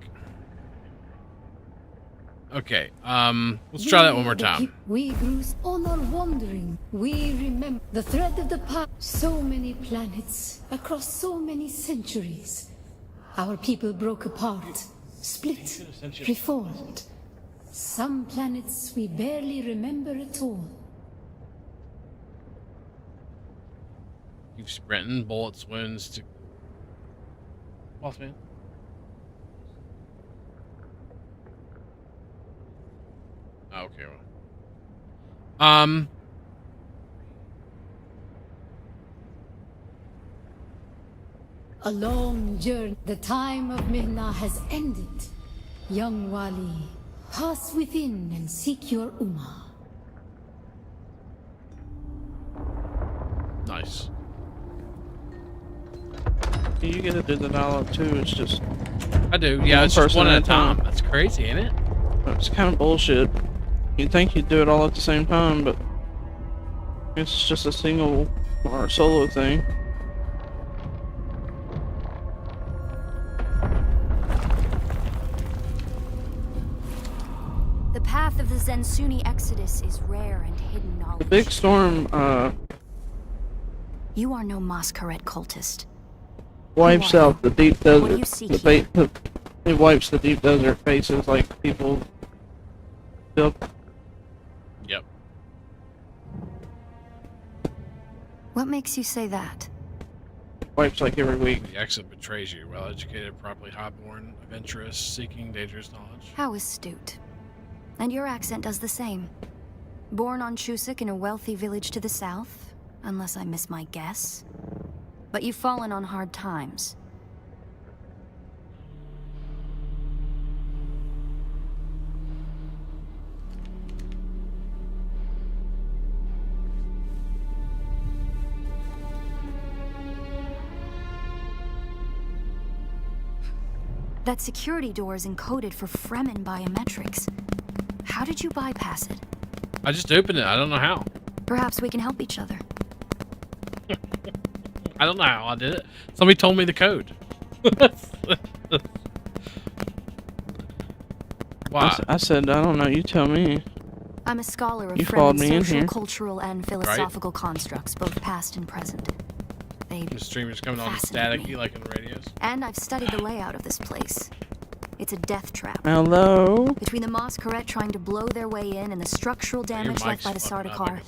Okay. Let's try that one more time. We grew on our wandering. We remember the thread of the past. So many planets across so many centuries. Our people broke apart, split, reformed. Some planets we barely remember at all. Keep sprinting. Bullets, wounds to. Boss man. Okay. Well. A long journey. The time of Mihna has ended. Young Wali, pass within and seek your Ummah. Nice. You get to do the dialogue too. It's just I do. Yeah, it's just one at a time. That's crazy, ain't it? it's kind of bullshit. You'd think you'd do it all at the same time, but it's just a single or solo thing. The path of the Zensuni Exodus is rare and hidden knowledge. The big storm You are no Masquerade cultist. wipes out the deep What do desert. you seek It wipes the deep desert faces like people built. Yep. What makes you say that? Wipes like every week. The exit betrays you. Well-educated, properly high-born, adventurous, seeking dangerous knowledge. How astute. And your accent does the same. Born on Chusik in a wealthy village to the south, unless I miss my guess. But you've fallen on hard times. That security door is encoded for Fremen biometrics. How did you bypass it? I just opened it. I don't know how. Perhaps we can help each other. I don't know how I did it. Somebody told me the code. Why? I said, I don't know. You tell me. I'm a scholar of You followed me in social, here. cultural, and philosophical constructs, both past and present. The streamer's coming on fascinate staticky me. like in the radios. And I've studied the layout of this place. It's a death trap. Hello? Between the Mosquerette trying to blow their way in and the structural damage left by the Sardaukar,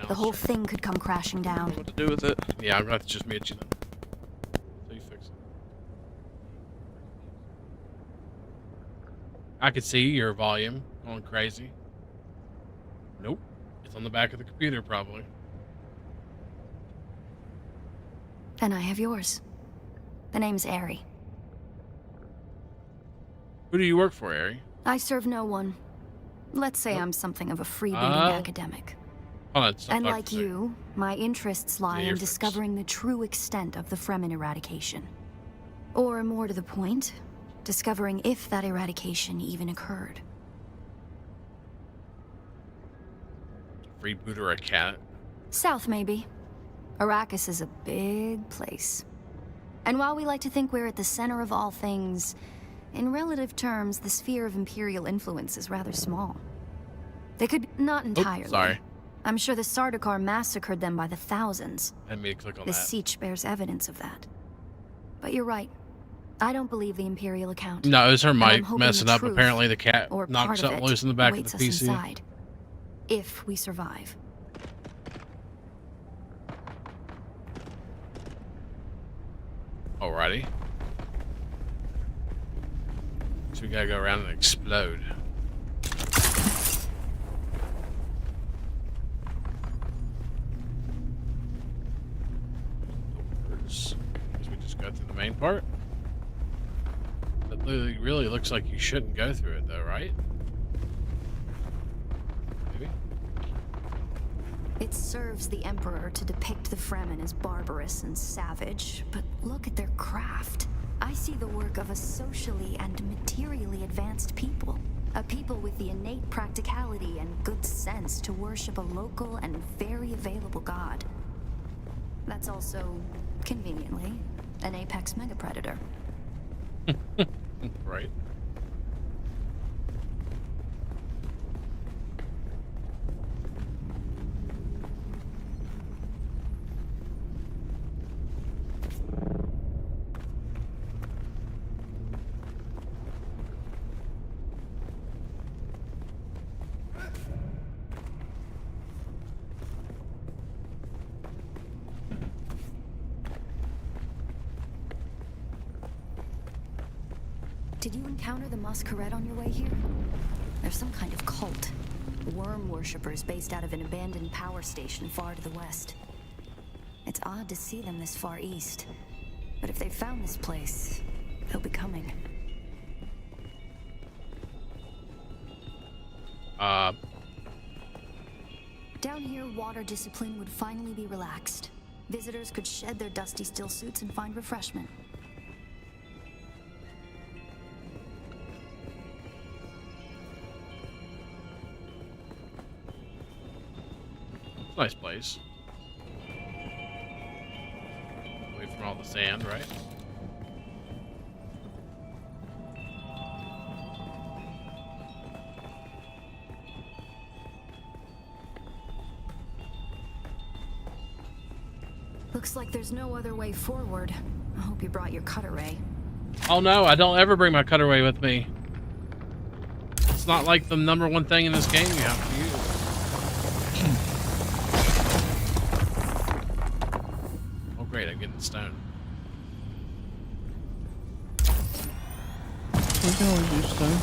the whole thing could come crashing I don't down. know what to do with it. Yeah, I'm gonna have to just mute you then. So you fix it. I could see your volume going crazy. Nope. It's on the back of the computer, probably. And I have yours. The name's Ari. Who do you work for, Ari? I serve no one. Let's say I'm something of a freebooting academic. Hold on, stop And talking like for a second. you, my interests lie Yeah, in you're discovering the true extent of the Fremen eradication. Or more to the point, discovering if that eradication even occurred. Freeboot or a cat? South, maybe. Arrakis is a big place. And while we like to think we're at the center of all things, in relative terms, the sphere of Imperial influence is rather small. They could not entirely. Sorry. I'm sure the Sardaukar massacred them by the thousands. I didn't mean to click on The that. Siege bears evidence of that. But you're right. I don't believe the Imperial account. No, it was her And I'm mic hoping messing the up. truth, Apparently the cat or knocked part of something it, loose in the back of awaits the us PC. inside. If we survive. Alrighty. So we gotta go around and explode. Doors. Guess we just go through the main part. That really looks like you shouldn't go through it though, right? Maybe? It serves the Emperor to depict the Fremen as barbarous and savage, but look at their craft. I see the work of a socially and materially advanced people. A people with the innate practicality and good sense to worship a local and very available god. That's also, conveniently, an apex megapredator. Right. Did you encounter the Mosquerette on your way here? They're some kind of cult. Worm worshippers based out of an abandoned power station far to the west. It's odd to see them this far east. But if they've found this place, they'll be coming. Down here, water discipline would finally be relaxed. Visitors could shed their dusty still suits and find refreshment. Nice place. Away from all the sand, right? Looks like there's no other way forward. I hope you brought your cutter ray. Oh no, I don't ever bring my cutaway with me. It's not like the #1 thing in this game you have to use. Oh great, I'm getting stone. We can always use stone.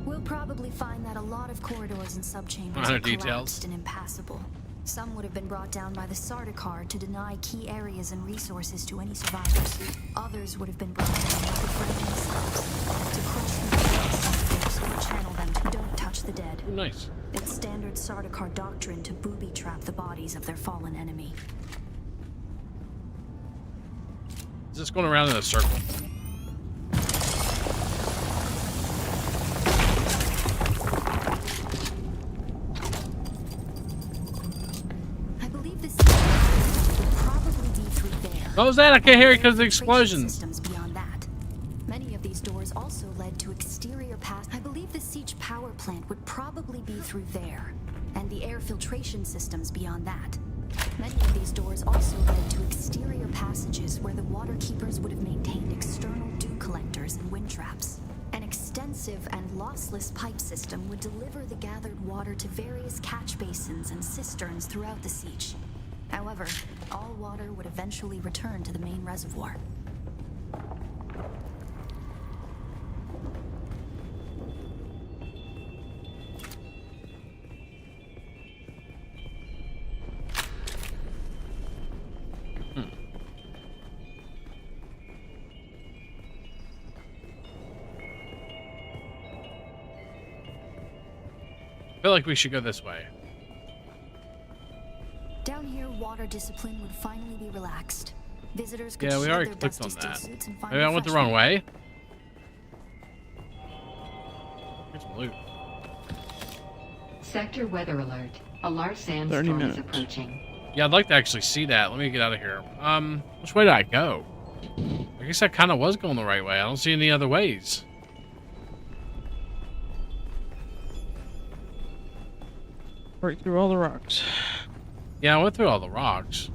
We'll probably find that a lot of corridors and subchambers Minor are details. collapsed and impassable. Some would have been brought down by the Sardaukar to deny key areas and resources to any survivors. Others would have been brought down by the Fremen themselves to crush them or channel them to don't touch the dead. Oh, nice. It's standard Sardaukar doctrine to booby-trap the bodies of their fallen enemy. Is this going around in a circle? What was that? I can't hear it because of the Filtration explosions. Systems beyond that. Many of these doors also led to exterior pass. I believe the siege power plant would probably be through there, and the air filtration systems beyond that. Many of these doors also led to exterior passages where the water keepers would have maintained external dew collectors and wind traps. An extensive and lossless pipe system would deliver the gathered water to various catch basins and cisterns throughout the siege. However, all water would eventually return to the main reservoir. I feel like we should go this way. Down here, water discipline would finally be relaxed. Visitors could Yeah, we shed already their clicked on dusty that. suits and find Maybe I went the wrong refreshment. way. Here's some loot. Sector weather alert. A large 30 sandstorm is minutes. approaching. Yeah, I'd like to actually see that. Let me get out of here. Which way did I go? I guess I kind of was going the right way. I don't see any other ways. Break through all the rocks. Yeah, I went through all the rocks.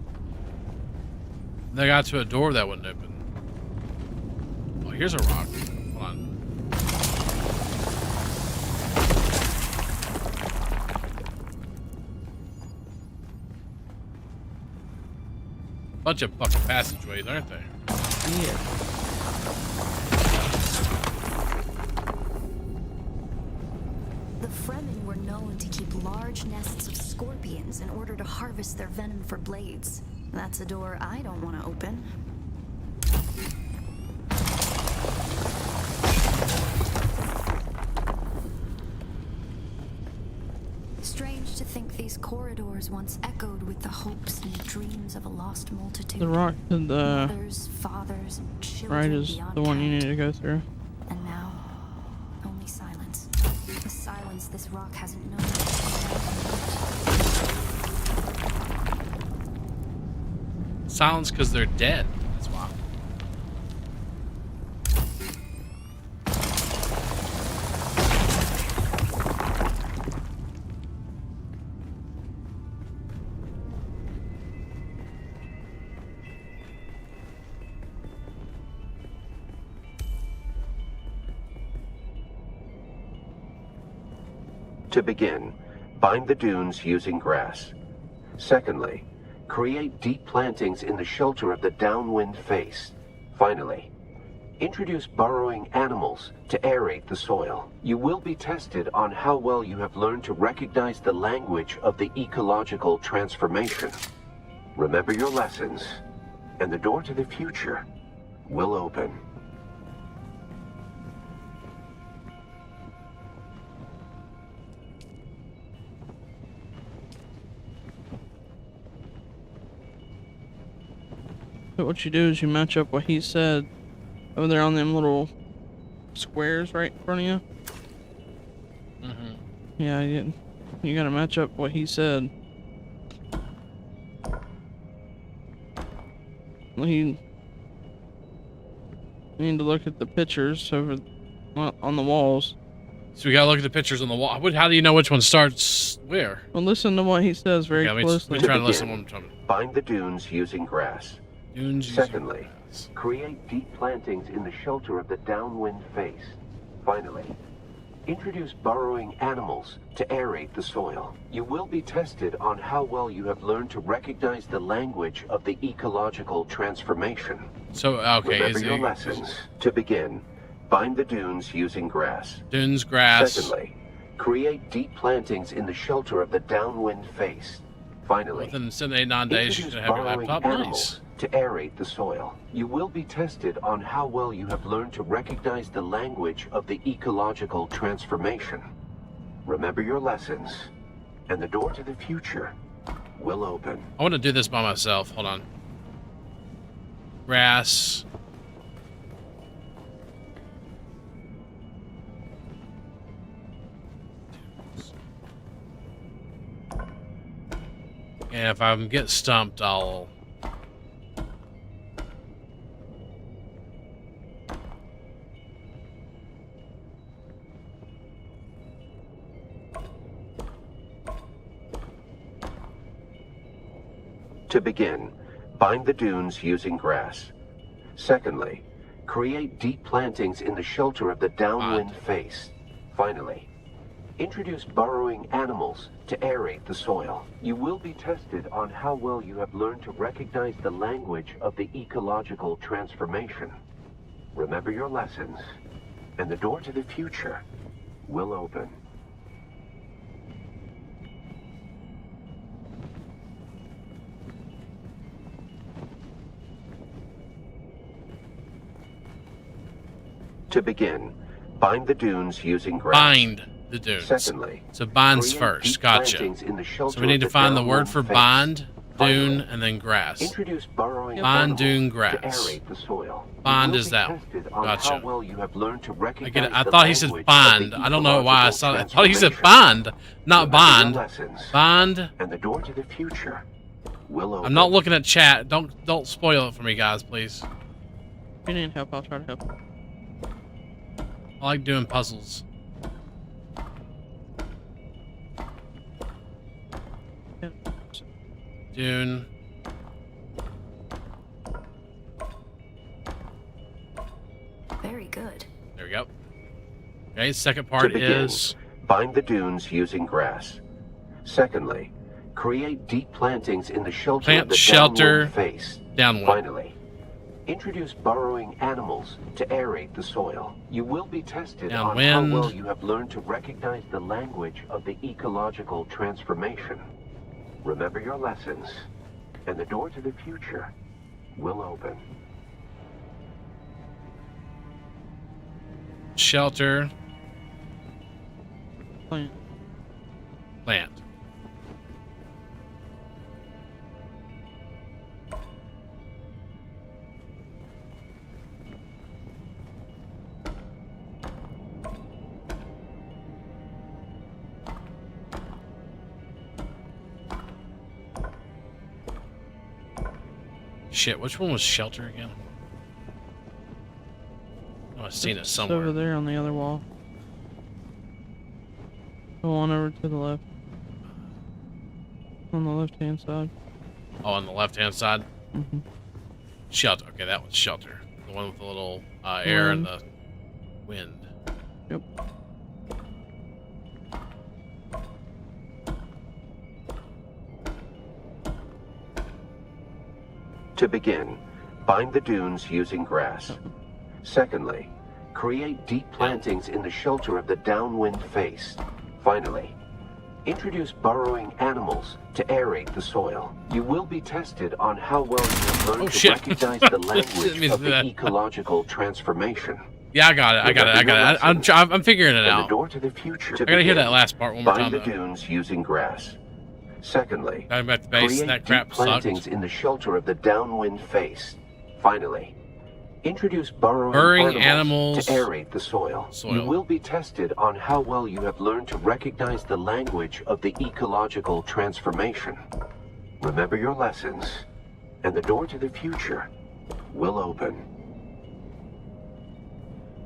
Then I got to a door that wouldn't open. Oh, here's a rock. Hold on. Bunch of fucking passageways, aren't they? Yeah. The Fremen were known to keep large nests of scorpions in order to harvest their venom for blades. That's a door I don't want to open. Strange to think these corridors once echoed with the hopes and dreams of a lost multitude. The rock to the Mothers, fathers, and children right is beyond the one you count. need to go through. And now, only silence. The silence this rock hasn't known. Silence because they're dead. That's why. To begin, bind the dunes using grass. Secondly, create deep plantings in the shelter of the downwind face. Finally, introduce burrowing animals to aerate the soil. You will be tested on how well you have learned to recognize the language of the ecological transformation. Remember your lessons, and the door to the future will open. So what you do is you match up what he said over there on them little squares right in front of you. Mm-hmm. Yeah, you gotta match up what he said. You need to look at the pictures over on the walls. So we gotta look at the pictures on the wall. How do you know which one starts where? Well, listen to what he says very Yeah, let me closely. try to listen one time. Bind the dunes using grass. Dunes using Secondly, grass. create deep plantings in the shelter of the downwind face. Finally, introduce burrowing animals to aerate the soil. You will be tested on how well you have learned to recognize the language of the ecological transformation. So okay, Remember your lessons. To begin, bind the dunes using grass. dunes, grass. Secondly, create deep plantings in the shelter of the downwind face. Finally, Within 7 to 8, 9 days, you introduce should have your burrowing laptop. animals Nice. to aerate the soil. You will be tested on how well you have learned to recognize the language of the ecological transformation. Remember your lessons, and the door to the future will open. I want to do this by myself. Hold on. Grass. And if I get stumped, I'll To begin, bind the dunes using grass. Secondly, create deep plantings in the shelter of the downwind face. Finally, introduce burrowing animals to aerate the soil. You will be tested on how well you have learned to recognize the language of the ecological transformation. Remember your lessons, and the door to the future will open. To begin, bind the dunes using grass. Bind the dunes. Secondly, so binds create first. deep Gotcha. plantings in the shelter So we need of to find the word downwind for face. bind, dune, Finally, and then grass. introduce burrowing Bind, animals dune, to grass. aerate the soil. You Bind will is be that one. tested on Gotcha. how well you have learned to I recognize get it. I the thought he said language of bind. the I don't know why I ecological saw. I thought he said transformation. bind, not Remember your bond. lessons, Bond. and the door to the future will open. I'm not looking at chat. Don't spoil it for me, guys, please. If you need help, I'll try to help. I like doing puzzles. Dune. Very good. There we go. Okay, second To part begin, is bind the dunes using grass. Secondly, create deep plantings in the shelter Plant of the shelter, downwind face. downwind. Finally, introduce burrowing animals to aerate the soil. You will be tested on how Downwind. well you have learned to recognize the language of the ecological transformation. Remember your lessons, and the door to the future will open. shelter, Plant. plant. Shit, which one was shelter again? Oh, I've seen it It's somewhere. over there on the other wall. Go on over to the left. On the left-hand side. Oh, on the left-hand side? Mm-hmm. Shelter. Okay, that one's shelter. The one with the little air and the wind. Yep. To begin, bind the dunes using grass. Secondly, create deep plantings in the shelter of the downwind face. Finally, introduce burrowing animals to aerate the soil. You will be tested on how well you have learned to shit. recognize the Didn't language mean of to do the that. ecological transformation. Yeah, I got it. I got it. I'm figuring it And the out. door to the future. I gotta hear that last part one more Bind time. the Though. dunes using grass. Secondly, Talking about the base, create that deep crap plantings sucked. in the shelter of the downwind face. Finally, introduce Burrowing animals to aerate the soil. Soil. You will be tested on how well you have learned to recognize the language of the ecological transformation. Remember your lessons, and the door to the future will open.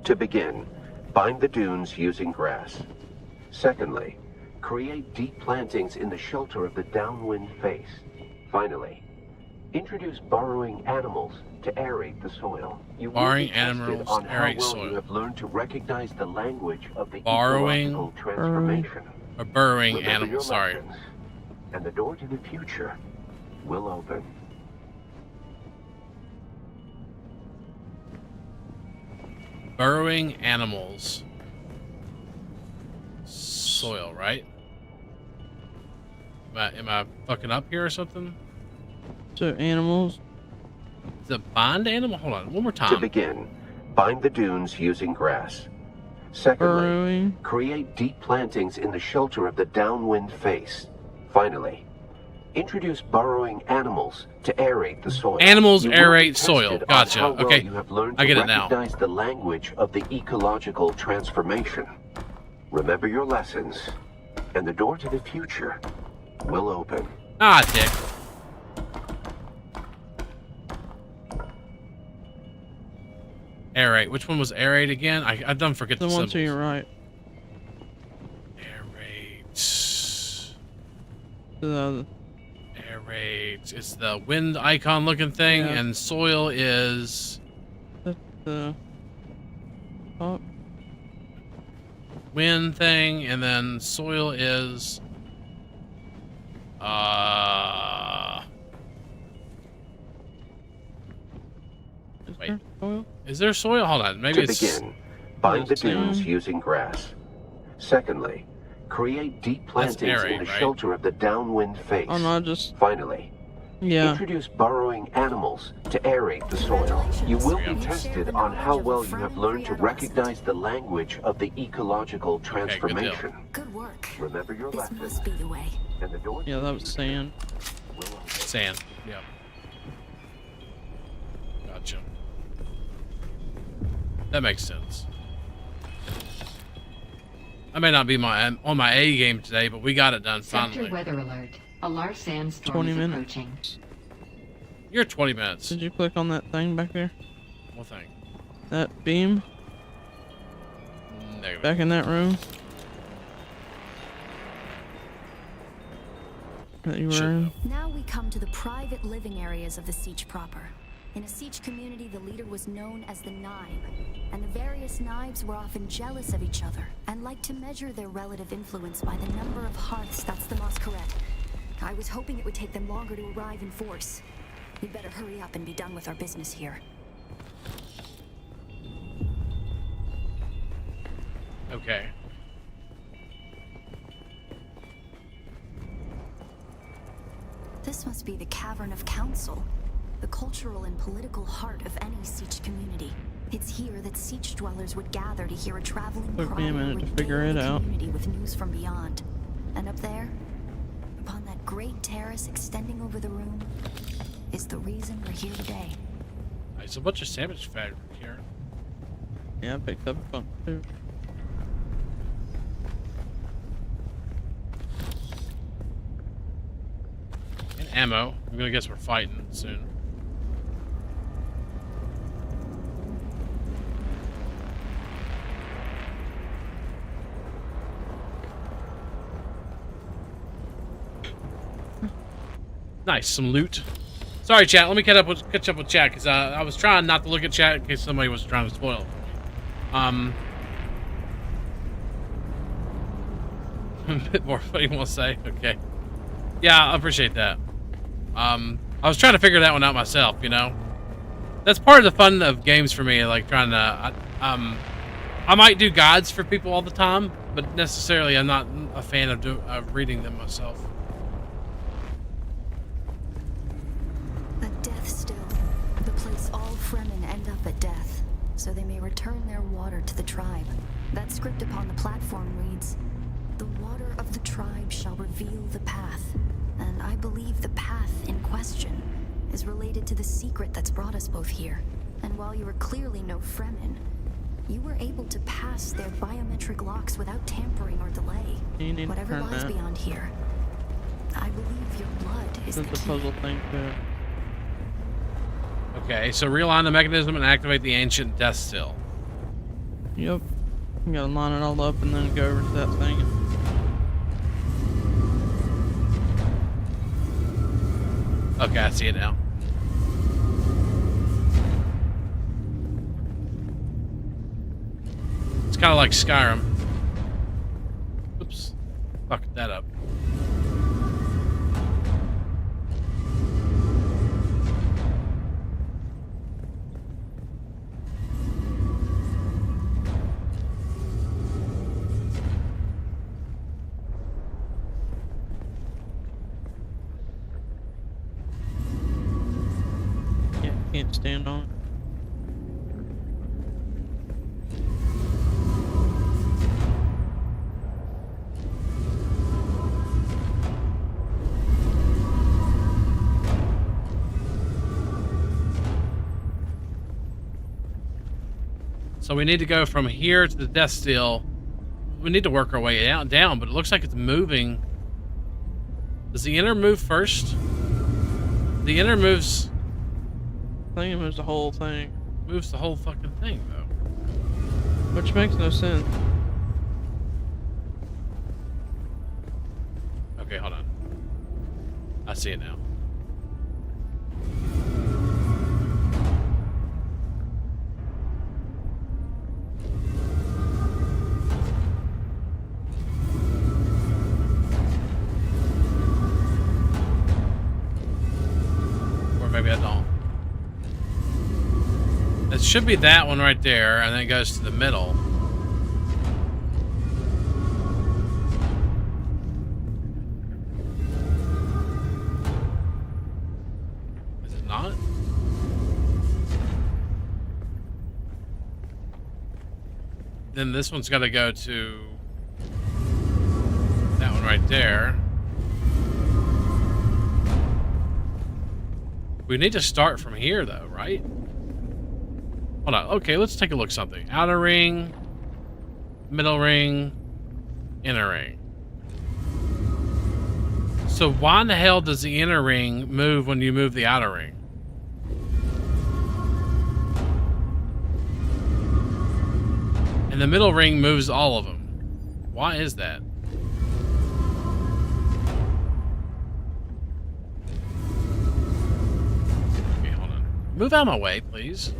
To begin, bind the dunes using grass. Secondly, create deep plantings in the shelter of the downwind face. Finally, introduce burrowing animals to aerate the soil. You will Burrowing be tested animals on to how aerate well soil. you have learned to recognize the language of the Borrowing, ecological transformation. Or burrowing Remember your animals, sorry. lessons, and the door to the future will open. Burrowing animals. Soil, right? Am I fucking up here or something? So animals. Is it bind animal? Hold on, one more To time. begin, bind the dunes using grass. Secondly, Burrowing. create deep plantings in the shelter of the downwind face. Finally, introduce burrowing animals to aerate the soil. Animals You will be aerate tested soil. on Gotcha. how well Okay. you have learned I to get it now. recognize the language of the ecological transformation. Remember your lessons, and the door to the future will open. Ah, dick. Aerate. Which one was aerate again? I done forget The the one symbols. to your right. Aerate. The Great. It's the wind icon looking thing, Yeah. and soil is The top. wind thing, and then soil is Is wait. there soil? Is there soil? Hold on. Maybe To it's begin, bind the Sand. dunes using grass. Secondly, create deep plantings airy, in the right? shelter of the downwind face. Oh no, just Finally, yeah. introduce burrowing animals to aerate the soil. You will be tested on how well you have learned to recognize the language of the ecological transformation. Good work. Remember your This lessons, must be the way. and the door Yeah, that was sand. will open. sand. Yep. Gotcha. That makes sense. I may not be on my A game today, but we got it done Sector finally. weather alert. A large sandstorm 20 is minutes. approaching. You're 20 minutes. Did you click on that thing back there? What thing? That beam Negative. back in that room that you were Should in? know. Now we come to the private living areas of the Siege proper. In a Siege community, the leader was known as the Naib, and the various Naibs were often jealous of each other and liked to measure their relative influence by the number of hearths. That's the masquerade. I was hoping it would take them longer to arrive in force. We'd better hurry up and be done with our business here. Okay. This must be the Cavern of Council, the cultural and political heart of any Siege community. It's here that Siege dwellers would gather to hear a traveling Took me a crier minute to regale figure it the out. community with news from beyond. And up there, upon that great terrace extending over the room, is the reason we're here today. There's a bunch of sandwich fabric here. Yeah, I picked up a bunch too. And ammo. I'm gonna guess we're fighting soon. Nice, some loot. Sorry, chat. Let me catch up with chat because I was trying not to look at chat in case somebody was trying to spoil it for me. A bit more. What do you want to say? Okay. Yeah, I appreciate that. I was trying to figure that one out myself. You know, that's part of the fun of games for me. Like trying to, I might do guides for people all the time, but necessarily I'm not a fan of reading them myself. A death still, the place all Fremen end up at death, so they may return their water to the tribe. That script upon the platform reads, "The water of the tribe shall reveal the path." And I believe the path in question is related to the secret that's brought us both here. And while you were clearly no Fremen, you were able to pass their biometric locks without tampering or delay. You need to Whatever turn lies that. beyond here, I believe your blood is the That's a key. puzzle thing too. Okay, so realign the mechanism and activate the ancient death still. Yep. You gotta line it all up and then go over to that thing. Okay, I see it now. It's kind of like Skyrim. Oops. Fucked that up. Yeah, can't stand on it. So we need to go from here to the death still. We need to work our way down, but it looks like it's moving. Does the inner move first? The inner moves I think it moves the whole thing, the whole fucking thing, though. which makes no sense. Okay, hold on. I see it now. It should be that one right there, and then it goes to the middle. Is it not? Then this one's got to go to that one right there. We need to start from here, though, right? Hold on. Okay, let's take a look at something. Outer ring, middle ring, inner ring. So why in the hell does the inner ring move when you move the outer ring? And the middle ring moves all of them. Why is that? Okay, hold on. Move out of my way, please.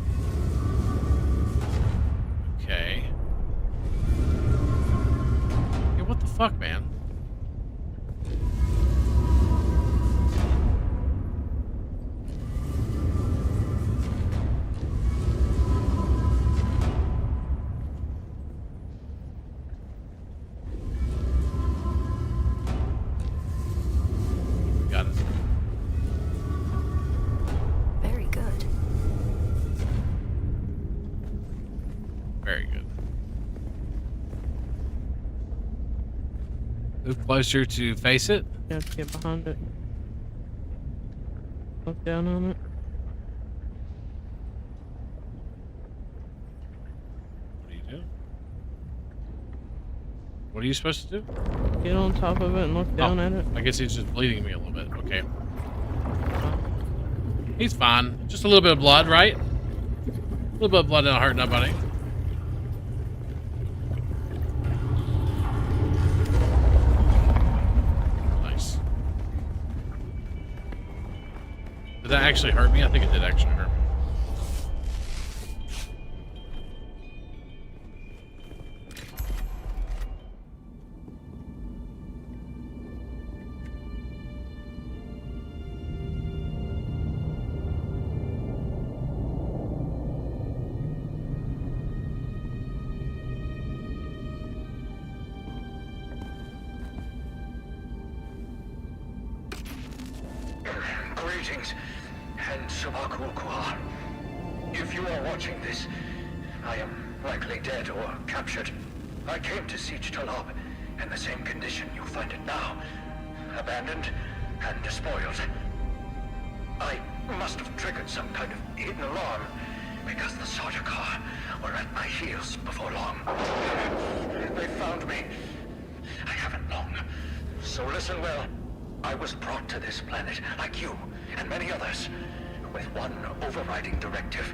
Okay. Hey, what the fuck, man? Got it. Very good. Very good. Move closer to face it. You have to get behind it. Look down on it. What do you do? What are you supposed to do? Get on top of it and look down at it. I guess he's just bleeding me a little bit. Okay. He's fine. Just a little bit of blood, right? A little bit of blood don't hurt nobody. Nice. Did that actually hurt me? I think it did actually hurt me. Greetings, and Sabakukwa. If you are watching this, I am likely dead or captured. I came to Siege Talab in the same condition you find it now. Abandoned and despoiled. I must have triggered some kind of hidden alarm, because the Sardaukar were at my heels before long. They found me. I haven't long. So listen well. I was brought to this planet, like you and many others, with one overriding directive: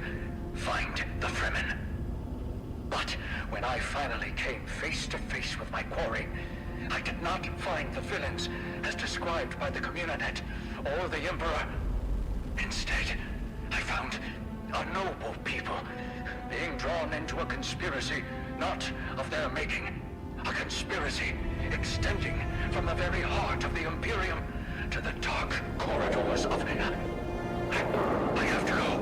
find the Fremen. But when I finally came face to face with my quarry, I did not find the villains as described by the Communinet or the Emperor. Instead, I found a noble people being drawn into a conspiracy not of their making. A conspiracy extending from the very heart of the Imperium to the dark corridors of... I have to go.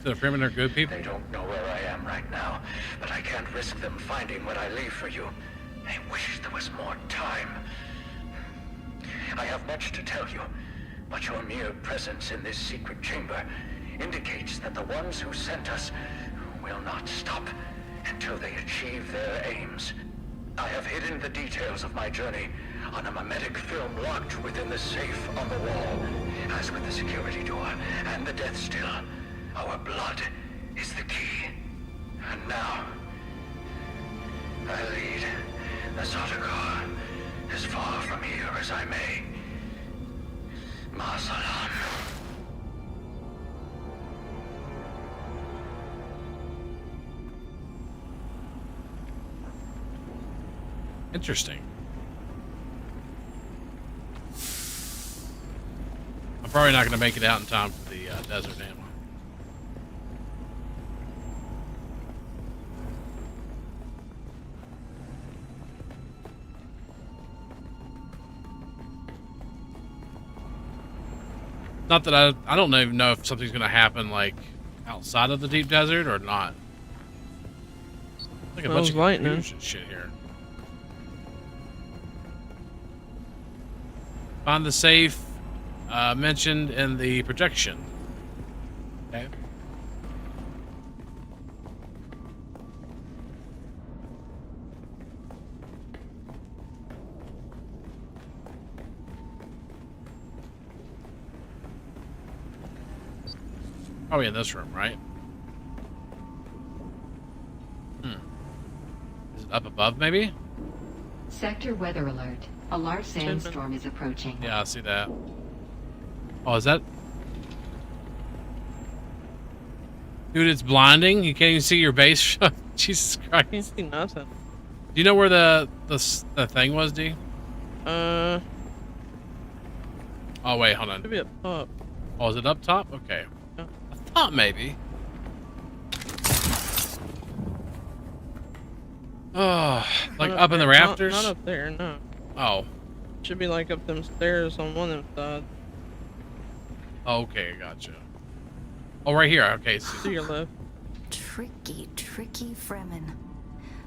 The Fremen are good people? They don't know where I am right now, but I can't risk them finding what I leave for you. I wish there was more time. I have much to tell you, but your mere presence in this secret chamber indicates that the ones who sent us will not stop until they achieve their aims. I have hidden the details of my journey on a mimetic film locked within the safe on the wall. As with the security door and the death still, our blood is the key. And now, I lead the Sardaukar as far from here as I may. Ma salam. Interesting. I'm probably not going to make it out in time for the desert ammo. Not that I don't even know if something's gonna happen like outside of the deep desert or not. Like a bunch of lightning shit here. Find the safe mentioned in the projection. Okay. Oh yeah, this room, right? Is it up above, maybe? Sector weather alert. A large sandstorm is approaching. Yeah, I see that. Oh, is that? Dude, it's blinding. You can't even see your base. Jesus Christ. Can't see nothing. Do you know where the thing was, D? Oh wait, hold on. Should be up top. Oh, is it up top? Okay. Yeah. I thought maybe. Oh, like up in the rafters? Not up there, no. Oh. Should be like up them stairs on one of them sides. Okay, gotcha. Oh, right here. Okay. To your left. Tricky Fremen.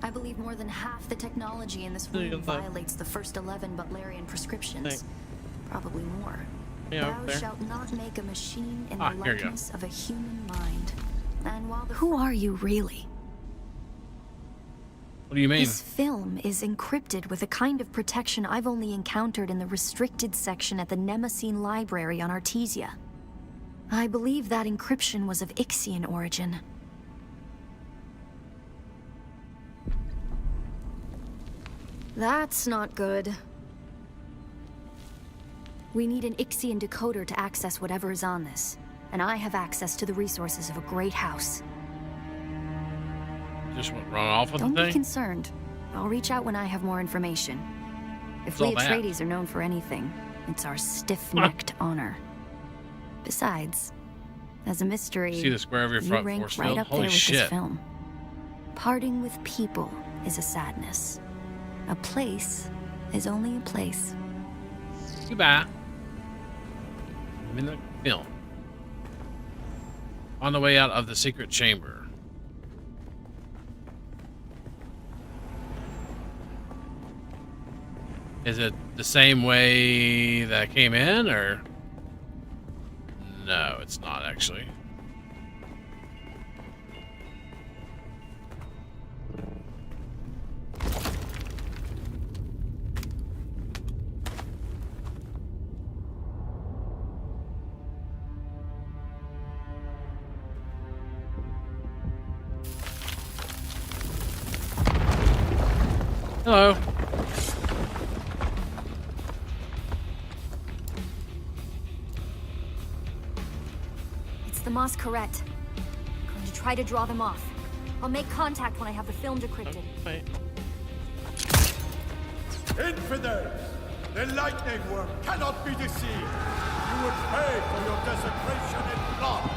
I believe more than half the technology in this To your room left. violates the first 11 Butlerian prescriptions. Thanks. Probably more. Yeah, up Thou there. shalt not make a machine in Ah, the here you go. likeness of a human mind. And while who are you really? What do you mean? This film is encrypted with a kind of protection I've only encountered in the restricted section at the Nemesine Library on Artesia. I believe that encryption was of Ixian origin. That's not good. We need an Ixian decoder to access whatever is on this, and I have access to the resources of a great house. Just went run off with Don't the be thing? concerned. I'll reach out when I have more information. If What's we all that? Atreides are known for anything, it's our stiff-necked honor. Besides, as a mystery, See the square of your you front rank force right field? up Holy there with this shit. film. Parting with people is a sadness. A place is only a place. Goodbye. I'm in the film. On the way out of the secret chamber. Is it the same way that I came in, or? No, it's not actually. Hello. It's the Masquerette. Going to try to draw them off. I'll make contact when I have the film decrypted. Wait. Infidels! The lightning worm cannot be deceived! You would pay for your desecration in blood!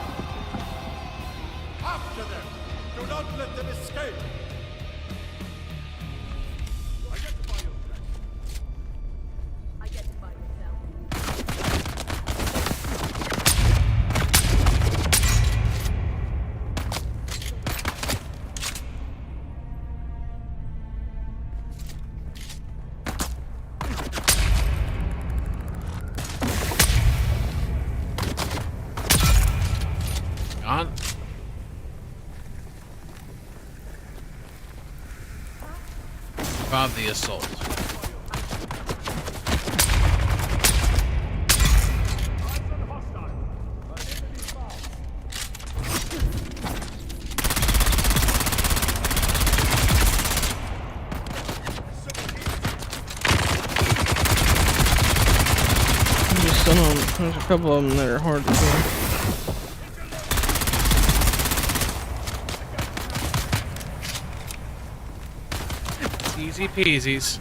After them! Do not let them escape! Identify yourself. On. Survive the assault. There's a couple of them that are hard to kill. Easy peasies.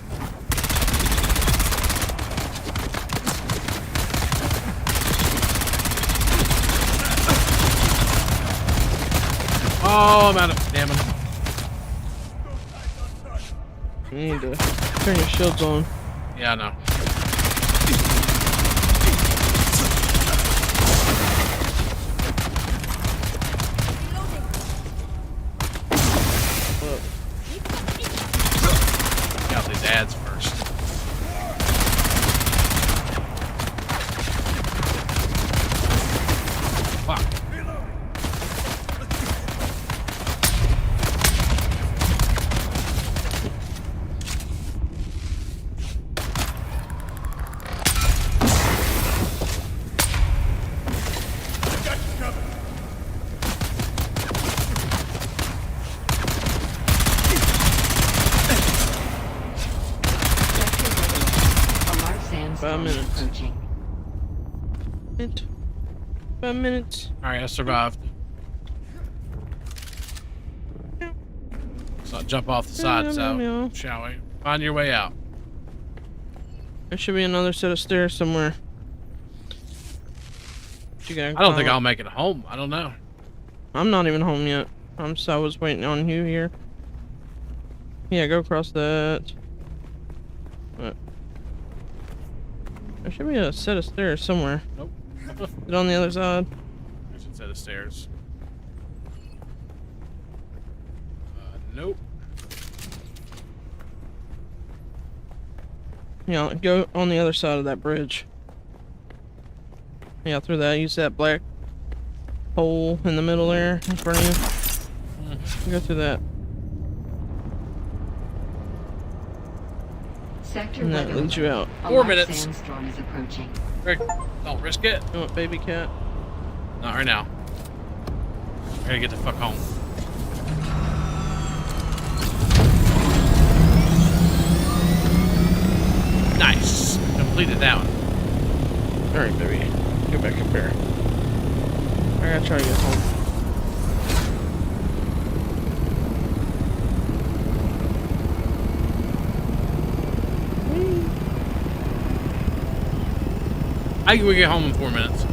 Oh, I'm out of stamina. You need to turn your shields on. Yeah, I know. minute. 5 minutes. Alright, I survived. Let's not jump off the side, so shall we? Find your way out. There should be another set of stairs somewhere. You gotta I don't think climb. I'll make it home. I don't know. I'm not even home yet. I was waiting on you here. Yeah, go across that. But there should be a set of stairs somewhere. Nope. Is it on the other side? There's a set of stairs. Nope. Yeah, go on the other side of that bridge. Yeah, through that. Use that black hole in the middle there in front of you. Go through that. Sector And that weather leads you out. alert. A 4 large minutes. sandstorm is approaching. Rick, don't risk it. You want baby cat? Not right now. I gotta get the fuck home. Nice. Completed that one. Alright, baby. Go back up here. I gotta try to get home. I can get home in 4 minutes.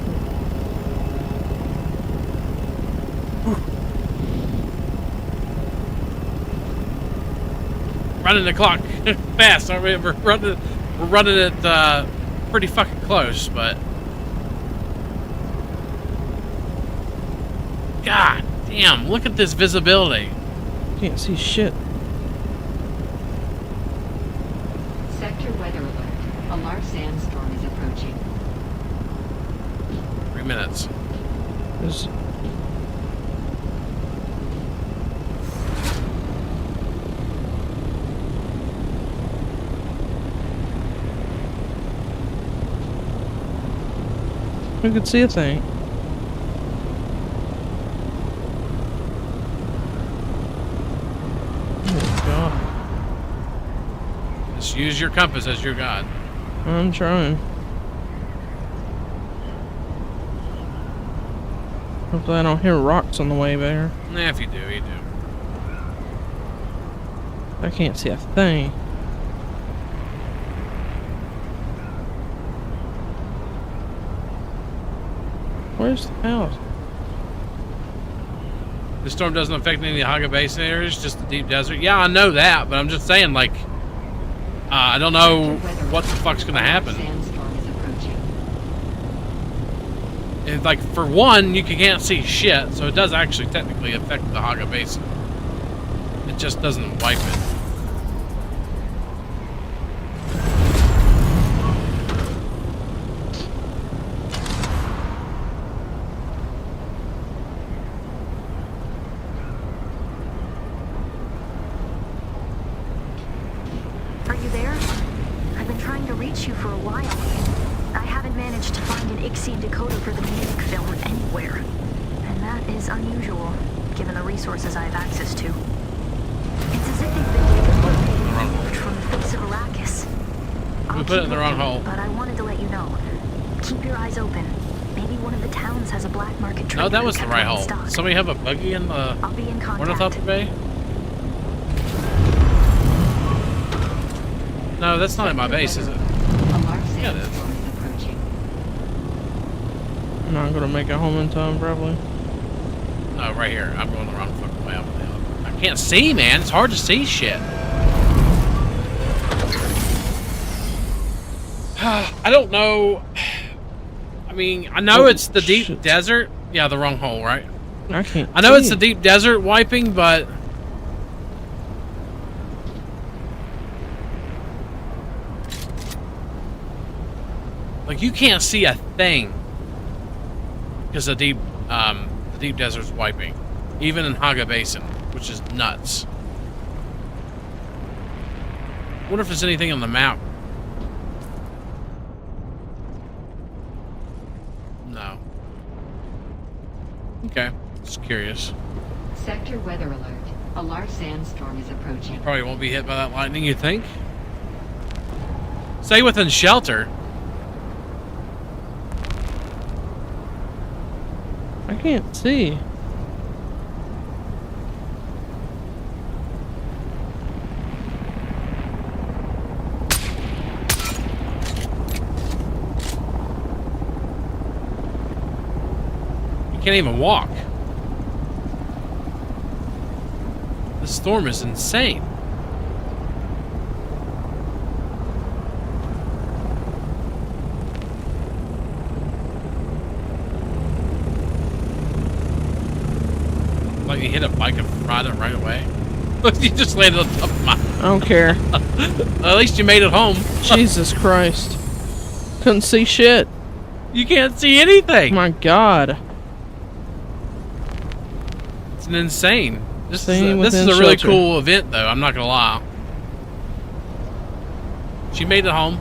Running the clock fast. I mean, we're running it pretty fucking close, but God damn! Look at this visibility. Can't see shit. Sector weather alert. A large sandstorm is approaching. 3 minutes. There's... Who could see a thing? Oh god. Just use your compass as your guide. I'm trying. Hopefully I don't hear rocks on the way there. Nah, if you do, you do. I can't see a thing. Where's the house? The storm doesn't affect any of the Haga Basin areas, just the deep desert. Yeah, I know that, but I'm just saying, like, I don't know what the fuck's gonna happen. Sandstorm is approaching. And, like, for one, you can't see shit, so it does actually technically affect the Haga Basin. It just doesn't wipe it. Are you there? I've been trying to reach you for a while. I haven't managed to find an ICSI decoder for the music film anywhere. And that is unusual, given the resources I have access to. It's as if they've been removed from the face of Arrakis. We put it in the wrong hole. But I wanted to let you know. Keep your eyes open. Maybe one of the towns has a black market trader. No, that was who the kept right one in hole. stock. Somebody have a buggy in the I'll be in contact. Ornithopter Bay? No, that's not in my base, is it? A large Yeah, it is. sandstorm is approaching. I'm not gonna make it home in time, probably. No, right here. I'm going the wrong fucking way. I can't see, man. It's hard to see shit. I don't know. I mean, I know it's the deep shit. desert. Yeah, the wrong hole, right? I can't. I know it's see. the deep desert wiping, but like you can't see a thing because the deep desert's wiping, even in Haga Basin, which is nuts. I wonder if there's anything on the map. No. Okay, just curious. Sector weather alert. A large sandstorm is approaching. Probably won't be hit by that lightning, you think? Stay within shelter. I can't see. You can't even walk. The storm is insane. Like you hit a bike and ride it right away. You just landed on top of my... I don't care. At least you made it home. Jesus Christ. Couldn't see shit. You can't see anything. My God. It's an insane. This is Staying a within really shelter. cool event, though. I'm not gonna lie. She made it home.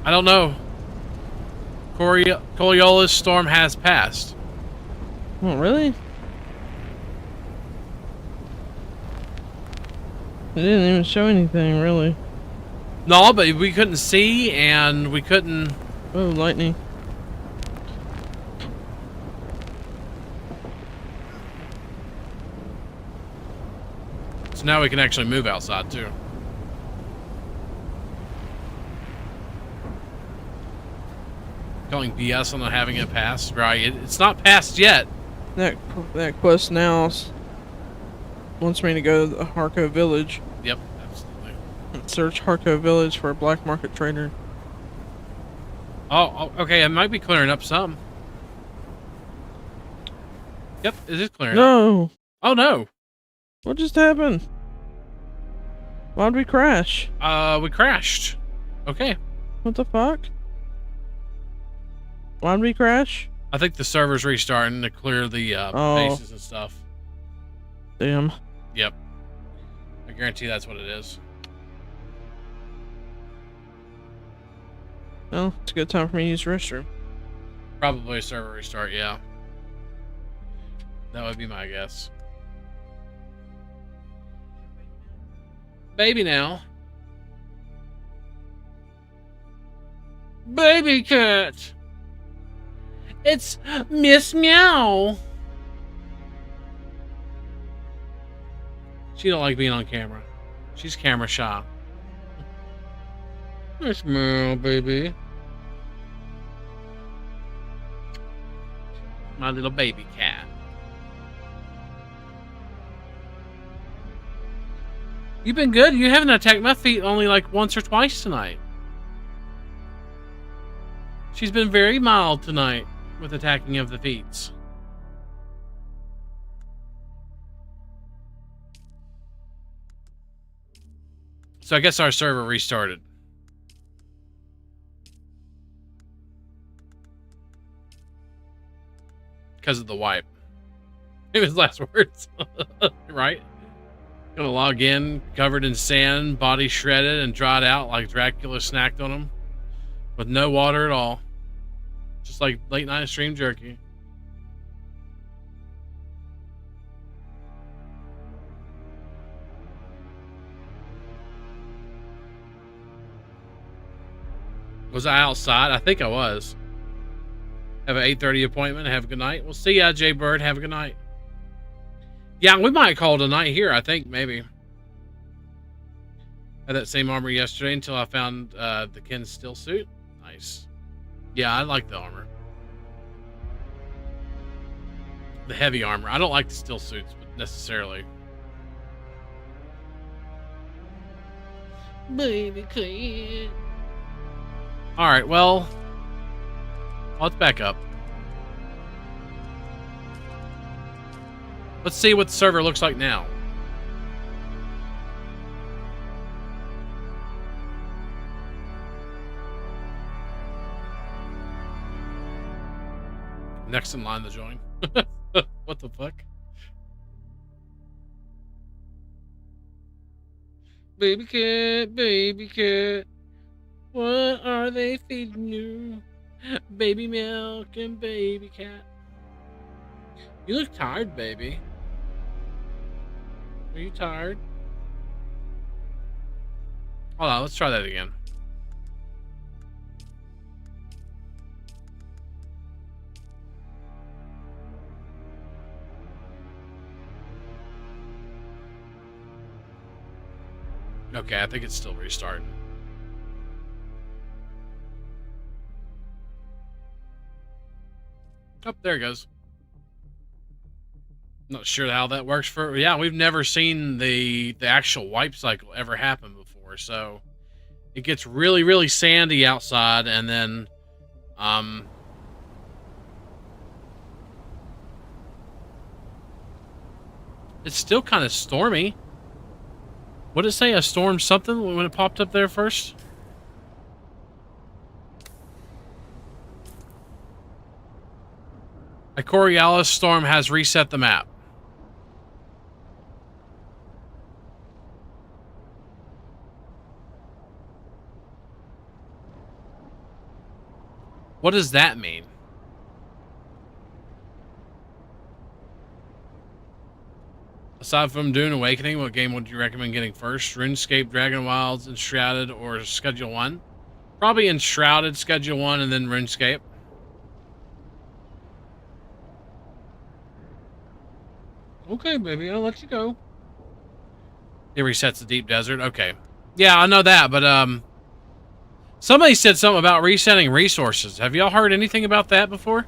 I don't know. Coriola's storm has passed. Oh, really? It didn't even show anything, really. No, but we couldn't see, and we couldn't... Oh, lightning. So now we can actually move outside, too. Calling BS on not having it pass. Right, it's not passed yet. That quest now wants me to go to the Harco village. Yep, absolutely. Search Harco village for a black market trader. Oh, okay, it might be clearing up some. Yep, it is clearing up. No! Oh, no. What just happened? Why'd we crash? We crashed. Okay. What the fuck? Why'd we crash? I think the server's restarting to clear the bases and stuff. Damn. Yep. I guarantee that's what it is. Well, it's a good time for me to use the restroom. Probably a server restart, yeah. That would be my guess. Baby now. Baby cat. It's Miss Meow. She don't like being on camera. She's camera shy. Miss Meow, baby. My little baby cat. You've been good. You haven't attacked my feet only like once or twice tonight. She's been very mild tonight with attacking of the feet. So I guess our server restarted. Because of the wipe. It was last words. Right? Gonna log in, covered in sand, body shredded and dried out like Dracula snacked on him. With no water at all. Just like late night stream jerky. Was I outside? I think I was. Have an 8:30 appointment. Have a good night. We'll see ya, Jay Bird. Have a good night. Yeah, we might call it a night here, I think, maybe. Had that same armor yesterday until I found the Ken Still suit. Nice. Yeah, I like the armor. The heavy armor. I don't like the still suits, but necessarily. Baby cat. Alright, well, let's back up. Let's see what the server looks like now. Next in line to join. What the fuck? Baby cat, what are they feeding you? Baby milk and baby cat. You look tired, baby. Are you tired? Hold on, let's try that again. Okay, I think it's still restarting. Oh, there it goes. Not sure how that works for... Yeah, we've never seen the actual wipe cycle ever happen before, so... It gets really, really sandy outside, and then... It's still kind of stormy. What did it say? A storm something when it popped up there first? A Coriolis storm has reset the map. What does that mean? Aside from Dune Awakening, what game would you recommend getting first? RuneScape, Dragon Wilds, Enshrouded, or Schedule 1? Probably Enshrouded, Schedule 1, and then RuneScape. Okay, baby, I'll let you go. It resets the deep desert. Okay. Yeah, I know that, but, somebody said something about resetting resources. Have y'all heard anything about that before?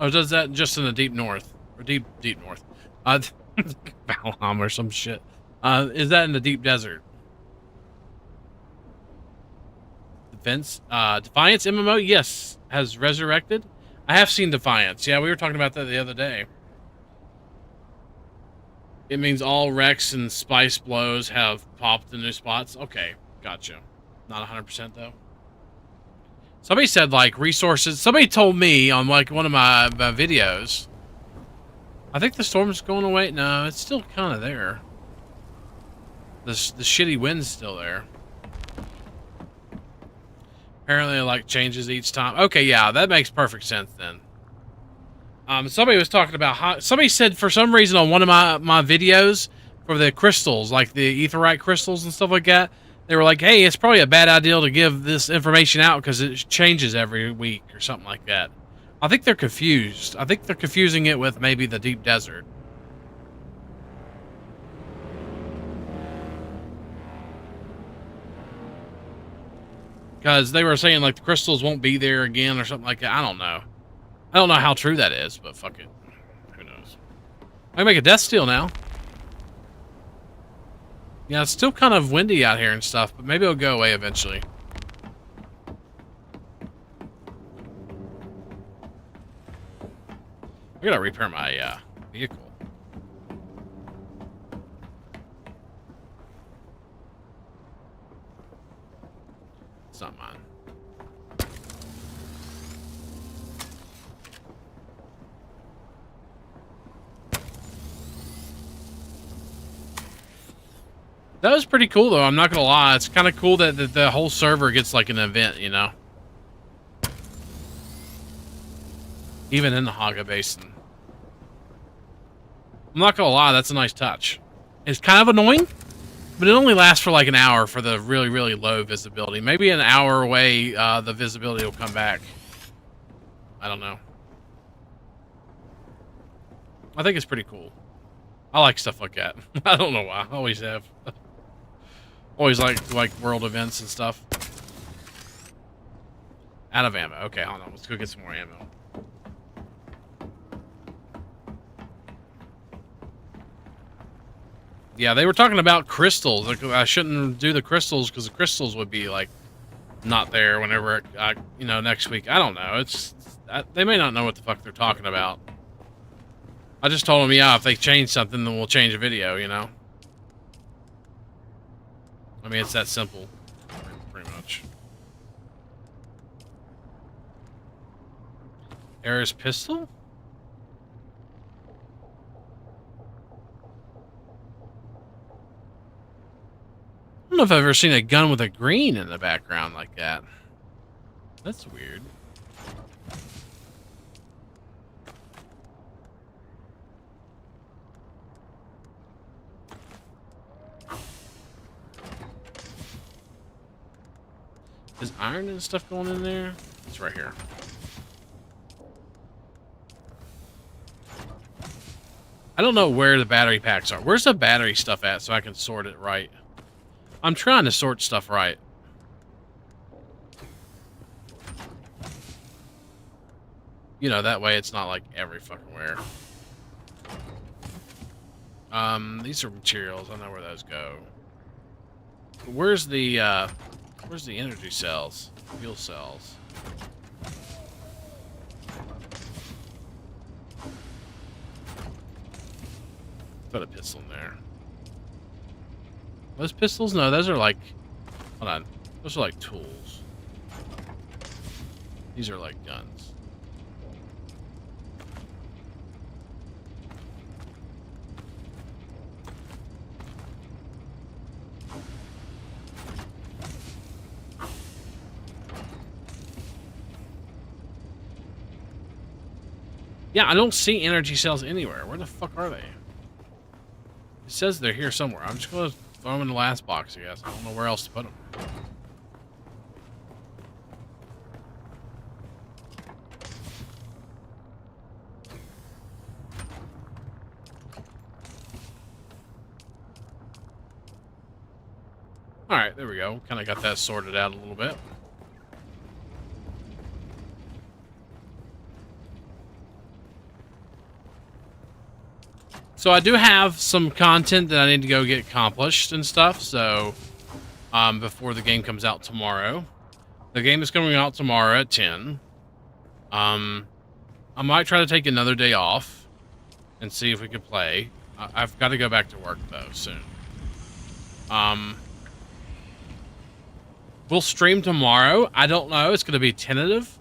Oh, does that just in the deep north? Or deep north? Valham or some shit. Is that in the deep desert? Defiance MMO? Yes. Has resurrected? I have seen Defiance. Yeah, we were talking about that the other day. It means all Rex and Spice blows have popped in new spots. Okay, gotcha. Not 100% though. Somebody said like resources. Somebody told me on like one of my videos. I think the storm's going away. No, it's still kind of there. The shitty wind's still there. Apparently it like changes each time. Okay, yeah, that makes perfect sense then. Somebody was talking about how somebody said for some reason on one of my videos for the crystals, like the aetheryte crystals and stuff like that, they were like, hey, it's probably a bad idea to give this information out because it changes every week or something like that. I think they're confused. I think they're confusing it with maybe the deep desert. Because they were saying like the crystals won't be there again or something like that. I don't know. I don't know how true that is, but fuck it. Who knows? I can make a death steal now. Yeah, it's still kind of windy out here and stuff, but maybe it'll go away eventually. I gotta repair my vehicle. It's not mine. That was pretty cool, though. I'm not gonna lie. It's kind of cool that the whole server gets like an event, you know? Even in the Haga Basin. I'm not gonna lie, that's a nice touch. It's kind of annoying, but it only lasts for like an hour for the really, really low visibility. Maybe an hour away, the visibility will come back. I don't know. I think it's pretty cool. I like stuff like that. I don't know why. I always have. Always like world events and stuff. Out of ammo. Okay, hold on. Let's go get some more ammo. Yeah, they were talking about crystals. Like, I shouldn't do the crystals because the crystals would be like not there whenever you know, next week. I don't know. They may not know what the fuck they're talking about. I just told them, yeah, if they change something, then we'll change a video, you know? I mean, it's that simple, pretty much. Era's pistol? I don't know if I've ever seen a gun with a green in the background like that. That's weird. Is iron and stuff going in there? It's right here. I don't know where the battery packs are. Where's the battery stuff at so I can sort it right? I'm trying to sort stuff right. You know, that way it's not like every fucking where. These are materials. I know where those go. Where's the energy cells? Fuel cells. Put a pistol in there. Those pistols? No, those are like... Hold on. Those are like tools. These are like guns. Yeah, I don't see energy cells anywhere. Where the fuck are they? It says they're here somewhere. I'm just going to throw them in the last box, I guess. I don't know where else to put them. Alright, there we go. Kind of got that sorted out a little bit. So I do have some content that I need to go get accomplished and stuff, so before the game comes out tomorrow. The game is coming out tomorrow at 10. I might try to take another day off and see if we can play. I've got to go back to work, though, soon. We'll stream tomorrow. I don't know. It's going to be tentative.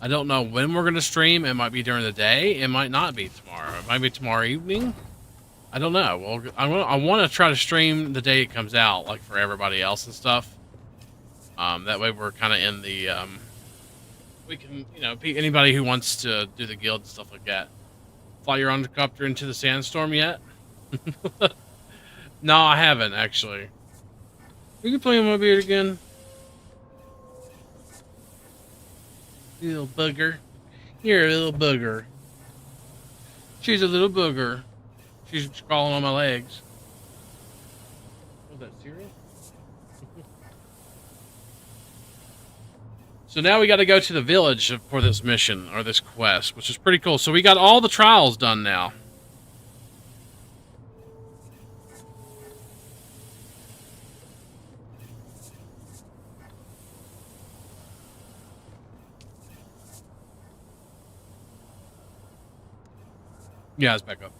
I don't know when we're going to stream. It might be during the day. It might not be tomorrow. It might be tomorrow evening. I don't know. Well, I want to try to stream the day it comes out, like for everybody else and stuff. That way we're kind of in the... we can, you know, anybody who wants to do the guild and stuff like that. Fly your ornithopter into the sandstorm yet? No, I haven't, actually. You can play on my beard again. You little bugger. You're a little booger. She's a little booger. She's crawling on my legs. Was that serious? So now we got to go to the village for this mission, or this quest, which is pretty cool. So we got all the trials done now. Yeah, it's back up.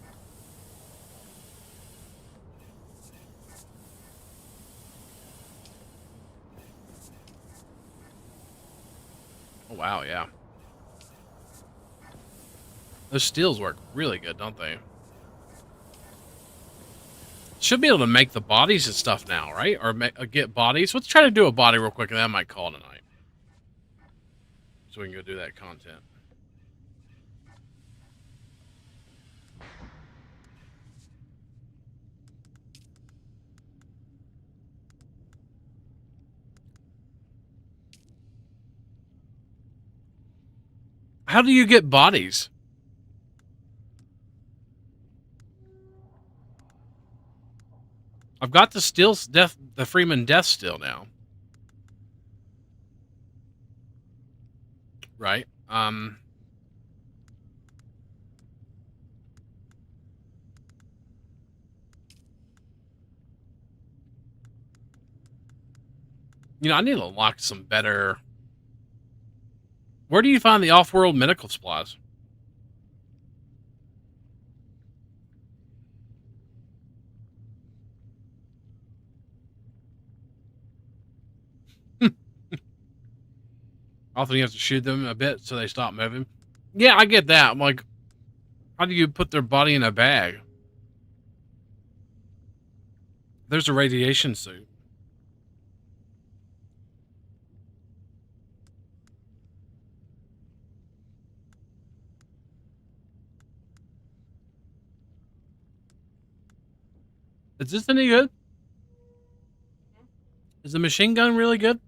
Oh, wow, yeah. Those steels work really good, don't they? Should be able to make the bodies and stuff now, right? Or get bodies. Let's try to do a body real quick, and then I might call it a night. So we can go do that content. How do you get bodies? I've got the stills death, the Freeman death still now. Right. You know, I need to unlock some better... Where do you find the off-world medical supplies? Often you have to shoot them a bit so they stop moving. Yeah, I get that. I'm like, how do you put their body in a bag? There's a radiation suit. Is this any good? Is the machine gun really good?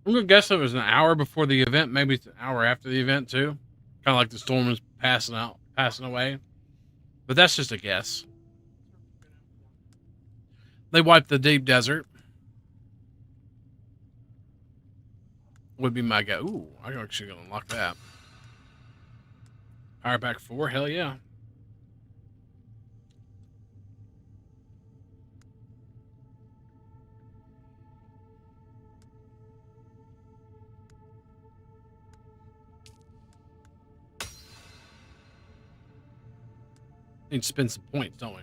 I'm gonna guess it was an hour before the event, maybe it's an hour after the event too. Kind of like the storm was passing away. But that's just a guess. They wiped the deep desert. Would be my guess. Ooh, I'm actually gonna unlock that. Power back 4, hell yeah. Need to spend some points, don't we?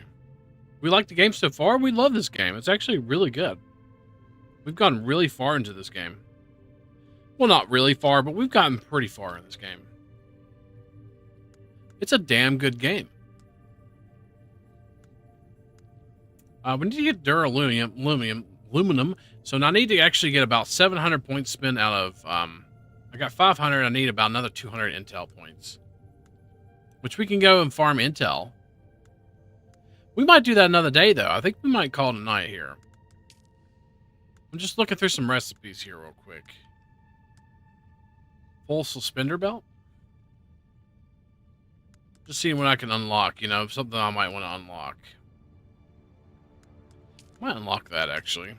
We like the game so far. We love this game. It's actually really good. We've gotten really far into this game. Well, not really far, but we've gotten pretty far in this game. It's a damn good game. We need to get aluminum. So now I need to actually get about 700 points spent out of... I got 500. I need about another 200 intel points. Which we can go and farm intel. We might do that another day, though. I think we might call it a night here. I'm just looking through some recipes here real quick. Full suspender belt? Just seeing what I can unlock, you know, something I might want to unlock. Might unlock that, actually.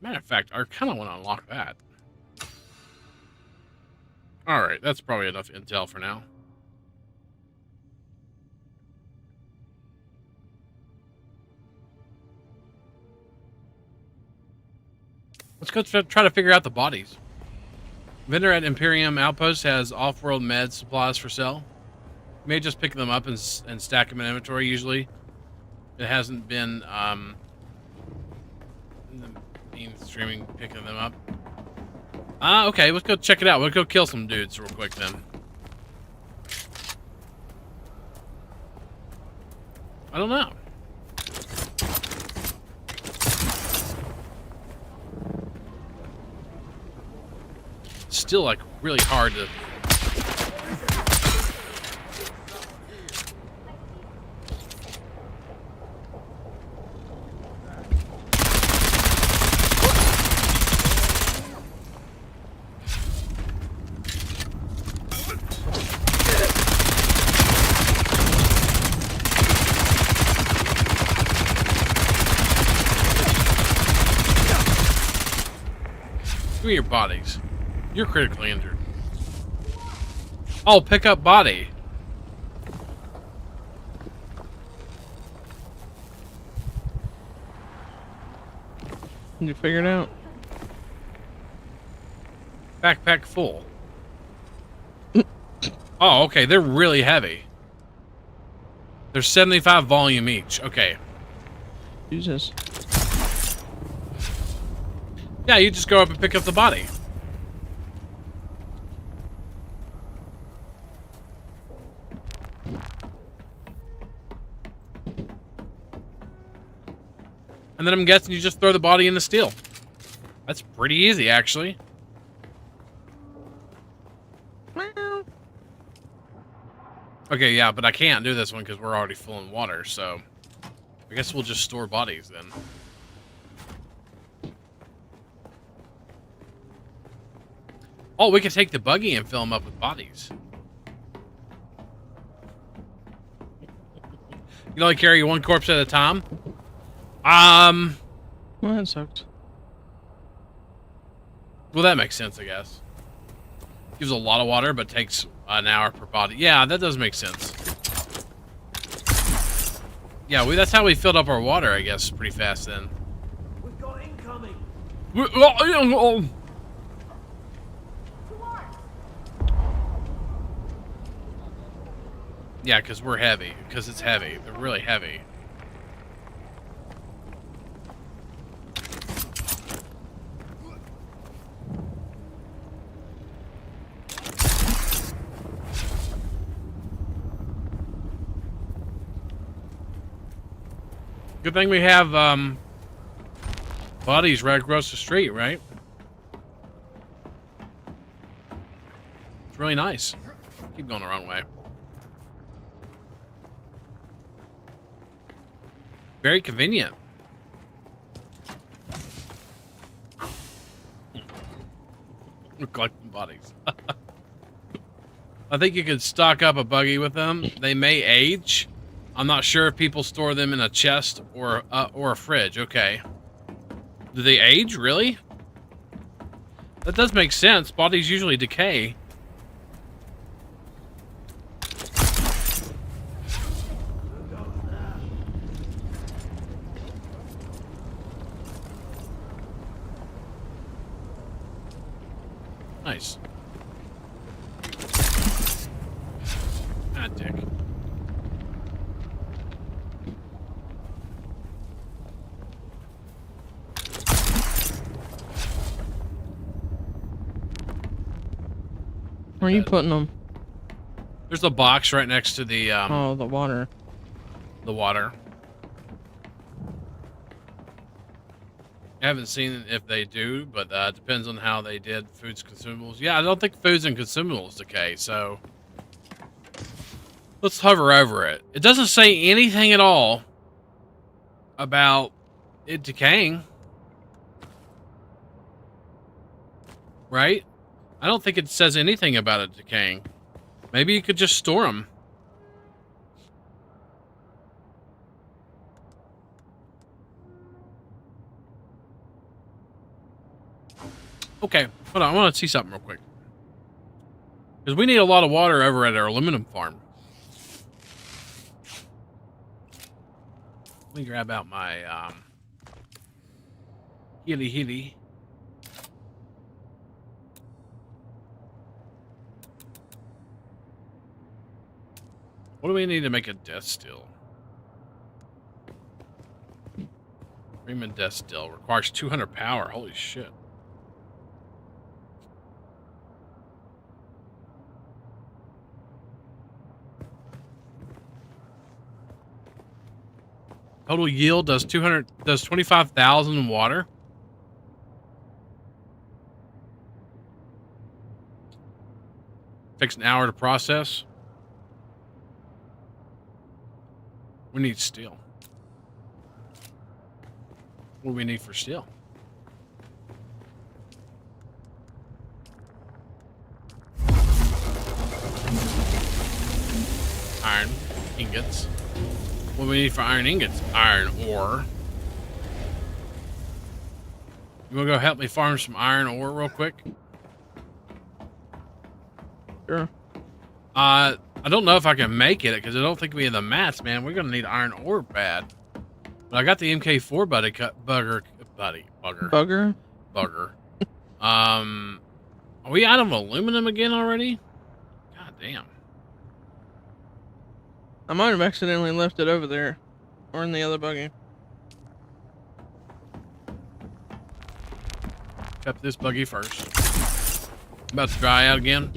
Matter of fact, I kind of want to unlock that. Alright, that's probably enough intel for now. Let's go try to figure out the bodies. Vendor at Imperium Outpost has off-world med supplies for sale. You may just pick them up and stack them in inventory. Usually, it hasn't been streaming picking them up. Okay, let's go check it out. Let's go kill some dudes real quick then. I don't know. Still like really hard to... Give me your bodies. You're critically injured. Oh, pick up body. Did you figure it out? Backpack full. Oh, okay. They're really heavy. They're 75 volume each. Okay. Jesus. Yeah, you just go up and pick up the body. And then I'm guessing you just throw the body in the steel. That's pretty easy, actually. Okay, yeah, but I can't do this one because we're already full in water, so... I guess we'll just store bodies then. Oh, we could take the buggy and fill them up with bodies. You can only carry one corpse at a time? Well, that sucked. Well, that makes sense, I guess. Gives a lot of water, but takes an hour per body. Yeah, that does make sense. Yeah, that's how we filled up our water, I guess, pretty fast then. We've got incoming. Yeah, because we're heavy. Because it's heavy. They're really heavy. Good thing we have bodies right across the street, right? It's really nice. Keep going the wrong way. Very convenient. We're collecting bodies. I think you could stock up a buggy with them. They may age. I'm not sure if people store them in a chest or a fridge. Okay. Do they age? Really? That does make sense. Bodies usually decay. Nice. Ah, dick. Where are you putting them? There's a box right next to the oh, the water. The water. I haven't seen if they do, but it depends on how they did foods, consumables. Yeah, I don't think foods and consumables decay, so let's hover over it. It doesn't say anything at all about it decaying. Right? I don't think it says anything about it decaying. Maybe you could just store them. Okay, hold on. I want to see something real quick. Because we need a lot of water over at our aluminum farm. Let me grab out my healy. What do we need to make a death still? Freeman death still requires 200 power. Holy shit. Total yield does 25,000 water. Takes an hour to process. We need steel. What do we need for steel? Iron ingots. What do we need for iron ingots? Iron ore. You want to go help me farm some iron ore real quick? Sure. I don't know if I can make it because I don't think we have the mats, man. We're gonna need iron ore bad. But I got the MK4 bugger. Are we out of aluminum again already? God damn. I might have accidentally left it over there, or in the other buggy. Kept this buggy first. About to dry out again.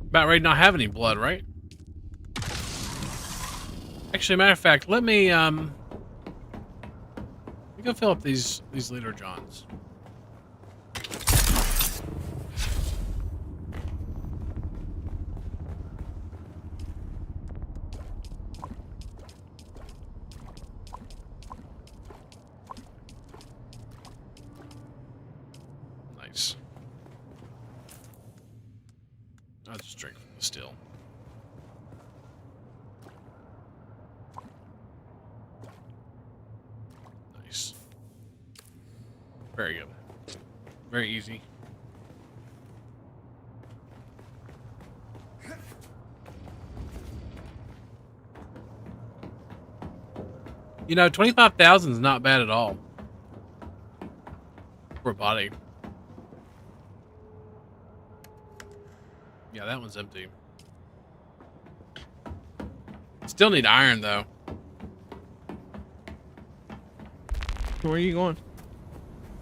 About ready to not have any blood, right? Actually, matter of fact, let me go fill up these liter johns. Nice. I'll just drink from the still. Nice. Very good. Very easy. You know, 25,000 is not bad at all for a body. Yeah, that one's empty. Still need iron, though. Where are you going?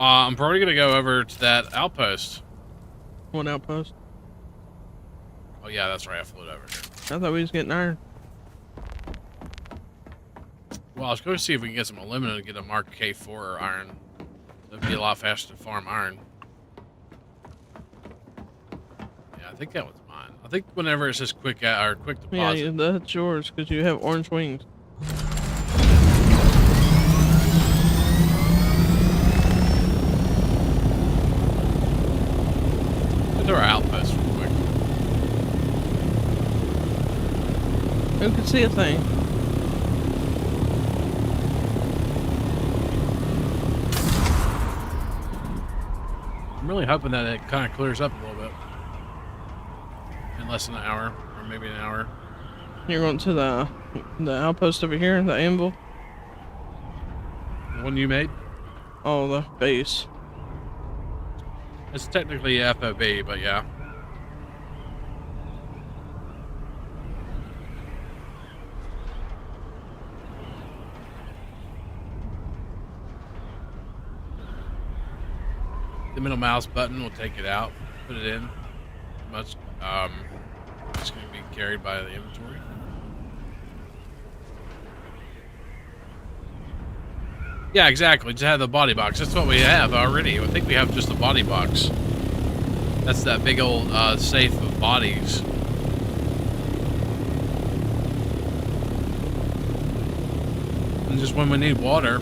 I'm probably going to go over to that outpost. What outpost? Oh, yeah, that's right. I flew it over here. I thought we was getting iron. Well, I was going to see if we can get some aluminum to get a Mark K4 iron. That'd be a lot faster to farm iron. Yeah, I think that one's mine. I think whenever it says quick deposit. Yeah, that's yours because you have orange wings. to our outpost real quick. Who could see a thing? I'm really hoping that it kind of clears up a little bit. In less than an hour, or maybe an hour. You're going to the outpost over here, the anvil? The one you made? Oh, the base. It's technically FOB, but yeah. The middle mouse button will take it out, put it in. Much, it's going to be carried by the inventory. Yeah, exactly. Just have the body box. That's what we have already. I think we have just the body box. That's that big old safe of bodies. And just when we need water,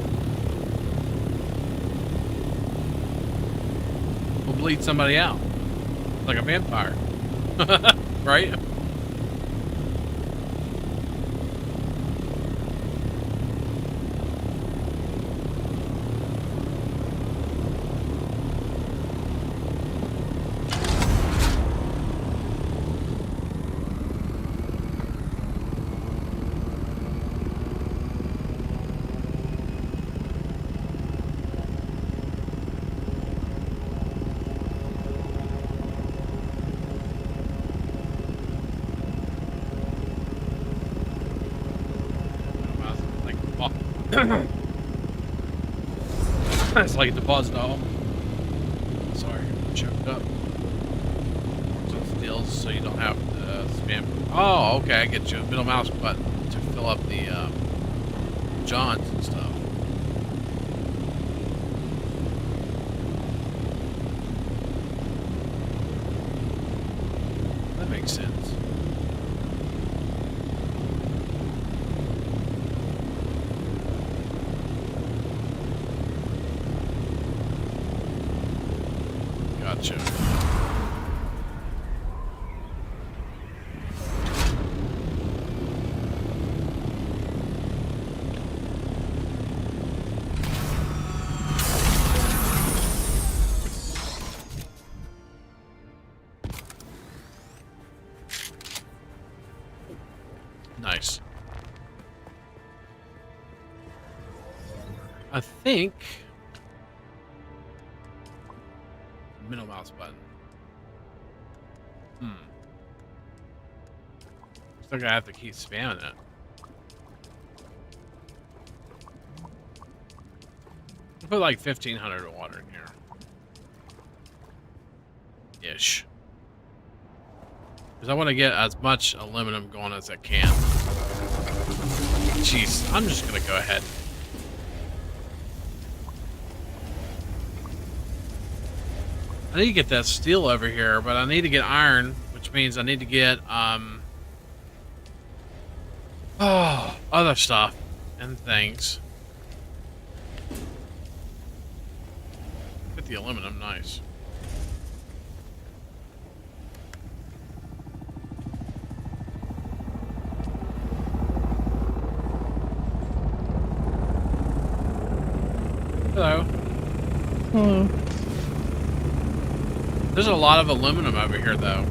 we'll bleed somebody out. Like a vampire. Right? It's like a deposit all. Sorry, choked up. Some stills so you don't have to spam. Oh, okay, I get you. Middle mouse button to fill up the johns and stuff. That makes sense. Gotcha. Nice. I think middle mouse button. Still gonna have to keep spamming it. I'll put like 1,500 of water in here. Ish. Because I want to get as much aluminum going as I can. Jeez, I'm just gonna go ahead. I need to get that steel over here, but I need to get iron, which means I need to get other stuff and things. Get the aluminum, nice. Hello. Hello. There's a lot of aluminum over here, though.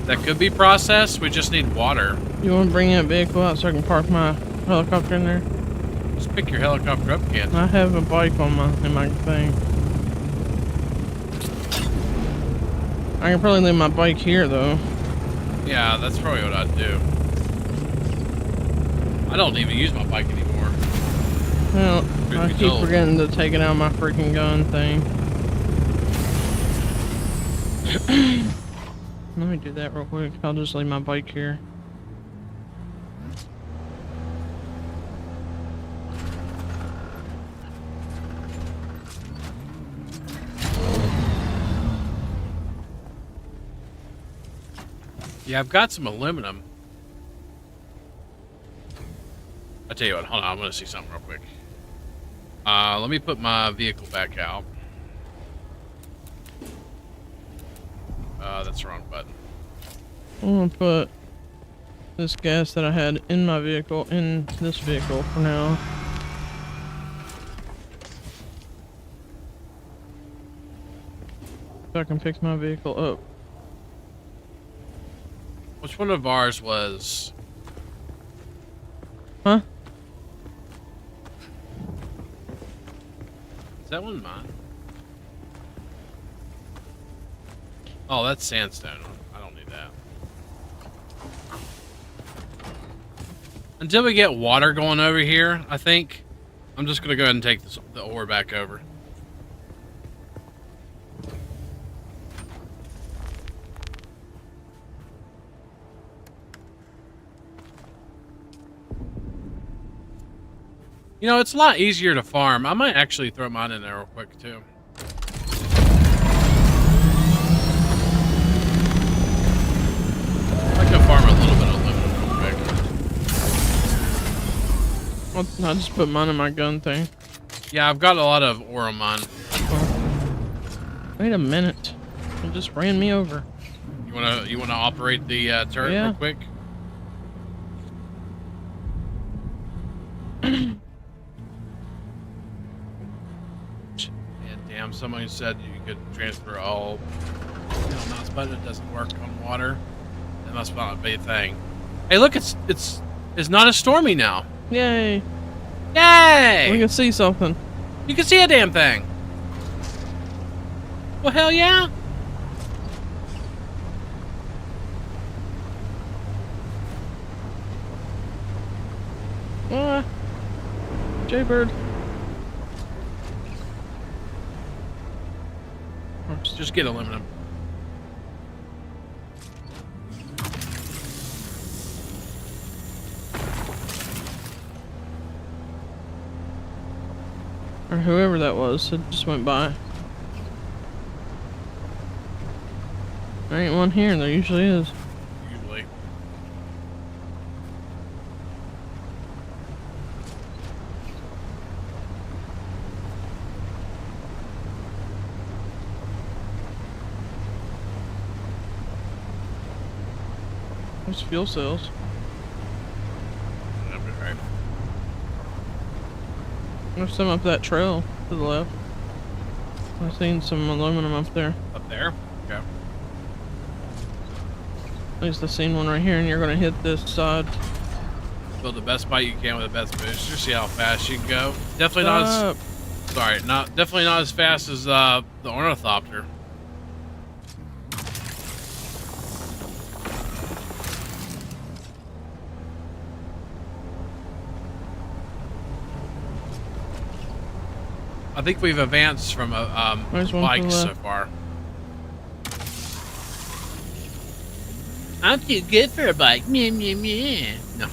That could be processed. We just need water. You want to bring that vehicle out so I can park my helicopter in there? Just pick your helicopter up again. I have a bike on my thing. I can probably leave my bike here, though. Yeah, that's probably what I'd do. I don't even use my bike anymore. Well, I keep forgetting to take it out of my freaking gun thing. Let me do that real quick. I'll just leave my bike here. Yeah, I've got some aluminum. I tell you what, hold on, I'm gonna see something real quick. Let me put my vehicle back out. that's the wrong button. I'm gonna put this gas that I had in my vehicle in this vehicle for now. So I can pick my vehicle up. Which one of ours was? Huh? Is that one mine? Oh, that's sandstone. I don't need that. Until we get water going over here, I think I'm just gonna go ahead and take the ore back over. You know, it's a lot easier to farm. I might actually throw mine in there real quick, too. I can farm a little bit of aluminum real quick. I'll just put mine in my gun thing. Yeah, I've got a lot of ore on mine. Oh. Wait a minute. It just ran me over. You wanna operate the turret real quick? Damn, somebody said you could transfer all mouse button. It doesn't work on water. That must not be a thing. Hey, look, it's not as stormy now. Yay! Yay! We can see something. You can see a damn thing. Well, hell yeah! Jaybird. Just get aluminum. Or whoever that was, it just went by. There ain't one here, and there usually is. Usually. There's fuel cells. That'd be right. There's some up that trail to the left. I've seen some aluminum up there. Up there? Okay. At least I've seen one right here, and you're gonna hit this side. Build the best bite you can with the best booster. See how fast you can go. Definitely not as. Sorry, definitely not as fast as the ornithopter. I think we've advanced from bikes so far. I'm too good for a bike. Meh, meh, meh. No.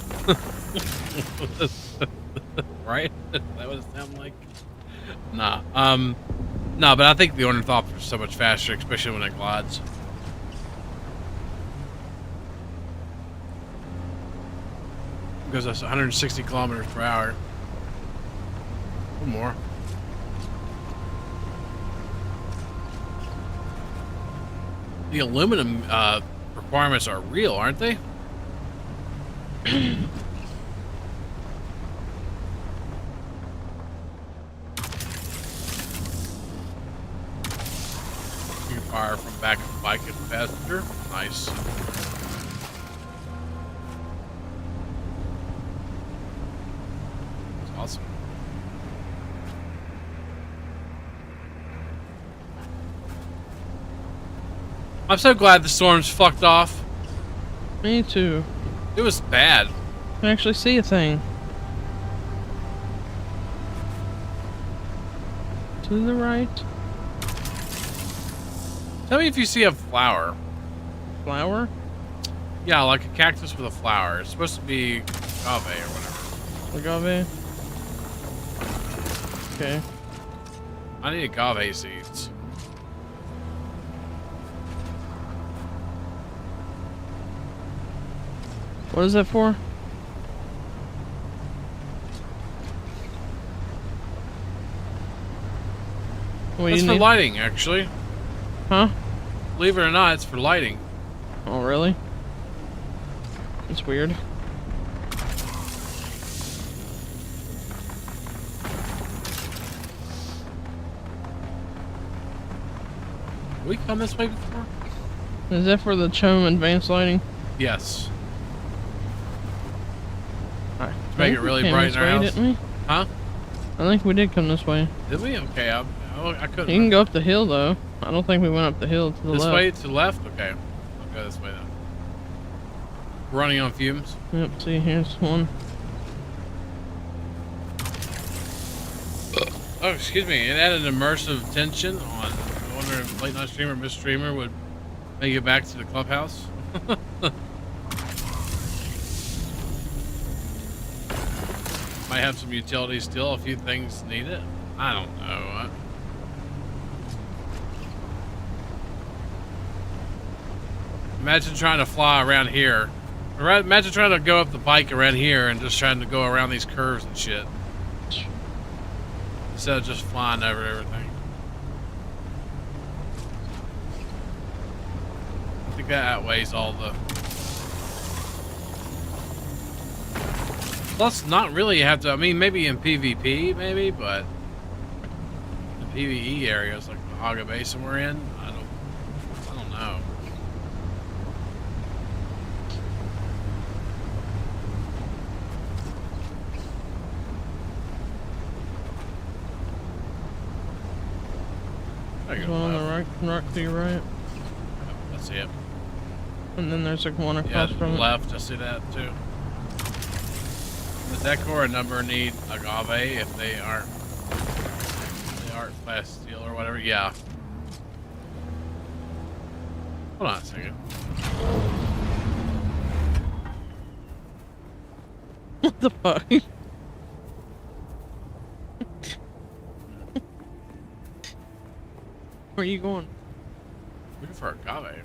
Right? Is that what it sounds like? Nah. No, but I think the ornithopter is so much faster, especially when it glides. It goes us 160 kilometers per hour. Or more. The aluminum requirements are real, aren't they? You can fire from back of the bike at the passenger. Nice. That's awesome. I'm so glad the storm's fucked off. Me too. It was bad. I can actually see a thing. To the right. Tell me if you see a flower. Flower? Yeah, like a cactus with a flower. It's supposed to be agave or whatever. Agave? Okay. I need agave seeds. What is that for? That's for lighting, actually. Huh? Believe it or not, it's for lighting. Oh, really? It's weird. We come this way before? Is that for the Chome advanced lighting? Yes. To make it really bright in our house. Didn't we? Huh? I think we did come this way. Did we? Okay, I couldn't. You can go up the hill though. I don't think we went up the hill to the left. This way to the left? Okay. I'll go this way then. Running on fumes. Yep, see, here's one. Oh, excuse me. It added immersive tension on. I wonder if late night streamer, Miss Streamer would make it back to the clubhouse. Might have some utilities still. A few things need it. I don't know. Imagine trying to fly around here. Imagine trying to go up the bike around here and just trying to go around these curves and shit. Instead of just flying over everything. I think that outweighs all the... Plus, not really have to... I mean, maybe in PvP, maybe, but... The PvE areas, like the Haga Basin we're in, I don't know. There's one on the rock to your right. I see it. And then there's like one across from it. Left, I see that too. Does that core number need agave if they aren't class steel or whatever? Yeah. Hold on a second. What the fuck? Where are you going? Looking for agave.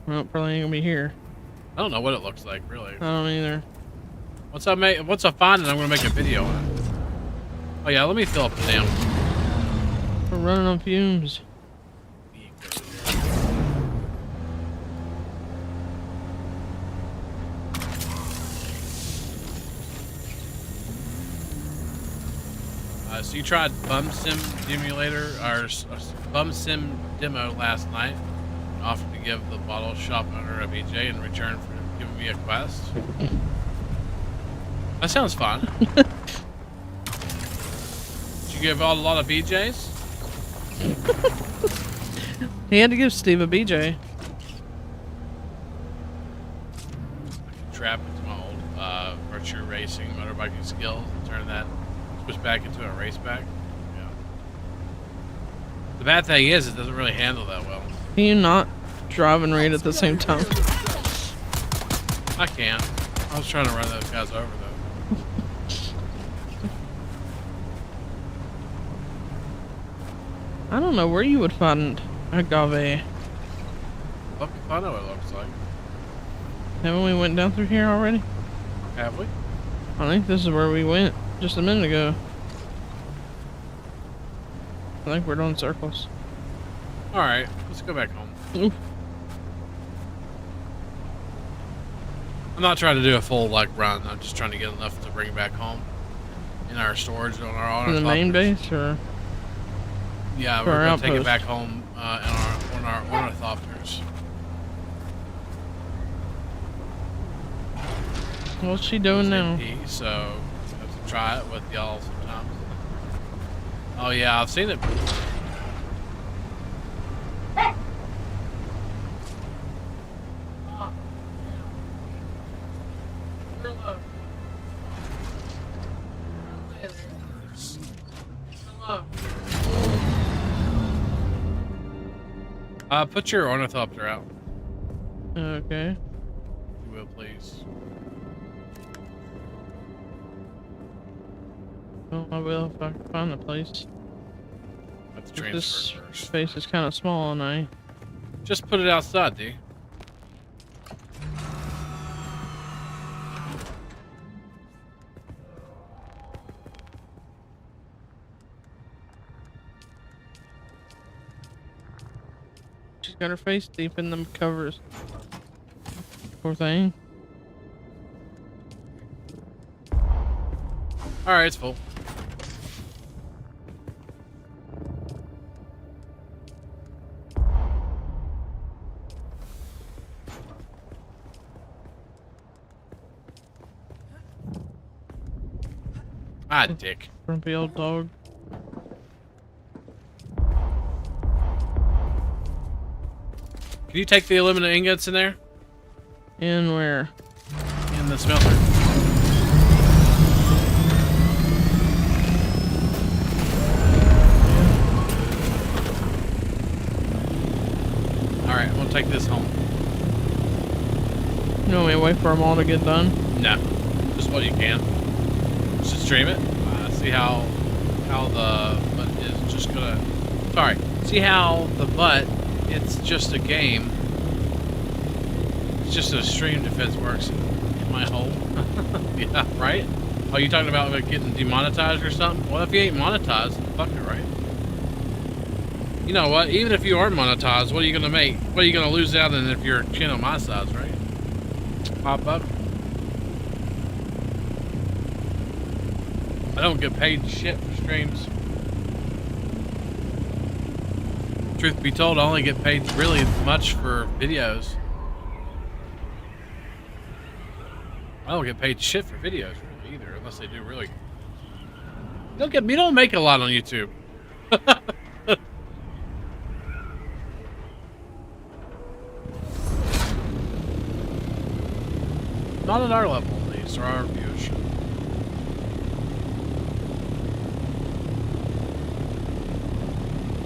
Well, probably ain't gonna be here. I don't know what it looks like, really. I don't either. Once I find it, I'm gonna make a video on it. Oh yeah, let me fill up the damn. We're running on fumes. So you tried Bum Sim Simulator or Bum Sim demo last night. Offered to give the bottle shop owner a BJ in return for giving me a quest. That sounds fun. Did you give out a lot of BJs? He had to give Steve a BJ. I can trap into my old virtue racing motorbiking skills and turn that switch back into a race back. Yeah. The bad thing is it doesn't really handle that well. Can you not drive and read at the same time? I can. I was trying to run those guys over though. I don't know where you would find agave. Look, I know what it looks like. Haven't we went down through here already? Have we? I think this is where we went just a minute ago. I think we're doing circles. Alright, let's go back home. Oof. I'm not trying to do a full like run. I'm just trying to get enough to bring back home in our storage on our In the main base, or yeah, we're gonna take it back home on our ornithopters. What's she doing now? So I have to try it with y'all sometimes. Oh yeah, I've seen it. Put your ornithopter out. Okay. You will, please. Well, I will if I can find the place. Let's This transfer first. space is kind of small, and I Just put it outside, D. got her face deep in them covers. Poor thing. Alright, it's full. Ah, dick. Grumpy old dog. Can you take the aluminum ingots in there? In where? In the smelter. Alright, I'm gonna take this home. You want me to wait for them all to get done? No. Just what you can. Just stream it. See how the butt is just gonna... Sorry. See how the butt, it's just a game. It's just a stream defense works in my hole. Yeah, right? Are you talking about getting demonetized or something? Well, if you ain't monetized, fuck it, right? You know what? Even if you are monetized, what are you gonna make? What are you gonna lose out on if your channel my size, right? Pop up. I don't get paid shit for streams. Truth be told, I only get paid really much for videos. I don't get paid shit for videos really either, unless they do really. You don't make a lot on YouTube. Not at our level, at least, or our viewership.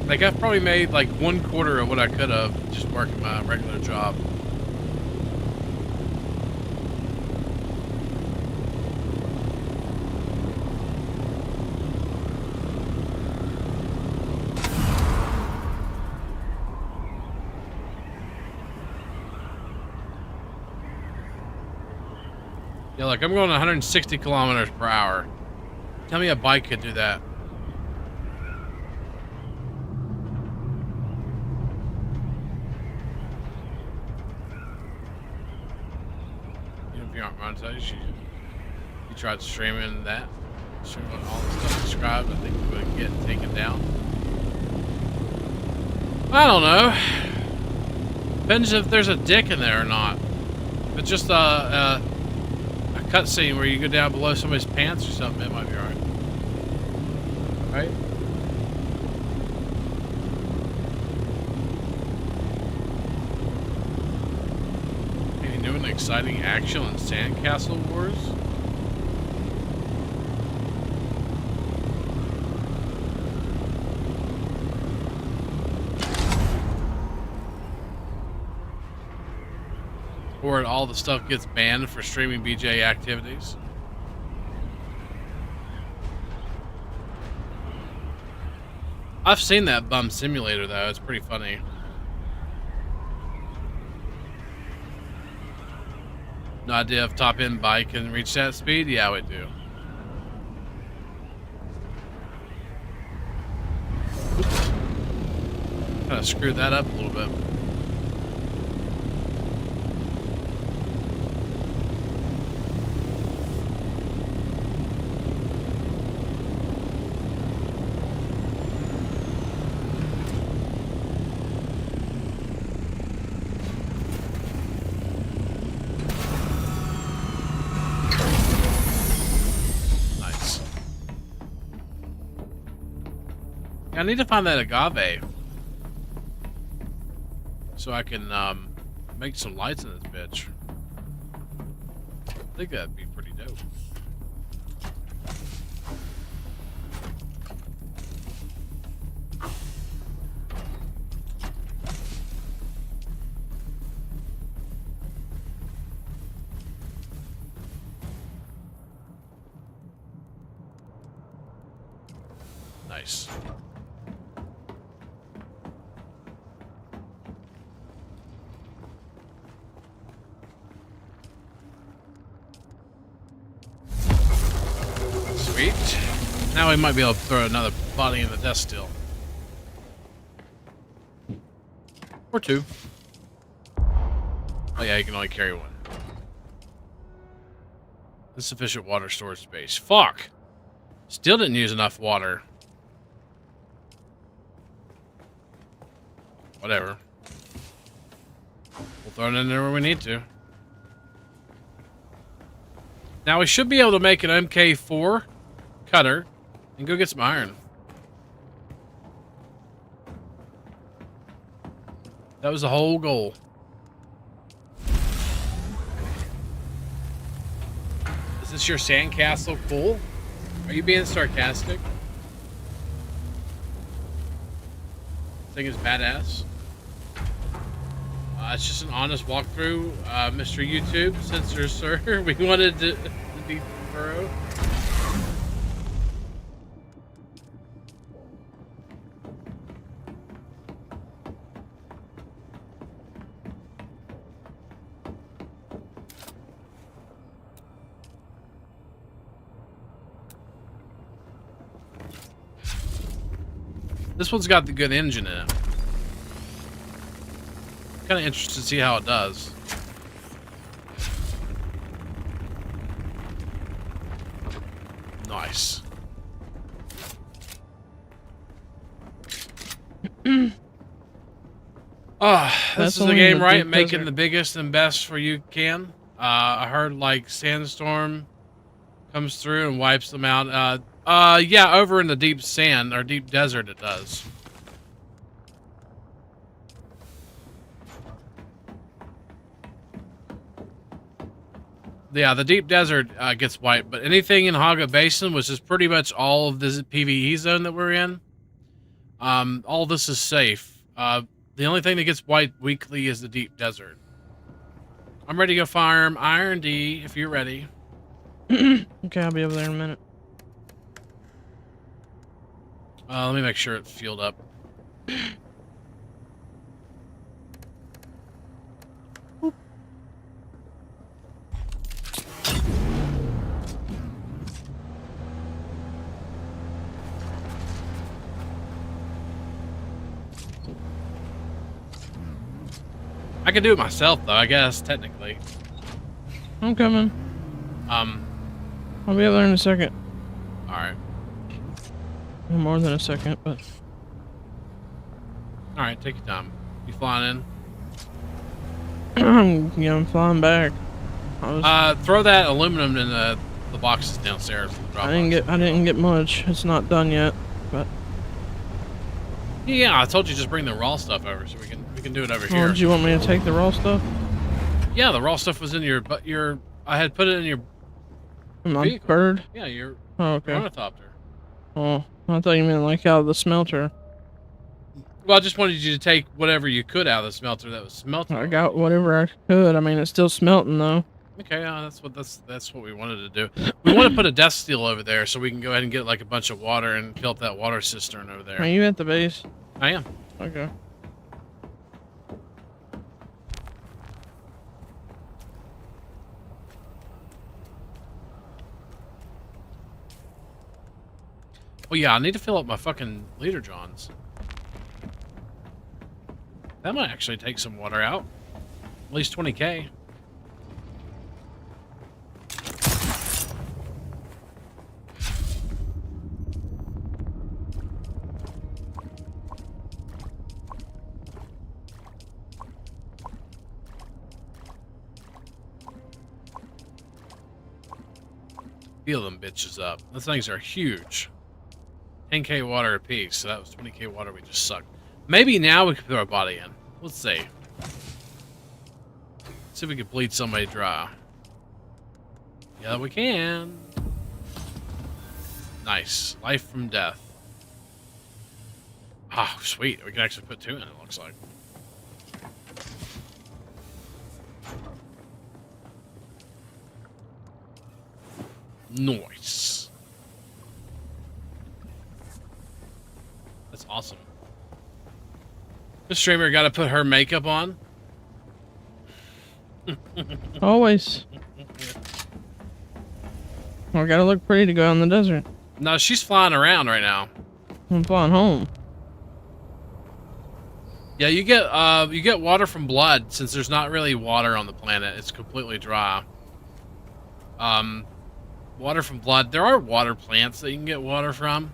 Like, I've probably made like 1/4 of what I could have just working my regular job. Yeah, look, I'm going 160 kilometers per hour. Tell me a bike could do that. If you aren't monetized, you tried streaming that. Streaming all the stuff described, I think you would get taken down. I don't know. Depends if there's a dick in there or not. If it's just a cutscene where you go down below somebody's pants or something, it might be alright. Right? Any new and exciting action on Sandcastle Wars? Or all the stuff gets banned for streaming BJ activities. I've seen that bum simulator though, it's pretty funny. No idea if top end bike can reach that speed? Yeah, we do. Kind of screwed that up a little bit. I need to find that agave so I can make some lights in this bitch. I think that'd be pretty dope. Nice. Sweet. Now we might be able to throw another body in the death still. Or 2. Oh yeah, you can only carry 1. Insufficient water storage space. Fuck! Still didn't use enough water. Whatever. We'll throw it in there where we need to. Now we should be able to make an MK4 cutter and go get some iron. That was the whole goal. Is this your sandcastle cool? Are you being sarcastic? This thing is badass. It's just an honest walkthrough, Mr. YouTube, censor sir. We wanted to be thorough. This one's got the good engine in it. Kind of interested to see how it does. Nice. This is the game, right? Making the biggest and best for you can. I heard like sandstorm comes through and wipes them out. Yeah, over in the deep sand or deep desert it does. Yeah, the deep desert gets wiped, but anything in Haga Basin, which is pretty much all of this PvE zone that we're in, all this is safe. The only thing that gets wiped weekly is the deep desert. I'm ready to go farm Iron D if you're ready. Okay, I'll be over there in a minute. Let me make sure it's fueled up. I can do it myself, though, I guess, technically. I'm coming. I'll be over there in a second. Alright. More than a second, but... Alright, take your time. You flying in? Yeah, I'm flying back. Throw that aluminum in the boxes downstairs. I didn't get much. It's not done yet, but... Yeah, I told you just bring the raw stuff over so we can do it over here. Did you want me to take the raw stuff? Yeah, the raw stuff was in your I had put it in your my bird? Yeah, your ornithopter. Oh, I thought you meant like out of the smelter. Well, I just wanted you to take whatever you could out of the smelter that was smelting. I got whatever I could. I mean, it's still smelting though. Okay, that's what we wanted to do. We want to put a death steel over there so we can go ahead and get like a bunch of water and fill up that water cistern over there. Are you at the base? I am. Okay. Well, yeah, I need to fill up my fucking leader johns. That might actually take some water out. At least 20k. Fill them bitches up. Those things are huge. 10k water apiece, so that was 20k water we just sucked. Maybe now we can throw a body in. Let's see. See if we can bleed somebody dry. Yeah, we can. Nice. Life from death. Oh, sweet. We can actually put 2 in, it looks like. Nice. That's awesome. The streamer got to put her makeup on. Always. I gotta look pretty to go out in the desert. No, she's flying around right now. I'm flying home. Yeah, you get water from blood, since there's not really water on the planet. It's completely dry. Water from blood. There are water plants that you can get water from,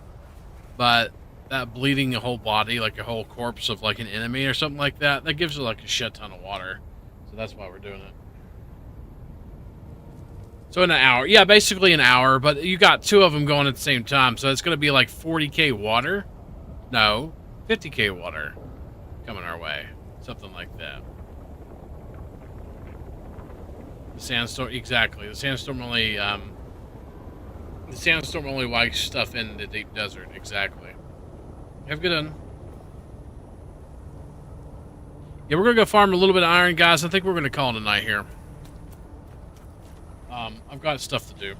but that bleeding a whole body, like a whole corpse of like an enemy or something like that, that gives you like a shit ton of water. So that's why we're doing it. So in an hour, yeah, basically an hour, but you got 2 of them going at the same time, so it's going to be like 40k water. No, 50k water coming our way, something like that. The sandstorm, exactly. The sandstorm only wipes stuff in the deep desert. Exactly. Have a good one. Yeah, we're gonna go farm a little bit of iron, guys. I think we're gonna call it a night here. I've got stuff to do.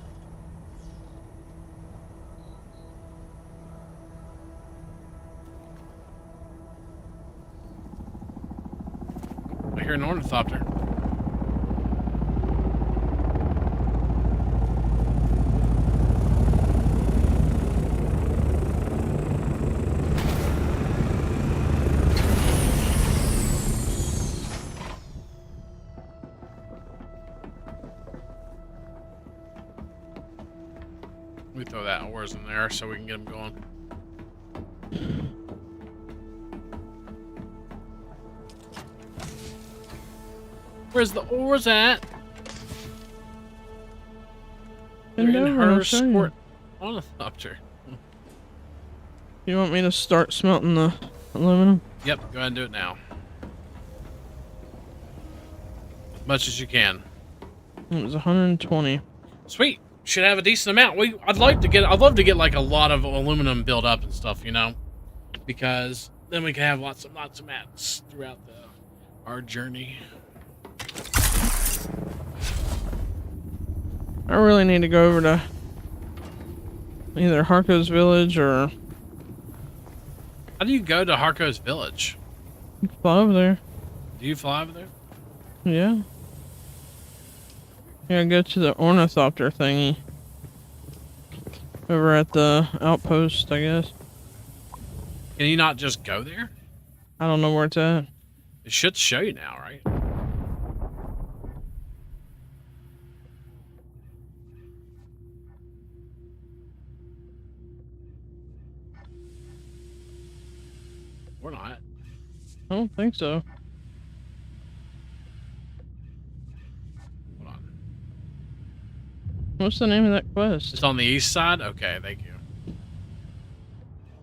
I hear an ornithopter. We throw that ores in there so we can get them going. Where's the ores at? Bend They're in over, I'll her show you. squirt ornithopter. You want me to start smelting the aluminum? Yep, go ahead and do it now. As much as you can. It was 120. Sweet. Should have a decent amount. I'd love to get like a lot of aluminum built up and stuff, you know, because then we can have lots of mats throughout our journey. I really need to go over to either Harko's village or... How do you go to Harko's village? Fly over there. Do you fly over there? Yeah. Yeah, go to the ornithopter thingy. Over at the outpost, I guess. Can you not just go there? I don't know where it's at. It should show you now, right? Or not. I don't think so. Hold on. What's the name of that quest? It's on the east side? Okay, thank you.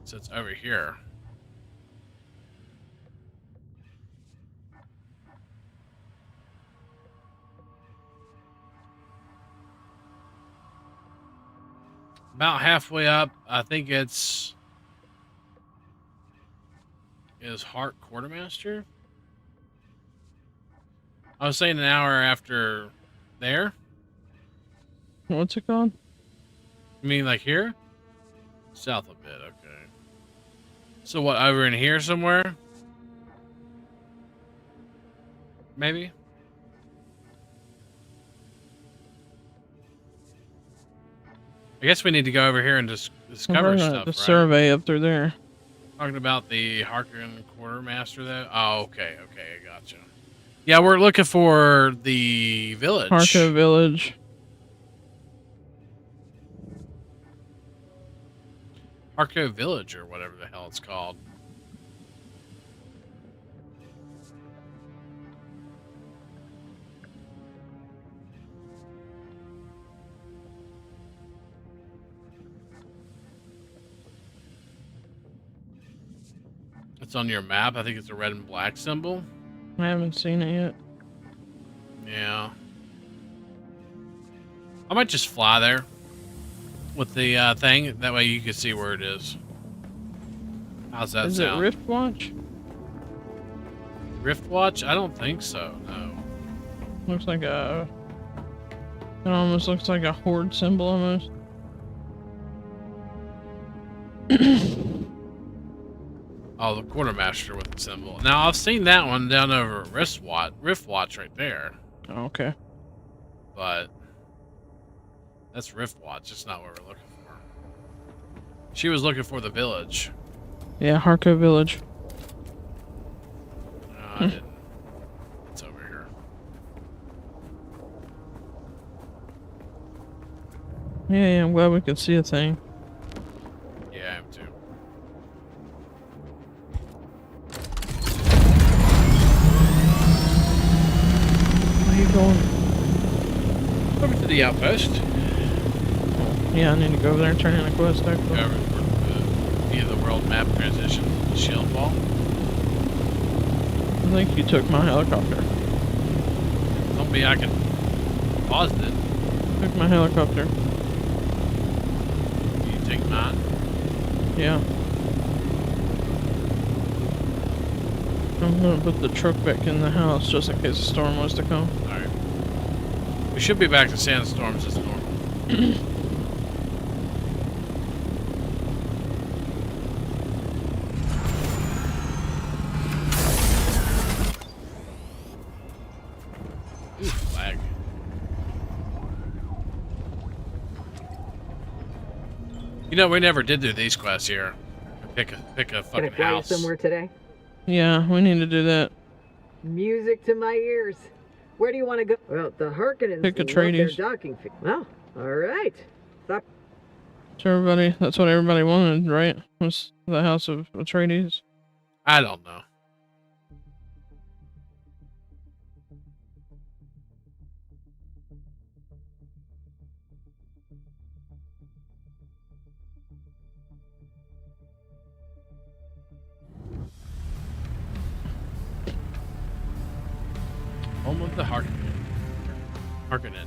So it's over here. About halfway up, I think is Hart Quartermaster. I was saying an hour after there. What's it called? You mean like here? South a bit, okay. So what, over in here somewhere? Maybe? I guess we need to go over here and just discover stuff, The right? survey up through there. Talking about the Harkonnen Quartermaster though? Oh, okay, I gotcha. Yeah, we're looking for the village. Harko village. Harko Village, or whatever the hell it's called. It's on your map. I think it's a red and black symbol. I haven't seen it yet. Yeah. I might just fly there with the thing. That way you can see where it is. How's that Is sound? it Rift Watch? Rift Watch? I don't think so, no. Looks like a... It almost looks like a horde symbol almost. Oh, the Quartermaster with the symbol. Now, I've seen that one down over at Rift Watch right there. Oh, okay. But that's Rift Watch. It's not what we're looking for. She was looking for the village. Yeah, Harko village. I didn't. It's over here. Yeah, I'm glad we could see a thing. Yeah, I am too. Where are you going? Over to the outpost. Yeah, I need to go over there and turn in a quest. Over via the world map transition. Shield wall. I think you took my helicopter. Don't be. I can pause it. Took my helicopter. You take mine. Yeah. I'm gonna put the truck back in the house just in case a storm was to come. Alright. We should be back to sandstorms as normal. Ooh, lag. You know, we never did do these quests here. Pick a fucking Gonna fly house. somewhere today? Yeah, we need to do that. Music to my ears. Where do you want to go? Well, the Harkonnens Pick a love their Atreides. docking fee. Well, all right. Stop. So everybody, that's what everybody wanted, right? Was the House of Atreides. I don't know. Home of the Harkonnen.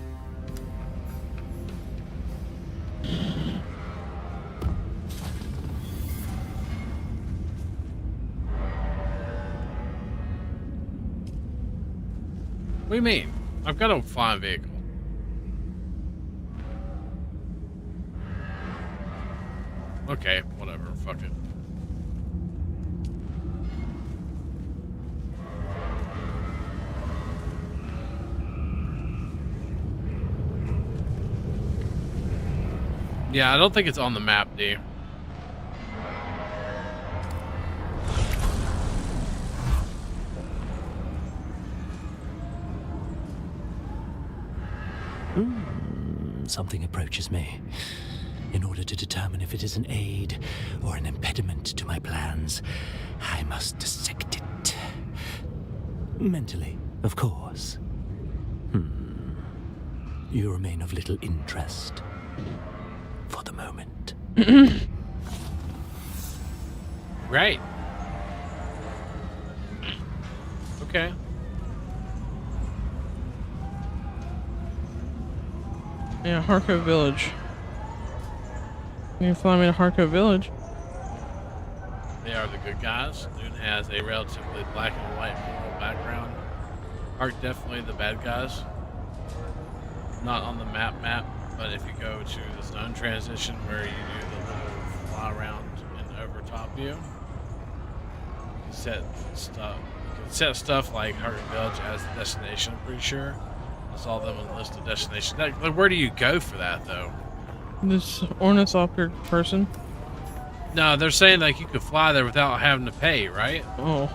What do you mean? I've got a flying vehicle. Okay, whatever. Fuck it. Yeah, I don't think it's on the map, D. Something approaches me. In order to determine if it is an aid or an impediment to my plans, I must dissect it. Mentally, of course. You remain of little interest. For the moment. Right. Okay. Yeah, Harko Village. You can fly me to Harko Village. They are the good guys. Dune has a relatively black and white moral background. Ark definitely the bad guys. Not on the map, but if you go to the zone transition where you do the little fly around and over top view, you can set stuff. You can set stuff like Harko Village as the destination. I'm pretty sure. I saw them on the list of destinations. Like, where do you go for that though? This ornithopter person. No, they're saying like you could fly there without having to pay, right? Oh.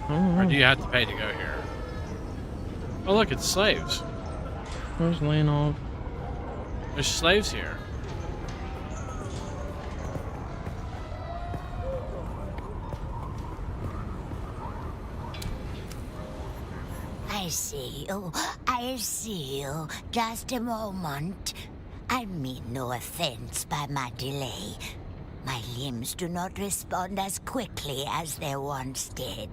Or do you have to pay to go here? Oh look, it's slaves. Where's Leonov? There's slaves here. I see you. I see you. Just a moment. I mean no offense by my delay. My limbs do not respond as quickly as they once did.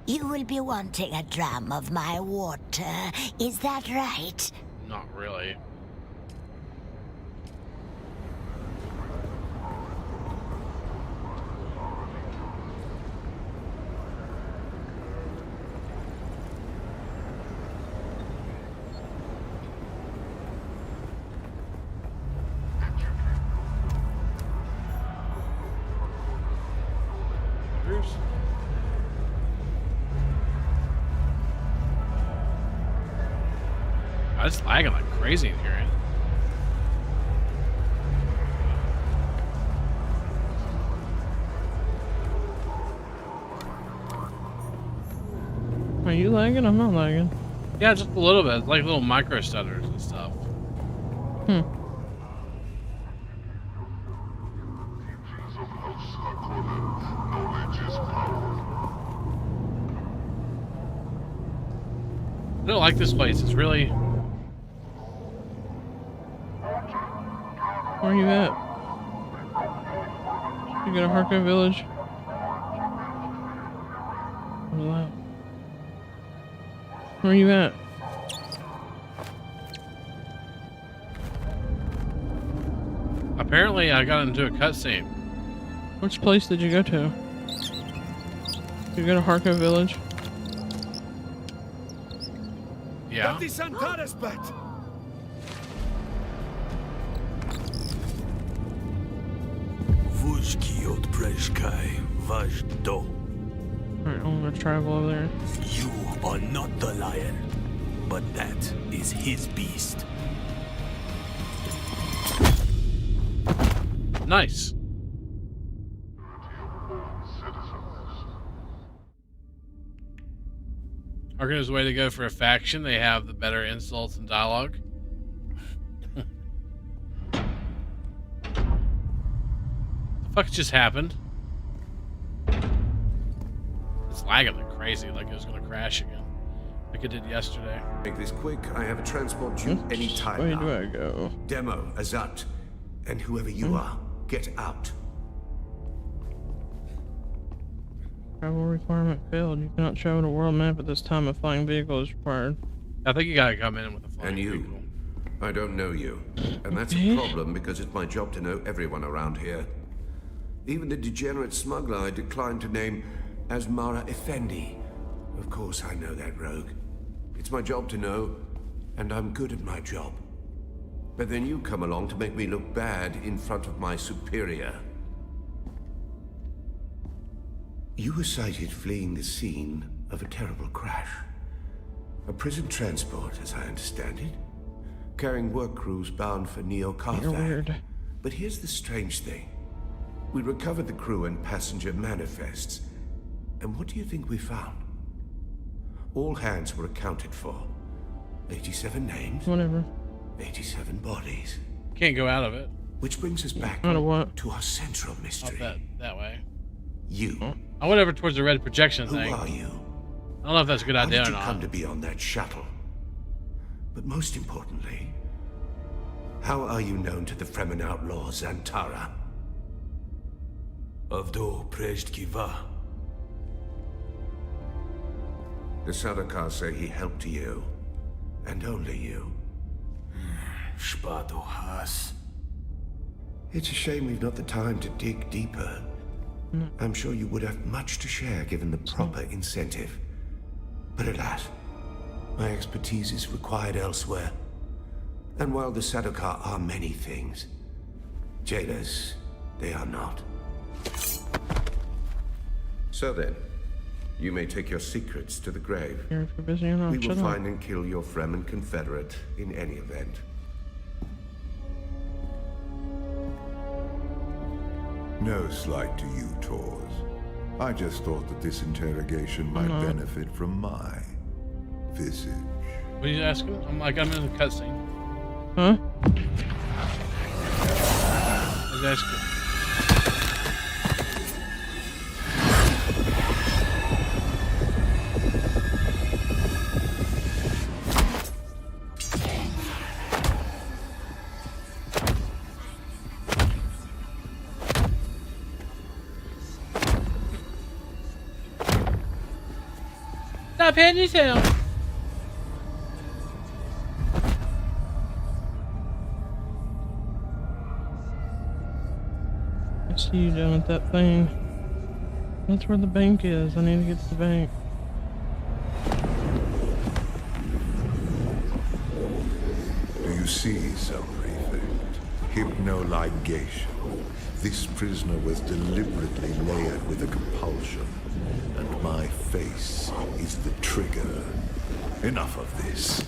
You will be wanting a dram of my water. Is that right? Not really. It's lagging like crazy in here. Are you lagging? I'm not lagging. Yeah, just a little bit, like little micro stutters and stuff. Hmm. I don't like this place. It's really. Where are you at? You got a Harko village? What's that? Where are you at? Apparently, I got into a cutscene. Which place did you go to? You go to Harko village? Yeah. Alright, I'm gonna travel over there. You are not the lion, but that is his beast. Nice. Arka's way to go for a faction. They have the better insults and dialogue. The fuck just happened? It's lagging like crazy, like it was gonna crash again, like it did yesterday. Make this quick. I have a transport due any time Where now. do I go? Demo, Azat, and whoever you are, get out. Travel requirement failed. You cannot travel the world map at this time. A flying vehicle is required. I think you gotta come in with a flying And you. vehicle. I don't know you. And that's a problem because it's my job to know everyone around here. Even the degenerate smuggler I declined to name as Mara Effendi. Of course I know that rogue. It's my job to know, and I'm good at my job. But then you come along to make me look bad in front of my superior. You were sighted fleeing the scene of a terrible crash. A prison transport, as I understand it, carrying work crews bound for You're Neo-Carthage. weird. But here's the strange thing. We recovered the crew and passenger manifests. And what do you think we found? All hands were accounted for. 87 names. Whatever. 87 bodies. Can't go out of it. Which brings us back Out of what? to our central Up mystery. that way. You. I went over towards the red projection Who thing. are you? I don't know if that's a good How idea did or you not. come to be on that shuttle? But most importantly, how are you known to the Fremen outlaw Zantara? Avdo Prejdkiva. The Sardaukar say he helped you, and only you. Spado Has. It's a shame we've not the time to dig deeper. I'm sure you would have much to share given the proper incentive. But alas, my expertise is required elsewhere. And while the Sardaukar are many things, jailers, they are not. So then, you may take your secrets to the grave. You're busy enough. We will Shut up. find and kill your Fremen confederate in any event. No slight to you, Tors. I just thought that this interrogation might benefit from my visage. What are you asking? I'm in the cutscene. Huh? I was asking. Stop hitting yourself. I see you down at that thing. That's where the bank is. I need to get to the bank. Do you see, Sub-Prefect? Hypnoligation. This prisoner was deliberately layered with a compulsion, and my face is the trigger. Enough of this.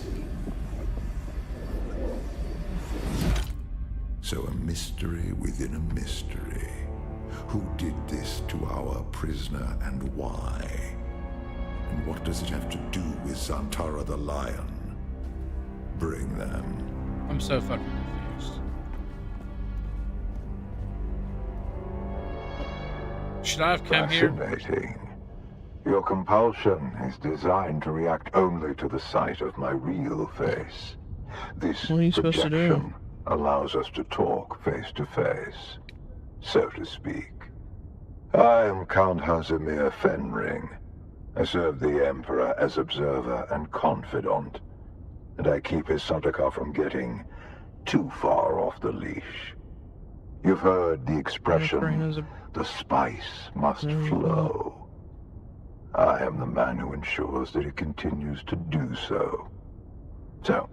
So a mystery within a mystery. Who did this to our prisoner and why? And what does it have to do with Zantara the Lion? Bring them. I'm so fucking confused. Should I have come here? Fascinating. Your compulsion is designed to react only to the sight of my real face. This What are you supposed to do? projection allows us to talk face to face, so to speak. I am Count Hazimir Fenring. I serve the Emperor as observer and confidant, and I keep his Sardaukar from getting too far off the leash. You've heard the expression, the spice must flow. I am the man who ensures that it continues to do so. So,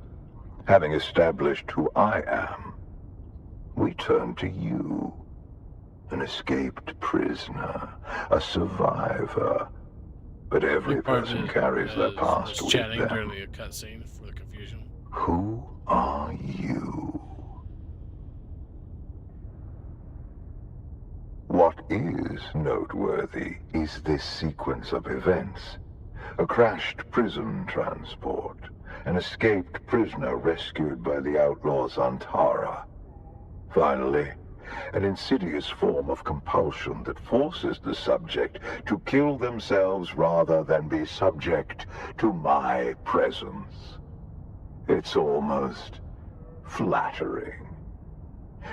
having established who I am, we turn to you. An escaped prisoner, a survivor. But every person carries their past with chatting them. during the cutscene for the confusion. Who are you? What is noteworthy is this sequence of events. A crashed prison transport, an escaped prisoner rescued by the outlaws Antara. Finally, an insidious form of compulsion that forces the subject to kill themselves rather than be subject to my presence. It's almost flattering.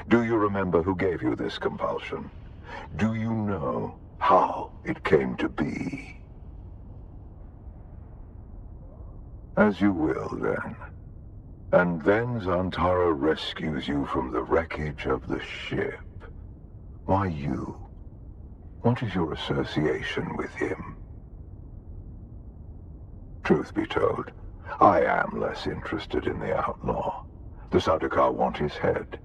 Do you remember who gave you this compulsion? Do you know how it came to be? As you will, then. And then Zantara rescues you from the wreckage of the ship. Why you? What is your association with him? Truth be told, I am less interested in the outlaw. The Sardaukar want his head,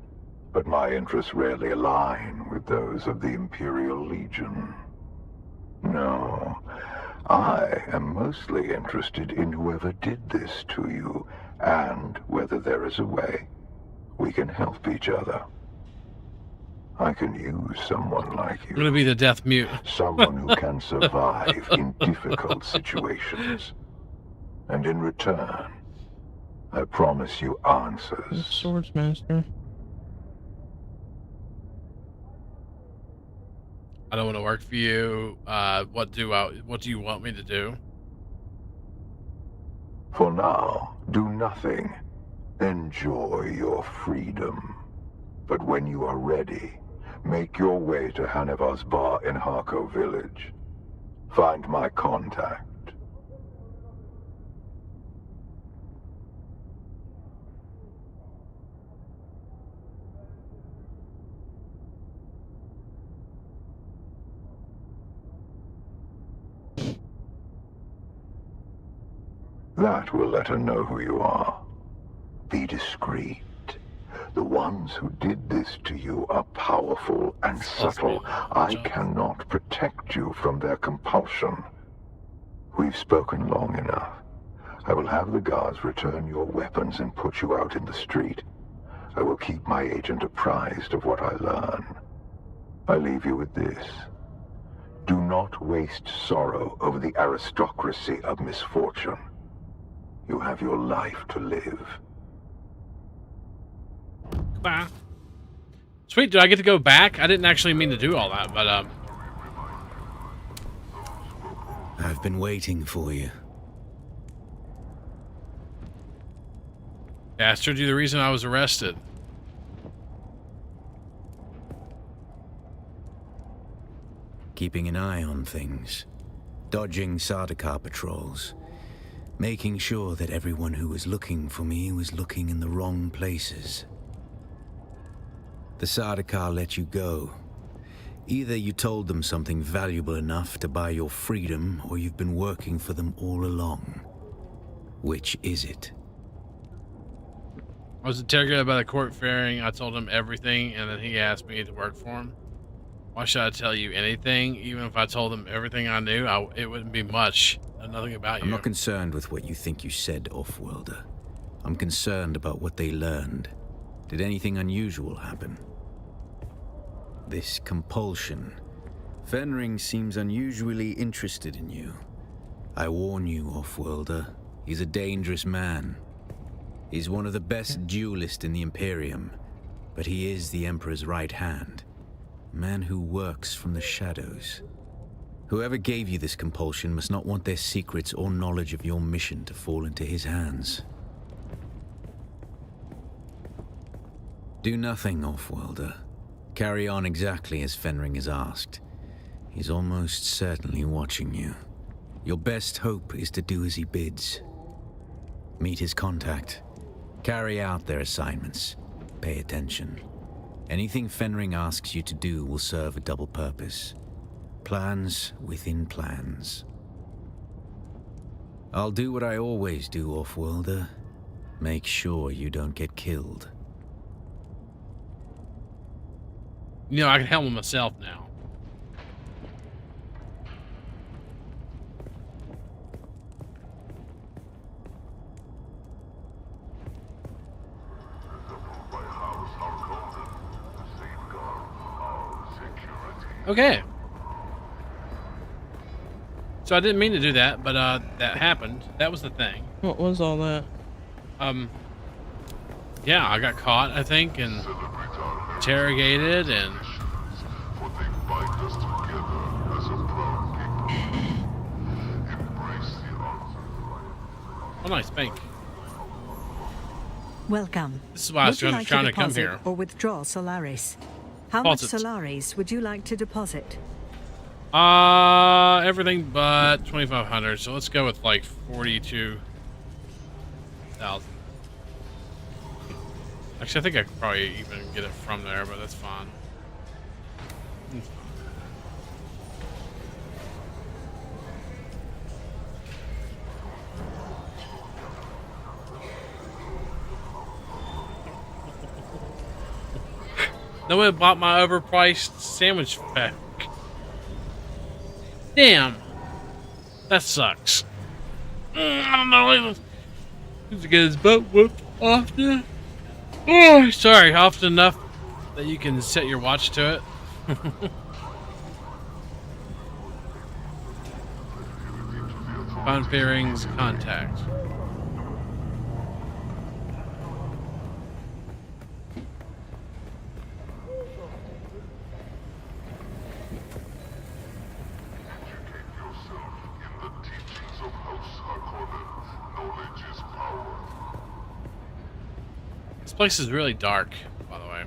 but my interests rarely align with those of the Imperial Legion. No, I am mostly interested in whoever did this to you, and whether there is a way we can help each other. I can use someone like you. I'm gonna be the deaf mute. Someone who can survive in difficult situations. And in return, I promise you answers. Swordsmaster. I don't want to work for you. What do you want me to do? For now, do nothing. Enjoy your freedom. But when you are ready, make your way to Hanevar's bar in Harko village. Find my contact. That will let her know who you are. Be discreet. The ones who did this to you are powerful and subtle. I cannot protect you from their compulsion. We've spoken long enough. I will have the guards return your weapons and put you out in the street. I will keep my agent apprised of what I learn. I leave you with this. Do not waste sorrow over the aristocracy of misfortune. You have your life to live. Goodbye. Sweet, do I get to go back? I didn't actually mean to do all that, but I've been waiting for you. yeah, I told you the reason I was arrested. Keeping an eye on things. Dodging Sardaukar patrols. Making sure that everyone who was looking for me was looking in the wrong places. The Sardaukar let you go. Either you told them something valuable enough to buy your freedom, or you've been working for them all along. Which is it? I was interrogated by the court fairing. I told him everything, and then he asked me to work for him. Why should I tell you anything? Even if I told him everything I knew, it wouldn't be much. Nothing about you. I'm not concerned with what you think you said, Off-worlder. I'm concerned about what they learned. Did anything unusual happen? This compulsion. Fenring seems unusually interested in you. I warn you, Offworlder. He's a dangerous man. He's one of the best duelists in the Imperium, but he is the Emperor's right hand. A man who works from the shadows. Whoever gave you this compulsion must not want their secrets or knowledge of your mission to fall into his hands. Do nothing, Offworlder. Carry on exactly as Fenring has asked. He's almost certainly watching you. Your best hope is to do as he bids. Meet his contact. Carry out their assignments. Pay attention. Anything Fenring asks you to do will serve a double purpose. Plans within plans. I'll do what I always do, Offworlder. Make sure you don't get killed. You know, I can help him myself now. Okay. So I didn't mean to do that, but that happened. That was the thing. What was all that? Yeah, I got caught, I think, and interrogated, and oh, nice, bank. Welcome. This is why I was trying to come here. Or withdraw Solaris. How Deposit. much Solaris would you like to deposit? Everything but 2,500. So let's go with like 42,000. Actually, I think I could probably even get it from there, but that's fine. It's fine. No one bought my overpriced sandwich pack. Damn. That sucks. I don't know. He's get his butt whooped often. Oh, sorry, often enough that you can set your watch to it. Find Fenring's contact. This place is really dark, by the way.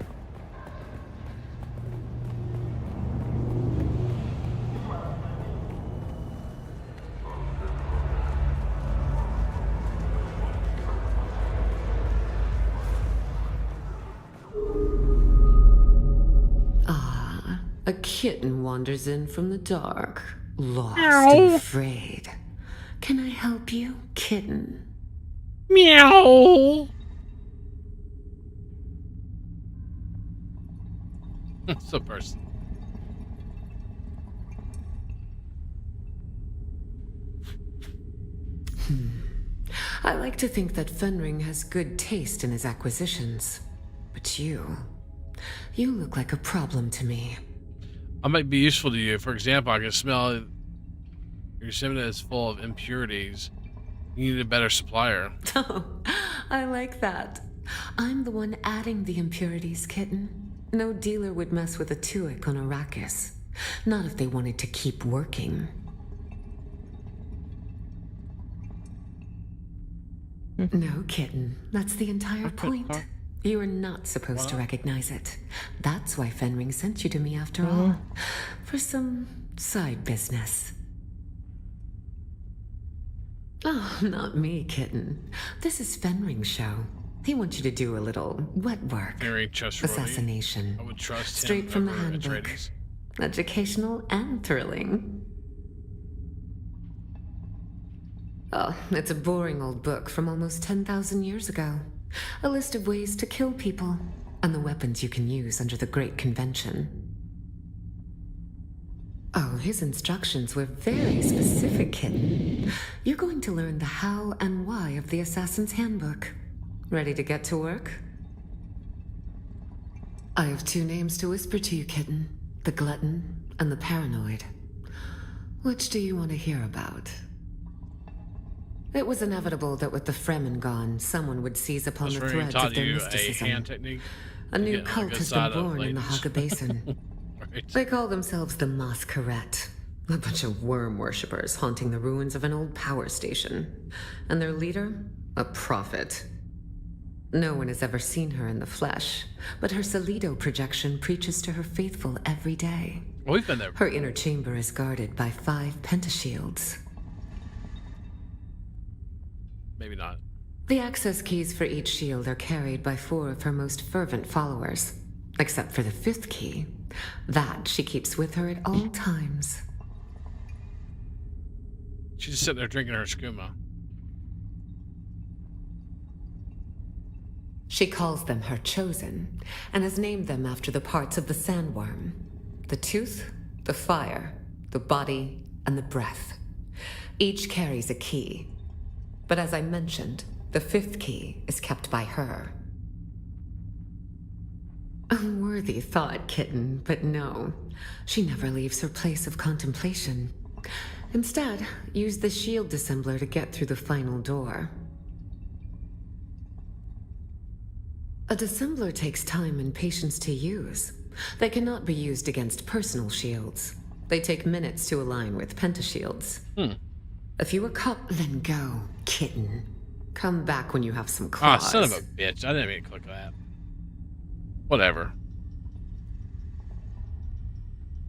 Ah, a kitten wanders in from the dark, lost and afraid. Can I help you, kitten? Meow. So person. I like to think that Fenring has good taste in his acquisitions. But you look like a problem to me. I might be useful to you. For example, I can smell your semen is full of impurities. You need a better supplier. Oh, I like that. I'm the one adding the impurities, kitten. No dealer would mess with a Tuic on Arrakis. Not if they wanted to keep working. No, kitten. That's the entire point. You are not supposed to recognize it. That's why Fenring sent you to me after all. For some side business. Oh, not me, kitten. This is Fenring's show. He wants you to do a little wet work. Very trustworthy. Assassination. I would trust straight him from the over handbook. Atreides. Educational and thrilling. Oh, it's a boring old book from almost 10,000 years ago. A list of ways to kill people, and the weapons you can use under the Great Convention. Oh, his instructions were very specific, kitten. You're going to learn the how and why of the Assassin's Handbook. Ready to get to work? I have two names to whisper to you, kitten. The Glutton and the Paranoid. Which do you want to hear about? It was inevitable that with the Fremen gone, someone would seize upon the threads of their mysticism. A new cult has been born in the Haga Basin. Right. They call themselves the Masquerette. A bunch of worm worshippers haunting the ruins of an old power station. And their leader? A prophet. No one has ever seen her in the flesh, but her Solido projection preaches to her faithful every day. Well, we've been there. Her inner chamber is guarded by 5 pentashields. Maybe not. The access keys for each shield are carried by 4 of her most fervent followers. Except for the 5th key. That she keeps with her at all times. She's just sitting there drinking her skooma. She calls them her chosen, and has named them after the parts of the sandworm. The tooth, the fire, the body, and the breath. Each carries a key. But as I mentioned, the 5th key is kept by her. Unworthy thought, kitten, but no. She never leaves her place of contemplation. Instead, use the shield dissembler to get through the final door. A dissembler takes time and patience to use. They cannot be used against personal shields. They take minutes to align with pentashields. If you were caught, then go, kitten. Come back when you have some claws. Ah, son of a bitch. I didn't mean to click that. Whatever.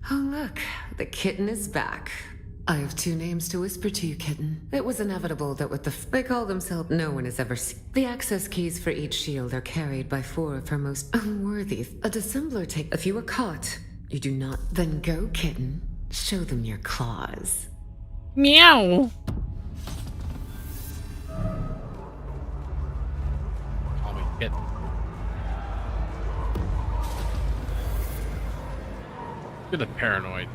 Oh, look. The kitten is back. I have 2 names to whisper to you, kitten. It was inevitable that with the... They call themselves... No one has ever seen... The access keys for each shield are carried by 4 of her most unworthy... A dissembler take... If you were caught, you do not... Then go, kitten. Show them your claws. Meow. Call me kitten. Good at paranoid.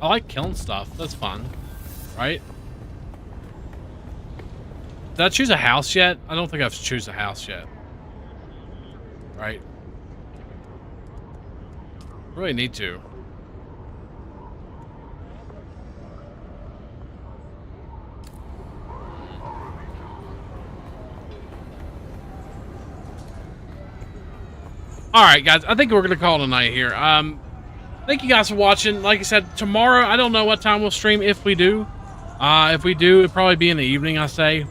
I like killing stuff. That's fun. Right? Did I choose a house yet? I don't think I've choose a house yet. Right? Really need to. Alright, guys. I think we're going to call it a night here. Thank you guys for watching. Like I said, tomorrow, I don't know what time we'll stream if we do. If we do, it'll probably be in the evening, I say.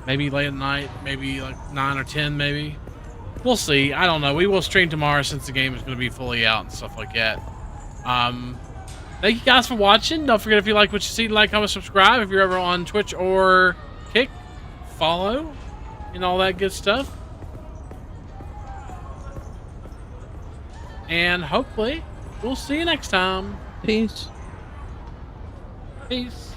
Maybe late at night. Maybe like 9 or 10, maybe. We'll see. I don't know. We will stream tomorrow since the game is going to be fully out and stuff like that. Thank you guys for watching. Don't forget, if you like what you see, like, comment, subscribe. If you're ever on Twitch or Kick, follow and all that good stuff. And hopefully, we'll see you next time. Peace. Peace.